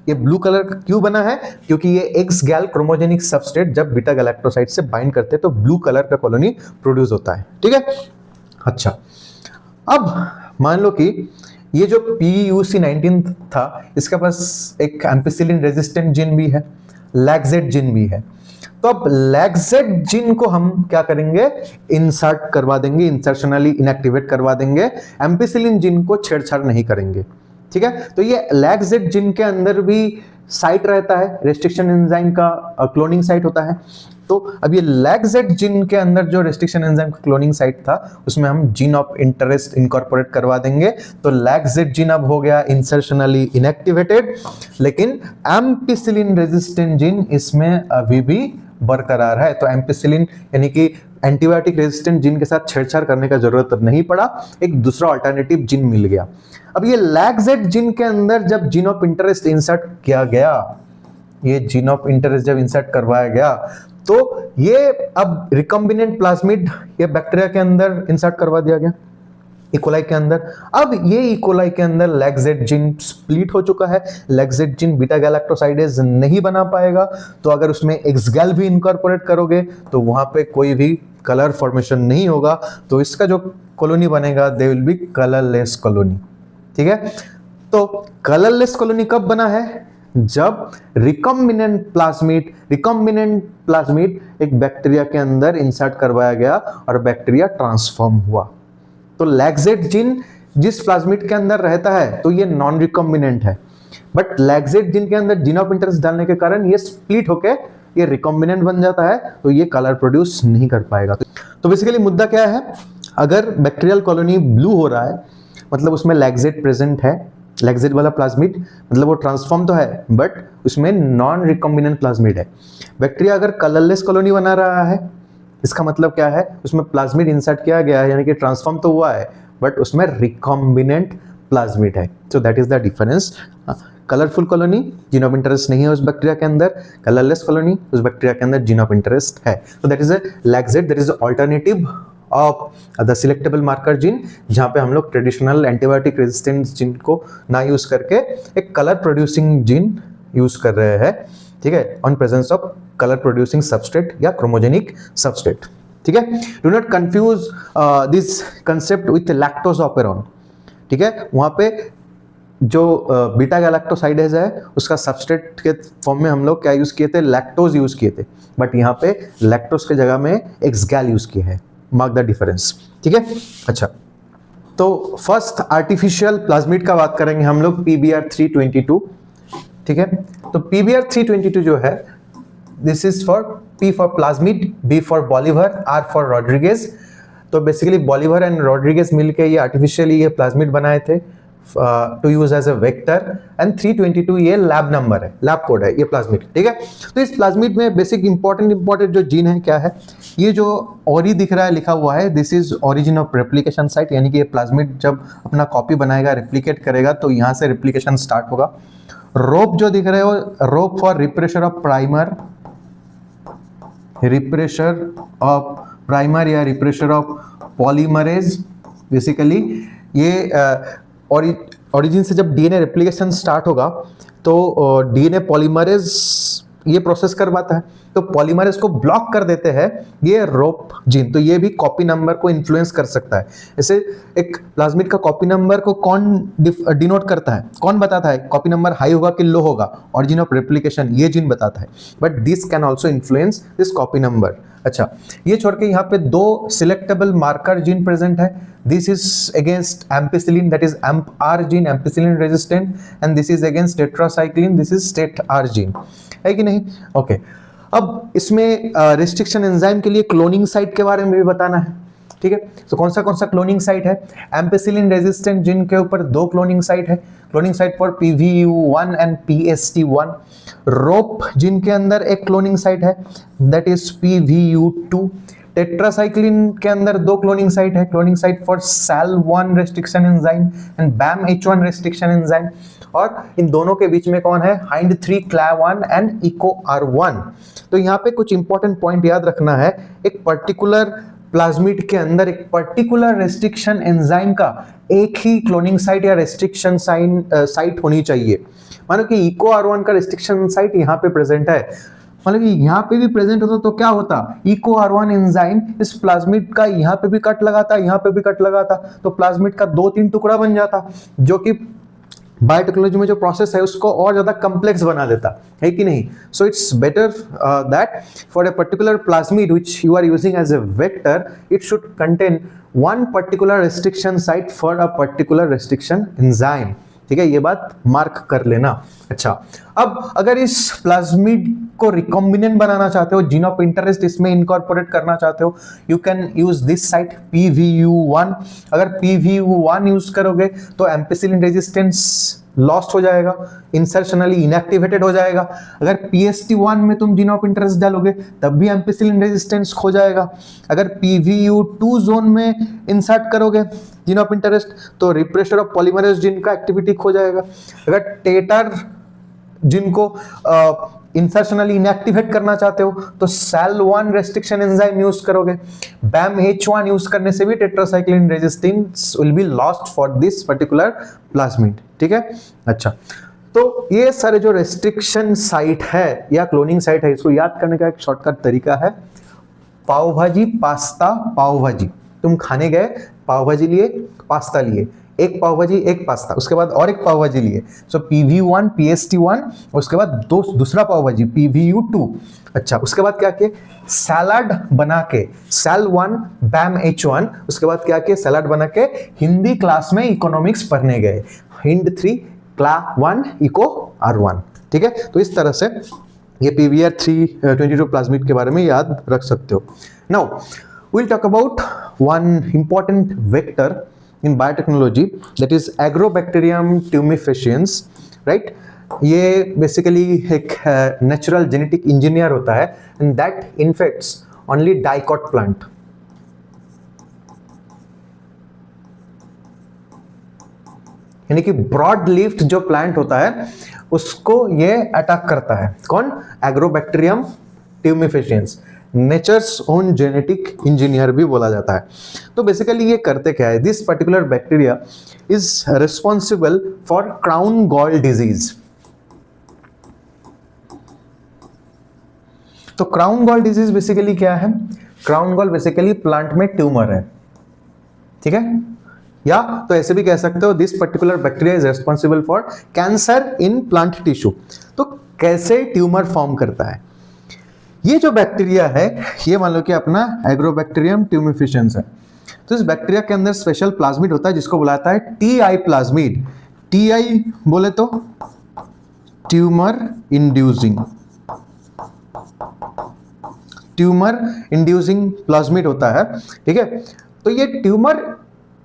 ये ब्लू कलर क्यों बना है? क्योंकि ये एक्स-गैल क्रोमोजेनिक सबस्ट्रेट जब बीटा गैलेक्टोसाइड से बाइंड करते हैं तो ब्लू कलर का कॉलोनी प्रोड्यूस होता है। ठीक है, अच्छा, अब मान लो कि ये जो PUC19 था, इसके पास एक एम्पिसिलिन रेजिस्टेंट जीन भी है, लैक-जेड जीन भी है। तो अब लैक-जेड जीन को हम क्या करेंगे? इंसर्ट करवा देंगे, इंसर्शनली इनएक्टिवेट करवा देंगे, एम्पिसिलिन जीन को छेड़छाड़ नहीं करेंगे। ठीक है, तो ये लैक-जेड जीन के अंदर भी साइट रहता है, रेस्ट्रिक्शन एंजाइम का क्लोनिंग साइट होता है। तो अब ये लैक-जेड जीन के अंदर जो रेस्ट्रिक्शन एंजाइम का क्लोनिंग साइट था, उसमें हम जीन ऑफ इंटरेस्ट इनकॉर्पोरेट करवा देंगे। तो लैक-जेड जीन अब हो गया इंसर्शनली इनएक्टिवेटेड, लेकिन एम्पिसिलिन रेजिस्टेंट जीन इसमें अभी भी बरकरार है। तो एम्पिसिलिन यानी कि एंटीबायोटिक रेजिस्टेंट जीन के साथ छेड़छाड़ करने का जरूरत नहीं पड़ा, एक दूसरा अल्टरनेटिव जीन मिल गया। अब ये लैक-जेड जीन के अंदर जब जीन ऑफ इंटरेस्ट इंसर्ट किया गया, ये जीन ऑफ इंटरेस्ट जब इंसर्ट करवाया गया, तो ये अब रिकॉम्बिनेंट प्लाज्मिड ये बैक्टीरिया के अंदर इंसर्ट करवा दिया गया, इकोलाई के अंदर। अब ये इकोलाई के अंदर लैक-जेड जीन स्प्लिट हो चुका है, लैक-जेड जीन बीटा गैलेक्टोसाइडेज नहीं बना पाएगा, तो अगर उसमें एक्स-गैल भी इनकॉर्पोरेट करोगे तो वहां पे कोई भी कलर फॉर्मेशन नहीं होगा, तो इसका जो कॉलोनी बनेगा they will be colourless colony. ठीक है, तो कलरलेस कॉलोनी कब बना है? जब रिकॉम्बिनेंट प्लाज्मिड एक बैक्टीरिया के अंदर इंसर्ट करवाया गया और बैक्टीरिया ट्रांसफॉर्म हुआ। तो लैक-जेड जीन जिस प्लाज्मिड के अंदर रहता है तो ये नॉन रिकॉम्बिनेंट है, बट लैक-जेड जीन के अंदर जीन ऑफ इंटरेस्ट डालने के कारण ये स्प्लिट होके ये रिकॉम्बिनेंट बन जाता है, तो ये कलर प्रोड्यूस नहीं कर पाएगा। तो बेसिकली मुद्दा क्या है? अगर बैक्टीरियल कॉलोनी ब्लू हो रहा है, मतलब उसमें लैक-जेड प्रेजेंट है, लैक-जेड वाला प्लाज्मिड, मतलब वो ट्रांसफॉर्म तो है बट उसमें नॉन रिकॉम्बिनेंट प्लाज्मिड है। बैक्टीरिया अगर कलरलेस कॉलोनी बना रहा है, इसका मतलब क्या है? उसमें प्लाज्मिड इंसर्ट किया गया है, यानी कि ट्रांसफॉर्म तो हुआ है बट उसमें रिकॉम्बिनेंट प्लाज्मिड है। So that is the difference. Colourful colony gene of interest नहीं है उस बैक्टीरिया के अंदर, कलरलेस कॉलोनी उस बैक्टीरिया के अंदर जीन ऑफ इंटरेस्ट है। तो that is a lack-Z, that is alternative of the selectable marker gene, जहां पे हम लोग ट्रेडिशनल एंटीबायोटिक रेजिस्टेंट जीन को ना यूज करके एक कलर प्रोड्यूसिंग जीन यूज कर रहे हैं। ठीक है, on presence of colour producing substrate या क्रोमोजेनिक सबस्ट्रेट। ठीक है, do not confuse this concept with lactose operon. ठीक है, वहां पे जो बीटा गैलेक्टोसाइडेज है उसका सबस्ट्रेट के फॉर्म में हम लोग क्या यूज किए थे, लैक्टोज यूज किए थे, बट यहाँ पे लैक्टोज के जगह में एक्सगैल यूज किए हैं। मार्क द डिफरेंस, ठीक है। अच्छा, तो फर्स्ट आर्टिफिशियल प्लाज्मिड का बात करेंगे हम लोग, PBr322, ठीक है। तो PBr322 जो है, this is for P for plasmid, B for Bolivar, R for Rodriguez. तो बेसिकली बॉलीवर एंड रॉड्रिगेज मिलके ये आर्टिफिशियली ये प्लाज्मिड बनाए थे to use as a vector, and 322 ये लैब नंबर है, लैब कोड है ये प्लाज्मिड, ठीक है। तो इस प्लाज्मिड में बेसिक इंपॉर्टेंट जो जीन है क्या है, ये जो ओरी दिख रहा है लिखा हुआ है, this is origin of replication site, यानी कि ये प्लाज्मिड जब अपना कॉपी बनाएगा, रेप्लिकेट करेगा, तो यहाँ से रेप्लिकेशन स्टार्ट होगा। रोप जो दिख रहे हो, rop for repressor of primer, repressor of primer या रिप्रेशर ऑफ पॉलीमरेज। बेसिकली ये ओरिजिन से जब डीएनए रेप्लिकेशन स्टार्ट होगा तो डीएनए पॉलीमरेज ये प्रोसेस करवाता है, तो पॉलीमरेज को ब्लॉक कर देते हैं ये रोप जीन, तो ये भी कॉपी नंबर को इन्फ्लुएंस कर सकता है। जैसे एक प्लाज्मिड का कॉपी नंबर को कौन डिनोट करता है, कौन बताता है कॉपी नंबर हाई होगा कि लो होगा, ओरिजिन ऑफ रेप्लिकेशन ये जीन बताता है, but this can also influence this copy number. अच्छा, ये छोड़ के यहाँ पे दो सिलेक्टेबल मार्कर जीन प्रेजेंट है, this is against ampicillin, that is AMPR gene, ampicillin resistant, and this is against tetracycline, this is STAT-R gene, है कि नहीं। ओके, अब इसमें रिस्ट्रिक्शन एंजाइम के लिए क्लोनिंग साइट के बारे में भी बताना है, ठीक है। तो कौन सा क्लोनिंग साइट है, एम्पिसिलिन रेजिस्टेंट जीन के ऊपर 2 क्लोनिंग साइट है, cloning site for PVU1 and PST1। Rope gene के अंदर एक क्लोनिंग साइट है, दैट इज PVU2। टेट्रासाइक्लिन के अंदर 2 क्लोनिंग साइट है, cloning site for SAL1 restriction enzyme and BAMH1 restriction enzyme, और इन दोनों के बीच में कौन है, HIND3 CLAV1 एंड EcoR1। तो यहाँ पे कुछ इंपॉर्टेंट पॉइंट याद रखना है, एक पर्टिकुलर प्लाज्मिड के अंदर एक पर्टिकुलर रेस्ट्रिक्शन एंजाइम का एक ही क्लोनिंग साइट या रेस्ट्रिक्शन साइट होनी चाहिए। मानो कि EcoR1 का रेस्ट्रिक्शन साइट यहाँ पे प्रेजेंट है, मतलब कि यहाँ पे भी प्रेजेंट होता तो क्या होता, EcoR1 एंजाइम इस प्लाज्मिड का यहाँ पे भी कट लगाता, यहाँ पे भी कट लगाता, तो प्लाज्मिड का 2-3 टुकड़ा बन जाता, जो कि बायोटेक्नोलॉजी में जो प्रोसेस है उसको और ज्यादा कॉम्प्लेक्स बना देता है कि नहीं। So it's better that for a particular plasmid which you are using as a vector, it should contain one particular restriction site for a particular restriction enzyme, ठीक है, ये बात मार्क कर लेना। अच्छा, अब अगर इस प्लाज्मिड को रिकॉम्बिनेंट बनाना चाहते हो, जीन ऑफ इंटरेस्ट इसमें इनकॉर्पोरेट करना चाहते हो, you can use this site PVU1। अगर PVU1 यूज करोगे तो एम्पिसिलिन रेजिस्टेंस लॉस्ट हो जाएगा, इंसर्शनली इनएक्टिवेटेड हो जाएगा। अगर PST1 में तुम जीन ऑफ इंटरेस्ट डालोगे तब भी एम्पिसिलिन रेजिस्टेंस खो जाएगा। अगर PVU2 जोन में इंसर्ट करोगे जीन ऑफ इंटरेस्ट तो रिप्रेशर ऑफ पॉलीमरेज जीन का एक्टिविटी खो जाएगा। अगर टेटर जीन को इंसर्शनली इनएक्टिवेट करना चाहते हो तो SAL1 रेस्ट्रिक्शन एंजाइम यूज करोगे। BAMH1 यूज करने से भी tetracycline resistance will be lost for this particular plasmid, ठीक है। अच्छा, तो ये सारे जो रेस्ट्रिक्शन साइट है या क्लोनिंग साइट है, इसको याद करने का एक शॉर्टकट तरीका है, पाव भाजी, पास्ता, पाव भाजी। तुम खाने गए, पाव भाजी लिए, पास्ता लिए, एक पाव भाजी एक पास्ता, उसके बाद और एक पाव भाजी लिए, सो PV1 PST1, उसके बाद दूसरा पाव भाजी PVU2। अच्छा, उसके बाद क्या किए, सैलाड बना के SAL1 BAMH1, उसके बाद क्या किए, सैलाड बना के हिंदी क्लास में इकोनॉमिक्स पढ़ने गए, HIND3 CLAV1 EcoR1, ठीक है। तो इस तरह से ये PBr322 प्लाज्मिड के बारे में याद रख सकते हो। Now we'll talk about one important vector in biotechnology, that is Agrobacterium tumefaciens, right? ये बेसिकली एक नेचुरल जेनेटिक इंजीनियर होता है and that infects only dicot plant. यानी कि ब्रॉड लीफ्ड जो प्लांट होता है उसको ये अटैक करता है, कौन, Agrobacterium tumefaciens, nature's own genetic engineer भी बोला जाता है। तो बेसिकली ये करते क्या है, this particular bacteria is responsible for crown gall disease. तो क्राउन गॉल डिजीज बेसिकली क्या है, क्राउन गॉल बेसिकली प्लांट में ट्यूमर है, ठीक है, या तो ऐसे भी कह सकते हो this particular bacteria is responsible for cancer in plant tissue. तो कैसे ट्यूमर फॉर्म करता है? ये जो बैक्टीरिया है ये मान लो कि अपना एग्रोबैक्टीरियम ट्यूमिफिशंस है। तो इस बैक्टीरिया के अंदर स्पेशल प्लाज्मिड होता है जिसको बुलाता है टीआई प्लाज्मिड। टीआई बोले तो ट्यूमर इंड्यूसिंग प्लाज्मिड होता है, ठीक है। तो ये ट्यूमर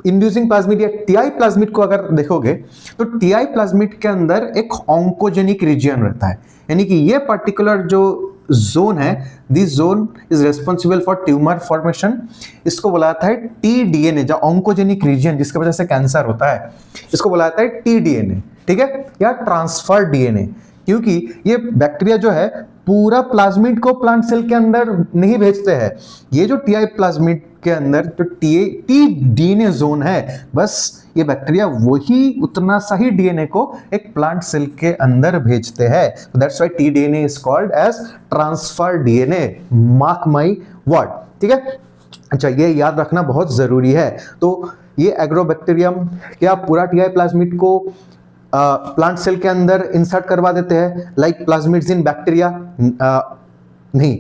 इंड्यूसिंग प्लाज्मिड या टीआई प्लाज्मिड को अगर देखोगे तो टीआई प्लाज्मिड के अंदर एक ऑन्कोजेनिक रीजन रहता है, यानी कि ये पर्टिकुलर जो जोन है, this zone is responsible for tumour formation. इसको बुलाता है टीडीएनए, जो ऑन्कोजेनिक रीजन जिसकी वजह से कैंसर होता है, इसको बुलाता है टीडीएनए, ठीक है, या ट्रांसफर डीएनए। क्योंकि ये बैक्टीरिया जो है पूरा प्लाज्मिड को प्लांट सेल के अंदर नहीं भेजते हैं। ये जो टीआई प्लाज्मिड के अंदर जो टीडीएनए जोन है, बस ये बैक्टीरिया वही उतना सा ही डीएनए को एक प्लांट सेल के अंदर भेजते हैं। That's why T DNA is called as transfer DNA. Mark my word, ठीक है। अच्छा, ये याद रखना बहुत जरूरी है। तो ये एग्रोबैक्टीरियम क्या पूरा टीआई प्लाज्मिड को प्लांट सेल के अंदर इंसर्ट करवा देते हैं लाइक प्लाज्मिड्स इन बैक्टीरिया? नहीं,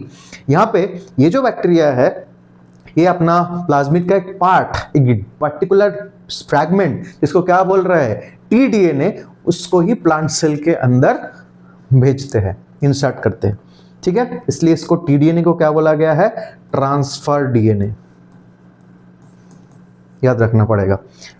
यहाँ पे ये जो बैक्टीरिया है ये अपना प्लाज्मिड का एक पार्ट, एक पर्टिकुलर फ्रैगमेंट, जिसको क्या बोल रहे हैं टीडीएनए, उसको ही प्लांट सेल के अंदर भेजते हैं, इंसर्ट करते हैं, ठीक है। इसलिए इसको टीडीएनए को क्या बोला गया है? Transfer DNA. याद रखना पड़ेगा,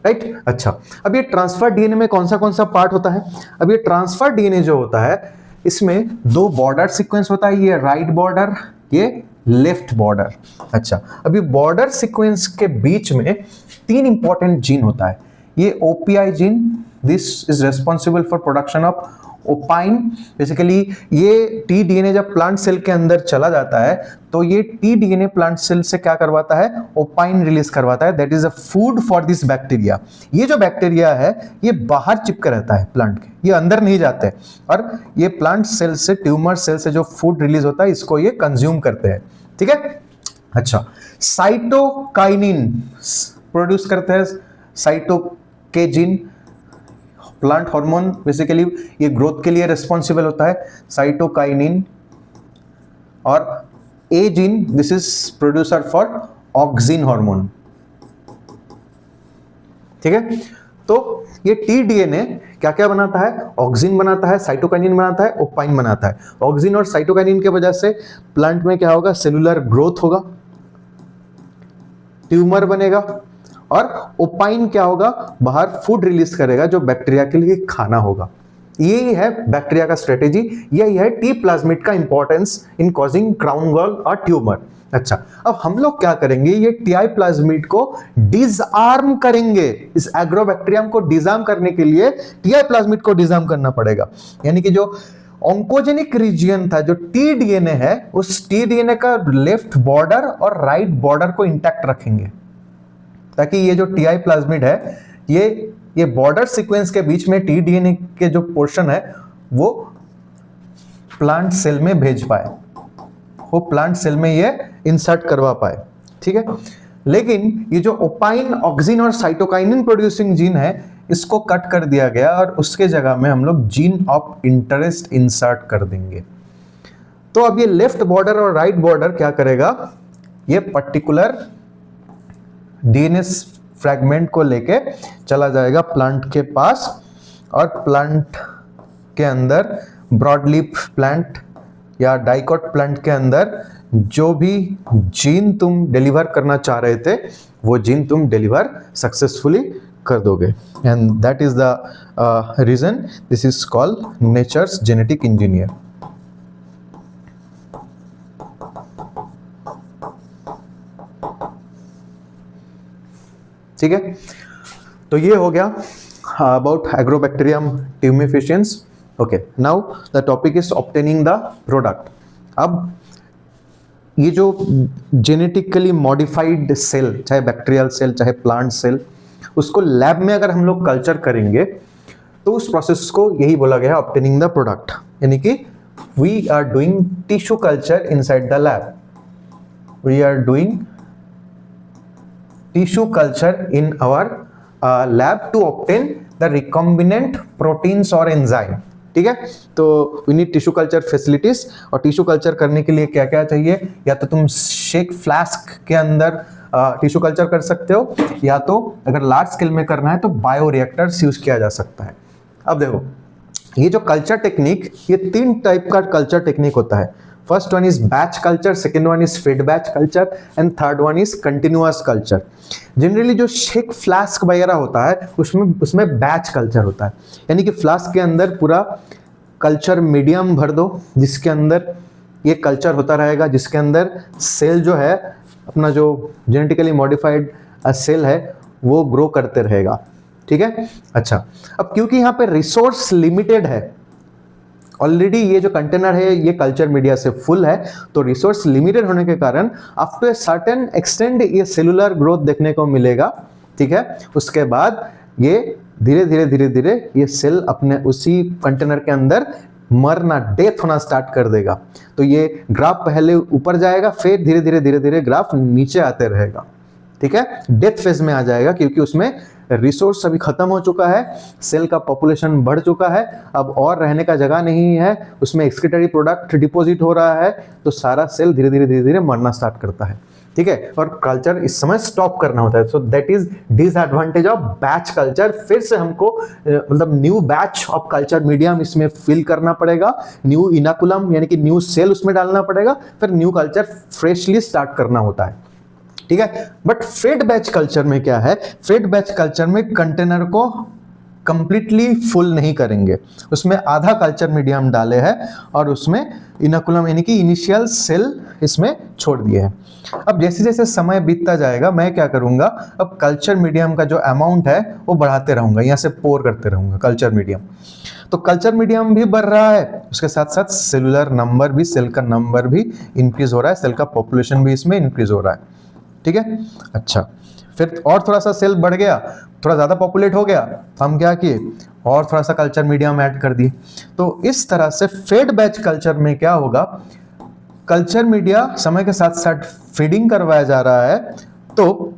राइट। अच्छा, अब ये ट्रांसफर डीएनए में कौन सा पार्ट होता है? अब ये ट्रांसफर डीएनए जो होता है इसमें दो बॉर्डर सीक्वेंस होता है, ये राइट बॉर्डर, ये लेफ्ट बॉर्डर। अच्छा, अभी बॉर्डर सीक्वेंस के बीच में तीन इंपॉर्टेंट जीन होता है। ये OPI gene, this is responsible for production of opine. Basically ये टीडीएनए जब प्लांट सेल के अंदर चला जाता है तो ये टीडीएनए प्लांट सेल से क्या करवाता है? ओपाइन रिलीज करवाता है। That is a food for this bacteria. ये जो बैक्टीरिया है ये बाहर चिपका रहता है प्लांट के, ये अंदर नहीं जाते, और ये प्लांट सेल से, ट्यूमर सेल से जो फूड रिलीज होता है इसको ये कंज्यूम करते हैं, ठीक है। अच्छा, साइटोकाइनिन प्रोड्यूस करते हैं, साइटोकेजिन प्लांट हार्मोन, बेसिकली ये ग्रोथ के लिए रिस्पॉन्सिबल होता है, साइटोकाइनिन। और a gene, this is producer for auxin hormone, ठीक है। तो ये टीडीएनए क्या क्या बनाता है? ऑक्सिन बनाता है, साइटोकाइनिन बनाता है, ओपाइन बनाता है। ऑक्सिन और साइटोकाइनिन की वजह से प्लांट में क्या होगा? सेलुलर ग्रोथ होगा, ट्यूमर बनेगा, और ओपाइन क्या होगा? बाहर फूड रिलीज करेगा जो बैक्टीरिया के लिए खाना होगा। यही है बैक्टीरिया का स्ट्रेटेजी, यही है टी प्लाज्मिड का importance in causing crown gall और ट्यूमर। अच्छा, अब हम लोग क्या करेंगे? ये टीआई प्लाज्मिड को डिसआर्म करेंगे। इस एग्रोबैक्टीरियम को डिसआर्म करने के लिए टीआई प्लाज्मिड को डिसआर्म करना पड़ेगा, यानी कि जो ऑन्कोजेनिक रीजन था, जो टीडीएनए है, उस टीडीएनए का लेफ्ट बॉर्डर और राइट बॉर्डर को इंटैक्ट रखेंगे, ताकि ये जो टीआई प्लाज्मिड है ये बॉर्डर सीक्वेंस के बीच में टीडीएनए के जो पोर्शन है वो प्लांट सेल में भेज पाए, वो प्लांट सेल में ये इंसर्ट करवा पाए, ठीक है। लेकिन ये जो ओपाइन, ऑक्सिन और साइटोकाइनिन प्रोड्यूसिंग जीन है इसको कट कर दिया गया और उसके जगह में हम लोग जीन ऑफ इंटरेस्ट इंसर्ट कर देंगे। तो अब ये लेफ्ट बॉर्डर और राइट बॉर्डर क्या करेगा? ये पर्टिकुलर डीएनए फ्रैगमेंट को लेके चला जाएगा प्लांट के पास, और प्लांट के अंदर, ब्रॉडलीफ प्लांट या डाइकॉट प्लांट के अंदर जो भी जीन तुम डिलीवर करना चाह रहे थे वो जीन तुम डिलीवर सक्सेसफुली कर दोगे। And that is the reason this is called nature's genetic engineer. ठीक है, तो ये हो गया about Agrobacterium tumefaciens. Okay, now the topic is obtaining the product. अब ये जो जेनेटिकली मॉडिफाइड सेल, चाहे बैक्टीरियल सेल चाहे प्लांट सेल, उसको लैब में अगर हम लोग कल्चर करेंगे तो उस प्रोसेस को यही बोला गया है ऑब्टेनिंग द प्रोडक्ट, यानी कि we are doing tissue culture inside the lab, we are doing tissue culture in our lab to obtain the recombinant proteins और एंजाइम। ठीक है, तो we need tissue culture facilities, और टिश्यू कल्चर करने के लिए क्या क्या चाहिए, या तो तुम शेक फ्लास्क के अंदर टिश्यू कल्चर कर सकते हो, या तो अगर लार्ज स्केल में करना है तो बायोरिएक्टर्स यूज किया जा सकता है। अब देखो, ये जो कल्चर टेक्निक, ये 3 टाइप का कल्चर टेक्निक होता है। First one is batch culture, second one is fed batch culture, and third one is continuous culture. Generally जो शेक फ्लास्क वगैरह होता है उसमें बैच कल्चर होता है, यानी कि फ्लास्क के अंदर पूरा कल्चर मीडियम भर दो, जिसके अंदर ये कल्चर होता रहेगा, जिसके अंदर सेल जो है अपना जो जेनेटिकली मॉडिफाइड सेल है वो ग्रो करते रहेगा। ठीक है, अच्छा, अब क्योंकि यहाँ पे रिसोर्स लिमिटेड है, ऑलरेडी ये जो कंटेनर है ये कल्चर मीडिया से फुल है, तो रिसोर्स लिमिटेड होने के कारण आफ्टर ए सर्टेन एक्सटेंड ये सेलुलर ग्रोथ देखने को मिलेगा। ठीक है, उसके बाद ये धीरे धीरे धीरे धीरे ये सेल अपने उसी कंटेनर के अंदर मरना, डेथ होना स्टार्ट कर देगा। तो ये ग्राफ पहले ऊपर जाएगा, फिर धीरे धीरे धीरे धीरे ग्राफ नीचे आते रहेगा। ठीक है, डेथ फेज में आ जाएगा, क्योंकि उसमें रिसोर्स अभी खत्म हो चुका है, सेल का पॉपुलेशन बढ़ चुका है, अब और रहने का जगह नहीं है, उसमें एक्सक्रीटरी प्रोडक्ट डिपॉजिट हो रहा है, तो सारा सेल धीरे धीरे धीरे धीरे मरना स्टार्ट करता है। ठीक है, और कल्चर इस समय स्टॉप करना होता है। So that is disadvantage of batch culture. फिर से हमको मतलब new batch of culture medium इसमें फिल करना पड़ेगा, न्यू इनाकुलम यानी कि न्यू सेल उसमें डालना पड़ेगा, फिर न्यू कल्चर फ्रेशली स्टार्ट करना होता है। ठीक है, बट फेड बैच कल्चर में क्या है, फेड बैच कल्चर में कंटेनर को कंप्लीटली फुल नहीं करेंगे, उसमें आधा कल्चर मीडियम डाले हैं और उसमें इनोकुलम यानी कि इनिशियल सेल इसमें छोड़ दिए हैं। अब जैसे जैसे समय बीतता जाएगा मैं क्या करूंगा, अब कल्चर मीडियम का जो अमाउंट है वो बढ़ाते रहूंगा, यहाँ से पोर करते रहूंगा कल्चर मीडियम। तो कल्चर मीडियम भी बढ़ रहा है, उसके साथ साथ सेलुलर नंबर भी, सेल का नंबर भी इंक्रीज हो रहा है, सेल का पॉपुलेशन भी इसमें इंक्रीज हो रहा है। ठीक है, अच्छा, फिर और थोड़ा सा सेल बढ़ गया, थोड़ा ज़्यादा पॉपुलेट हो गया, तो हम क्या किए, और थोड़ा सा कल्चर मीडियम ऐड कर दिए। तो इस तरह से फेड बैच कल्चर में क्या होगा, कल्चर मीडिया समय के साथ साथ फीडिंग करवाया जा रहा है, तो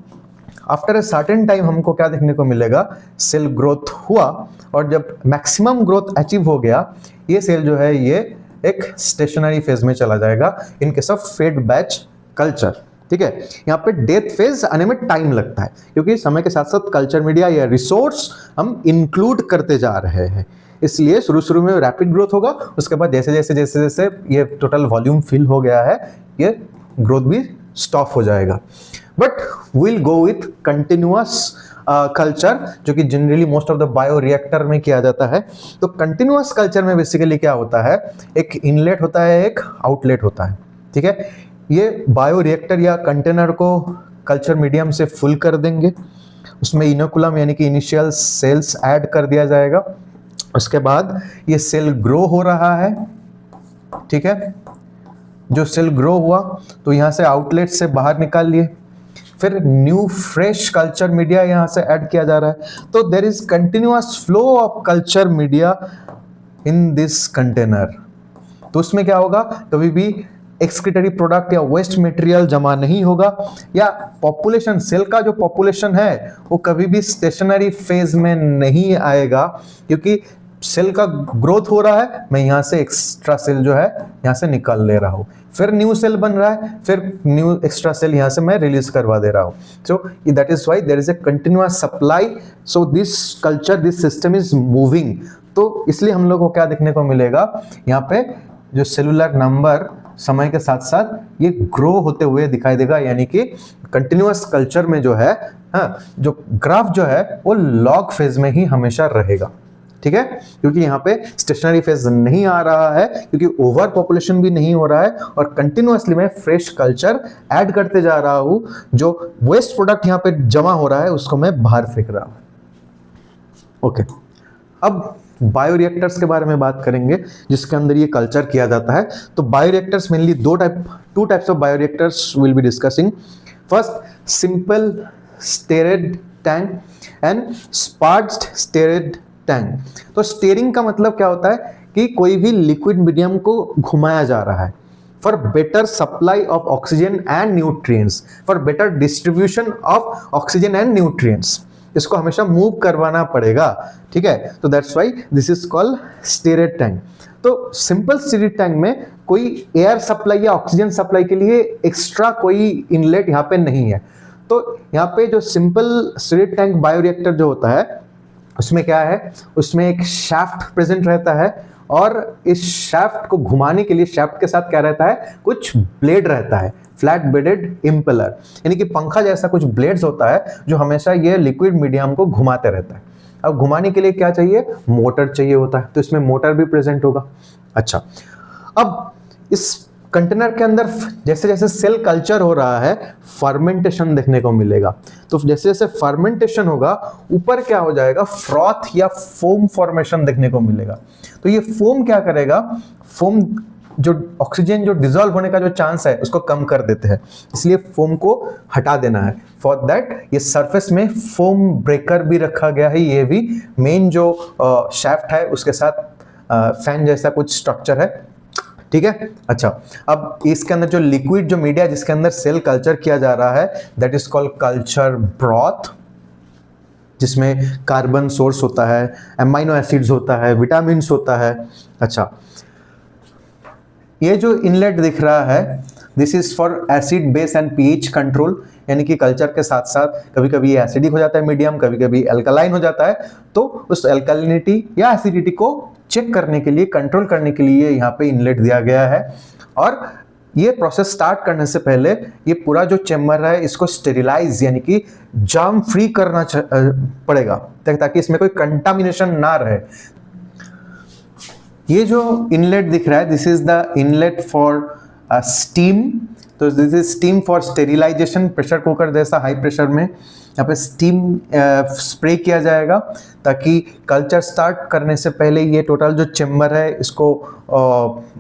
आफ्टर ए सर्टेन टाइम हमको क्या देखने को मिलेगा, सेल ग्रोथ हुआ, और जब मैक्सिमम ग्रोथ अचीव हो गया, ये सेल जो है ये एक स्टेशनरी फेज में चला जाएगा in case of fed batch culture. ठीक है, यहाँ पे डेथ फेज आने में टाइम लगता है, क्योंकि समय के साथ साथ कल्चर मीडिया या रिसोर्स हम इंक्लूड करते जा रहे हैं, इसलिए शुरू में रैपिड ग्रोथ होगा, उसके बाद जैसे जैसे जैसे जैसे ये टोटल वॉल्यूम फिल हो गया है, ये ग्रोथ भी स्टॉप हो जाएगा। But will go with continuous culture, जो कि generally most of the bio reactor में किया जाता है। तो कंटिन्यूअस कल्चर में बेसिकली क्या होता है, एक इनलेट होता है, एक आउटलेट होता है। ठीक है, ये बायो रिएक्टर या कंटेनर को कल्चर मीडियम से फुल कर देंगे, उसमें इनोकुलम यानी कि इनिशियल सेल्स ऐड कर दिया जाएगा, उसके बाद ये सेल ग्रो हो रहा है। ठीक है, जो सेल ग्रो हुआ तो यहाँ से आउटलेट से बाहर निकाल लिए, फिर न्यू फ्रेश कल्चर मीडिया यहाँ से ऐड किया जा रहा है। तो there is continuous flow of culture media in this container. तो उसमें क्या होगा, कभी भी एक्सक्रीटरी प्रोडक्ट या वेस्ट मटेरियल जमा नहीं होगा, या पॉपुलेशन, सेल का जो पॉपुलेशन है वो कभी भी स्टेशनरी फेज में नहीं आएगा, क्योंकि सेल का ग्रोथ हो रहा है, मैं यहाँ से एक्स्ट्रा सेल जो है यहाँ से निकाल ले रहा हूँ, फिर न्यू सेल बन रहा है, फिर न्यू एक्स्ट्रा सेल यहाँ से मैं रिलीज करवा दे रहा हूँ। So that is why there is a continuous supply, so this culture, this system is moving. तो इसलिए हम लोग को क्या देखने को मिलेगा, यहाँ पे जो सेलुलर नंबर समय के साथ साथ ये ग्रो होते हुए दिखाई देगा, यानी कि कंटिन्यूअस कल्चर में जो है, हाँ, जो ग्राफ जो है वो लॉग फेज में ही हमेशा रहेगा। ठीक है, क्योंकि यहाँ पे स्टेशनरी फेज नहीं आ रहा है, क्योंकि ओवर पॉपुलेशन भी नहीं हो रहा है, और कंटिन्यूअसली मैं फ्रेश कल्चर ऐड करते जा रहा हूँ, जो वेस्ट प्रोडक्ट यहाँ पे जमा हो रहा है उसको मैं बाहर फेंक रहा हूँ। ओके, अब बायोरिएक्टर्स के बारे में बात करेंगे जिसके अंदर ये कल्चर किया जाता है। तो bioreactors mainly two types of bioreactors will be discussing. First, simple stirred tank and sparged stirred tank. तो स्टेरिंग का मतलब क्या होता है कि कोई भी लिक्विड मीडियम को घुमाया जा रहा है for better supply of oxygen and nutrients, for better distribution of oxygen and nutrients. इसको हमेशा मूव करवाना पड़ेगा, ठीक है। तो that's why this is called stirred tank. तो सिंपल स्टिरेट टैंक में कोई एयर सप्लाई या ऑक्सीजन सप्लाई के लिए एक्स्ट्रा कोई इनलेट यहाँ पे नहीं है। तो यहाँ पे जो सिंपल स्टिरेट टैंक बायोरिएक्टर जो होता है उसमें क्या है, उसमें एक शाफ्ट प्रेजेंट रहता है और इस शाफ्ट को घुमाने के लिए शाफ्ट के साथ क्या रहता है, कुछ ब्लेड रहता है, फ्लैट बेडेड इम्पेलर, यानी कि पंखा जैसा कुछ ब्लेड्स होता है जो हमेशा ये लिक्विड मीडियम को घुमाते रहता है। अब घुमाने के लिए क्या चाहिए, मोटर चाहिए होता है, तो इसमें मोटर भी प्रेजेंट होगा। अच्छा, अब इस कंटेनर के अंदर जैसे जैसे सेल कल्चर हो रहा है फर्मेंटेशन देखने को मिलेगा। तो जैसे जैसे फर्मेंटेशन होगा ऊपर क्या हो जाएगा, फ्रॉथ या फोम फॉर्मेशन देखने को मिलेगा। तो ये फोम क्या करेगा, फोम जो ऑक्सीजन जो डिसॉल्व होने का जो चांस है उसको कम कर देते हैं, इसलिए फोम को हटा देना है। फॉर दैट ये सरफेस में फोम ब्रेकर भी रखा गया है, ये भी मेन जो शाफ्ट है उसके साथ फैन जैसा कुछ स्ट्रक्चर है, ठीक है। अच्छा, अब इसके अंदर जो लिक्विड जो मीडिया जिसके अंदर सेल कल्चर किया जा रहा है that is called culture broth, जिसमें कार्बन सोर्स होता है, एमाइनो एसिड्स होता है, विटामिन्स होता है। अच्छा, ये जो इनलेट दिख रहा है this is for acid base and pH control, यानी कि कल्चर के साथ साथ कभी कभी ये एसिडिक हो जाता है मीडियम, कभी कभी अल्कलाइन हो जाता है, तो उस अल्कलिनिटी या एसिडिटी को चेक करने के लिए, कंट्रोल करने के लिए यहाँ पे इनलेट दिया गया है। और ये प्रोसेस स्टार्ट करने से पहले ये पूरा जो चेम्बर है इसको स्टेरिलाइज यानी कि जर्म फ्री करना पड़ेगा ताकि इसमें कोई कंटामिनेशन ना रहे। ये जो इनलेट दिख रहा है this is the inlet for steam, तो this is steam for sterilization, pressure cooker जैसा हाई प्रेशर में यहाँ पे स्टीम स्प्रे किया जाएगा ताकि कल्चर स्टार्ट करने से पहले ये टोटल जो चेम्बर है इसको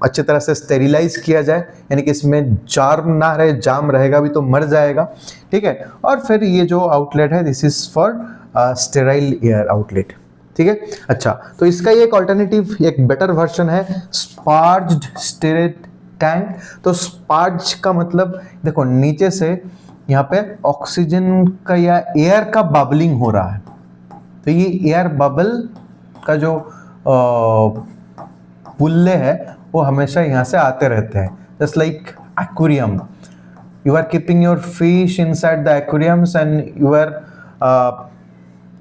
अच्छे तरह से स्टेरिलाइज किया जाए, यानी कि इसमें जार्म ना रहे, जाम रहेगा भी तो मर जाएगा, ठीक है। और फिर ये जो आउटलेट है this is for sterile air outlet, ठीक है। अच्छा, तो इसका ये एक ऑल्टरनेटिव, एक बेटर वर्जन है स्पार्ज्ड स्टिरेट टैंक। तो स्पार्ज का मतलब देखो नीचे से यहाँ पे ऑक्सीजन का या एयर का बबलिंग हो रहा है, तो ये एयर बबल का जो बुल्ले है वो हमेशा यहाँ से आते रहते हैं, just like aquarium, you are keeping your fish inside the aquariums and you are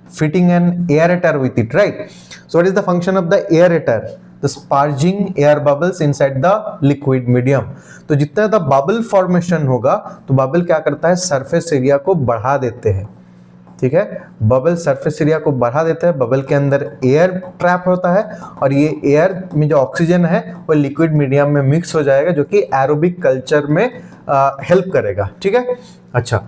fitting an aerator with it, right? So what is the function of the aerator? The sparging air bubbles inside the liquid medium. तो जितना ज़्यादा bubble formation होगा तो bubble क्या करता है, surface area को बढ़ा देते हैं, ठीक है। बबल सरफेस एरिया को बढ़ा देते हैं, बबल के अंदर एयर ट्रैप होता है और ये एयर में जो ऑक्सीजन है वो लिक्विड मीडियम में मिक्स हो जाएगा जो कि एरोबिक कल्चर में हेल्प करेगा, ठीक है। अच्छा,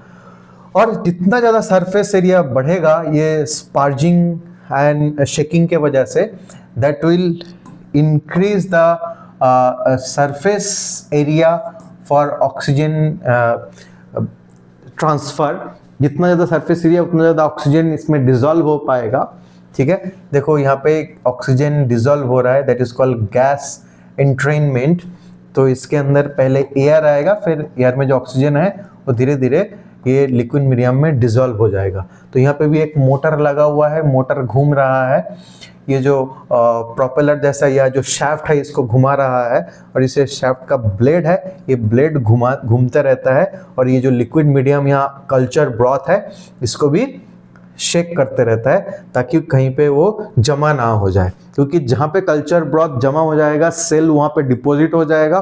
और जितना ज़्यादा सरफेस एरिया बढ़ेगा ये स्पार्जिंग एंड शेकिंग के वजह say that will increase the surface area for oxygen transfer. जितना ज़्यादा सरफेस एरिया उतना ज़्यादा ऑक्सीजन इसमें डिजॉल्व हो पाएगा, ठीक है। देखो यहाँ पे ऑक्सीजन डिजॉल्व हो रहा है, that is called gas entrainment. तो इसके अंदर पहले एयर आएगा, फिर एयर में जो ऑक्सीजन है वो धीरे धीरे ये लिक्विड मीडियम में डिसॉल्व हो जाएगा। तो यहाँ पे भी एक मोटर लगा हुआ है, मोटर घूम रहा है, ये जो प्रोपेलर जैसा या जो शाफ्ट है इसको घुमा रहा है और इसे शाफ्ट का ब्लेड है, ये ब्लेड घूमते रहता है और ये जो लिक्विड मीडियम या कल्चर ब्रॉथ है इसको भी शेक करते रहता है ताकि कहीं पे वो जमा ना हो जाए, क्योंकि जहाँ पे कल्चर ब्रॉथ जमा हो जाएगा सेल वहाँ पे डिपॉजिट हो जाएगा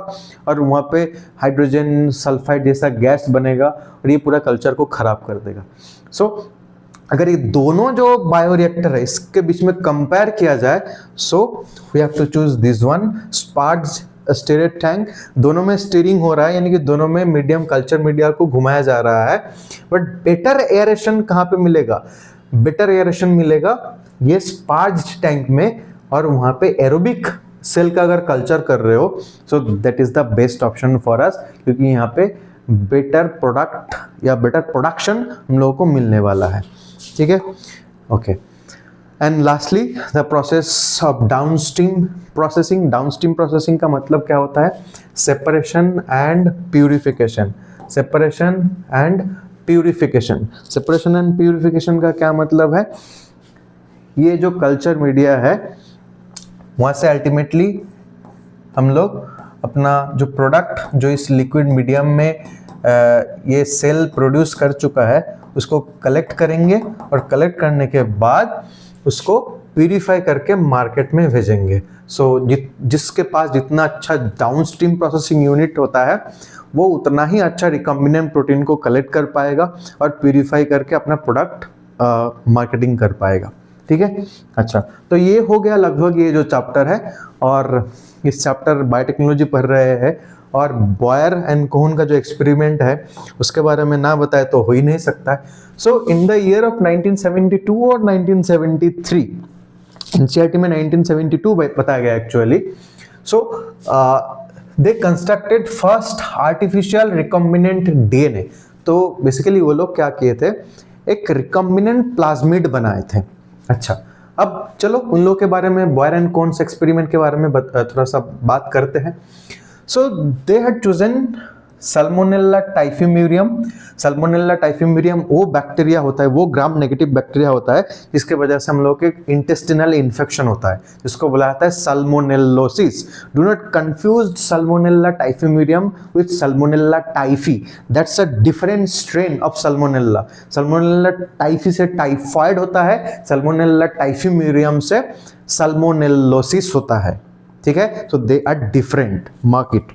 और वहाँ पे हाइड्रोजन सल्फाइड जैसा गैस बनेगा और ये पूरा कल्चर को खराब कर देगा। सो अगर ये दोनों जो बायोरिएक्टर है इसके बीच में कंपेयर किया जाए, so we have to choose this one sparged stirred tank. दोनों में स्टीयरिंग हो रहा है, यानी कि दोनों में मीडियम कल्चर मीडिया को घुमाया जा रहा है, बट बेटर एयरेशन कहाँ पे मिलेगा, बेटर एयरेशन मिलेगा ये स्पार्ज टैंक में, और वहाँ पे एरोबिक सेल का अगर कल्चर कर रहे हो सो that is the best option for us, क्योंकि यहाँ पे बेटर प्रोडक्ट या बेटर प्रोडक्शन हम लोगों को मिलने वाला है, ठीक है। Okay, and lastly the process of downstream processing. Downstream processing का मतलब क्या होता है, separation and purification. Separation and purification. Separation and purification का क्या मतलब है? ये जो कल्चर मीडिया है वहाँ से अल्टीमेटली हम लोग अपना जो प्रोडक्ट जो इस लिक्विड मीडियम में ये सेल प्रोड्यूस कर चुका है उसको कलेक्ट करेंगे और कलेक्ट करने के बाद उसको प्यूरिफाई करके मार्केट में भेजेंगे। सो जिसके पास जितना अच्छा डाउनस्ट्रीम प्रोसेसिंग यूनिट होता है वो उतना ही अच्छा रिकॉम्बिनेंट प्रोटीन को कलेक्ट कर पाएगा और प्यूरिफाई करके अपना प्रोडक्ट मार्केटिंग कर पाएगा। ठीक है, अच्छा, तो ये हो गया लगभग ये जो चैप्टर है। और इस चैप्टर बायोटेक्नोलॉजी पढ़ रहे हैं और बॉयर एंड कोहन का जो एक्सपेरिमेंट है उसके बारे में ना बताए तो हो ही नहीं सकता है। So in the year of 1972 और 1973, एनसीईआरटी में 1972 बताया गया actually. So they constructed first artificial recombinant DNA. तो बेसिकली वो लोग क्या किए थे, एक रिकॉम्बिनेंट प्लाज्मिड बनाए थे। अच्छा, अब चलो उन लोगों के बारे में, बॉयर एंड कोन्स एक्सपेरिमेंट के बारे में थोड़ा सा बात करते हैं। So they had chosen Salmonella typhimurium. Salmonella typhimurium वो बैक्टीरिया होता है, वो ग्राम नेगेटिव बैक्टीरिया होता है जिसके वजह से हम लोग के इंटेस्टिनल इन्फेक्शन होता है, जिसको बोला जाता है salmonellosis. Do not confuse Salmonella typhimurium with Salmonella typhi, that's a different strain of Salmonella. Salmonella typhi से टाइफाइड होता है, सल्मोनेला टाइफिम्यूरियम से सल्मोनेलोसिस होता है। ठीक है, so they are different, mark it.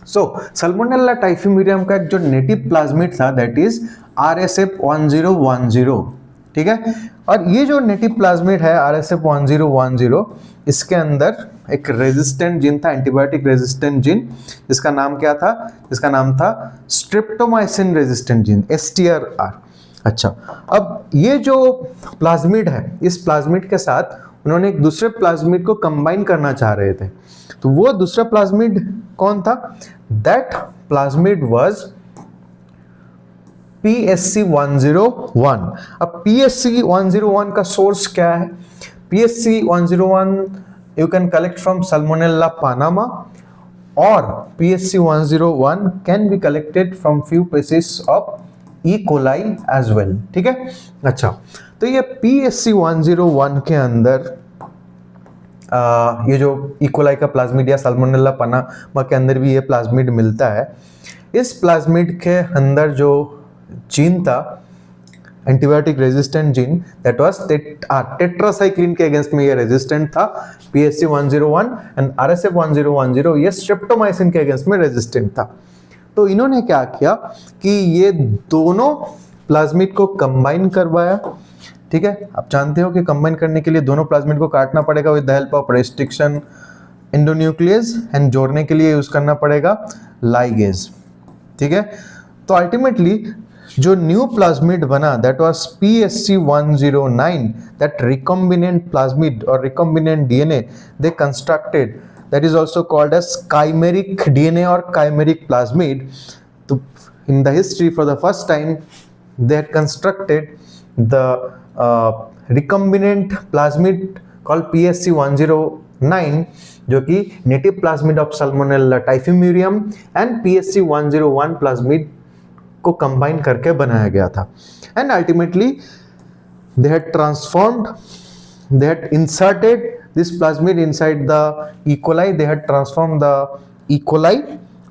So Salmonella typhimurium का एक जो नेटिव प्लाज्मिड था दैट इज RSF1010। ठीक है, और ये जो नेटिव प्लाज्मिड है RSF1010, इसके अंदर एक रेजिस्टेंट जीन था, एंटीबायोटिक रेजिस्टेंट जीन, जिसका नाम क्या था? जिसका नाम था स्ट्रेप्टोमाइसिन रेजिस्टेंट जीन, STRR। अच्छा, अब ये जो प्लाज्मिड है, इस प्लाज्मिड के साथ उन्होंने एक दूसरे प्लाज्मिड को कंबाइन करना चाह रहे थे। तो वो दूसरा प्लाज्मिड कौन था? That plasmid was PSC101। अब PSC101 का सोर्स क्या है? PSC101 you can collect from Salmonella Panama और PSC101 can be collected from few pieces of E coli as well. ठीक है, अच्छा, तो ये PSC101 के अंदर ये जो इकोलाई का प्लाज्मिड या सल्मोनेला पनामा के अंदर भी ये प्लाज्मिड मिलता है। इस प्लाज्मिड के अंदर जो जीन था, antibiotic resistant gene, that was tetracycline के अगेंस्ट में ये रेजिस्टेंट था, PSC101, एंड RSF1010 ये स्ट्रेप्टोमाइसिन के अगेंस्ट में रेजिस्टेंट था। तो इन्होंने क्या किया कि ये दोनों प्लाज्मिड को कंबाइन करवाया। ठीक है, आप जानते हो कि कंबाइन करने के लिए दोनों प्लाज्मिड को काटना पड़ेगा with the help of restriction endonuclease, and जोड़ने के लिए यूज करना पड़ेगा लाइगेज। ठीक है, तो अल्टीमेटली जो न्यू प्लाज्मिड बना that was PSC109, that recombinant plasmid और recombinant DNA they constructed, that is also called as chimeric DNA or chimeric plasmid. So in the history, for the first time they had constructed the recombinant plasmid called PSC109, जो कि native plasmid of Salmonella typhimurium and PSC101 plasmid को combine करके बनाया गया था। And ultimately they had transformed, they had inserted this plasmid inside the E. coli, they had transformed the E. coli,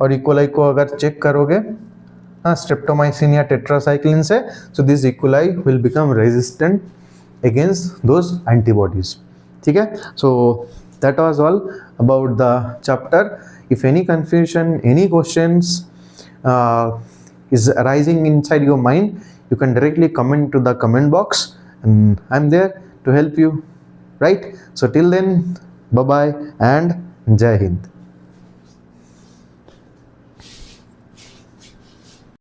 और E. coli को अगर check करोगे streptomycin या टेट्रासाइक्लिन से, so this E. coli will become resistant against those antibodies. ठीक है, so that was all about the chapter. If any confusion, any questions is arising inside your mind, you can directly comment to the comment box and I'm there to help you. Right? So till then, bye bye and Jai Hind.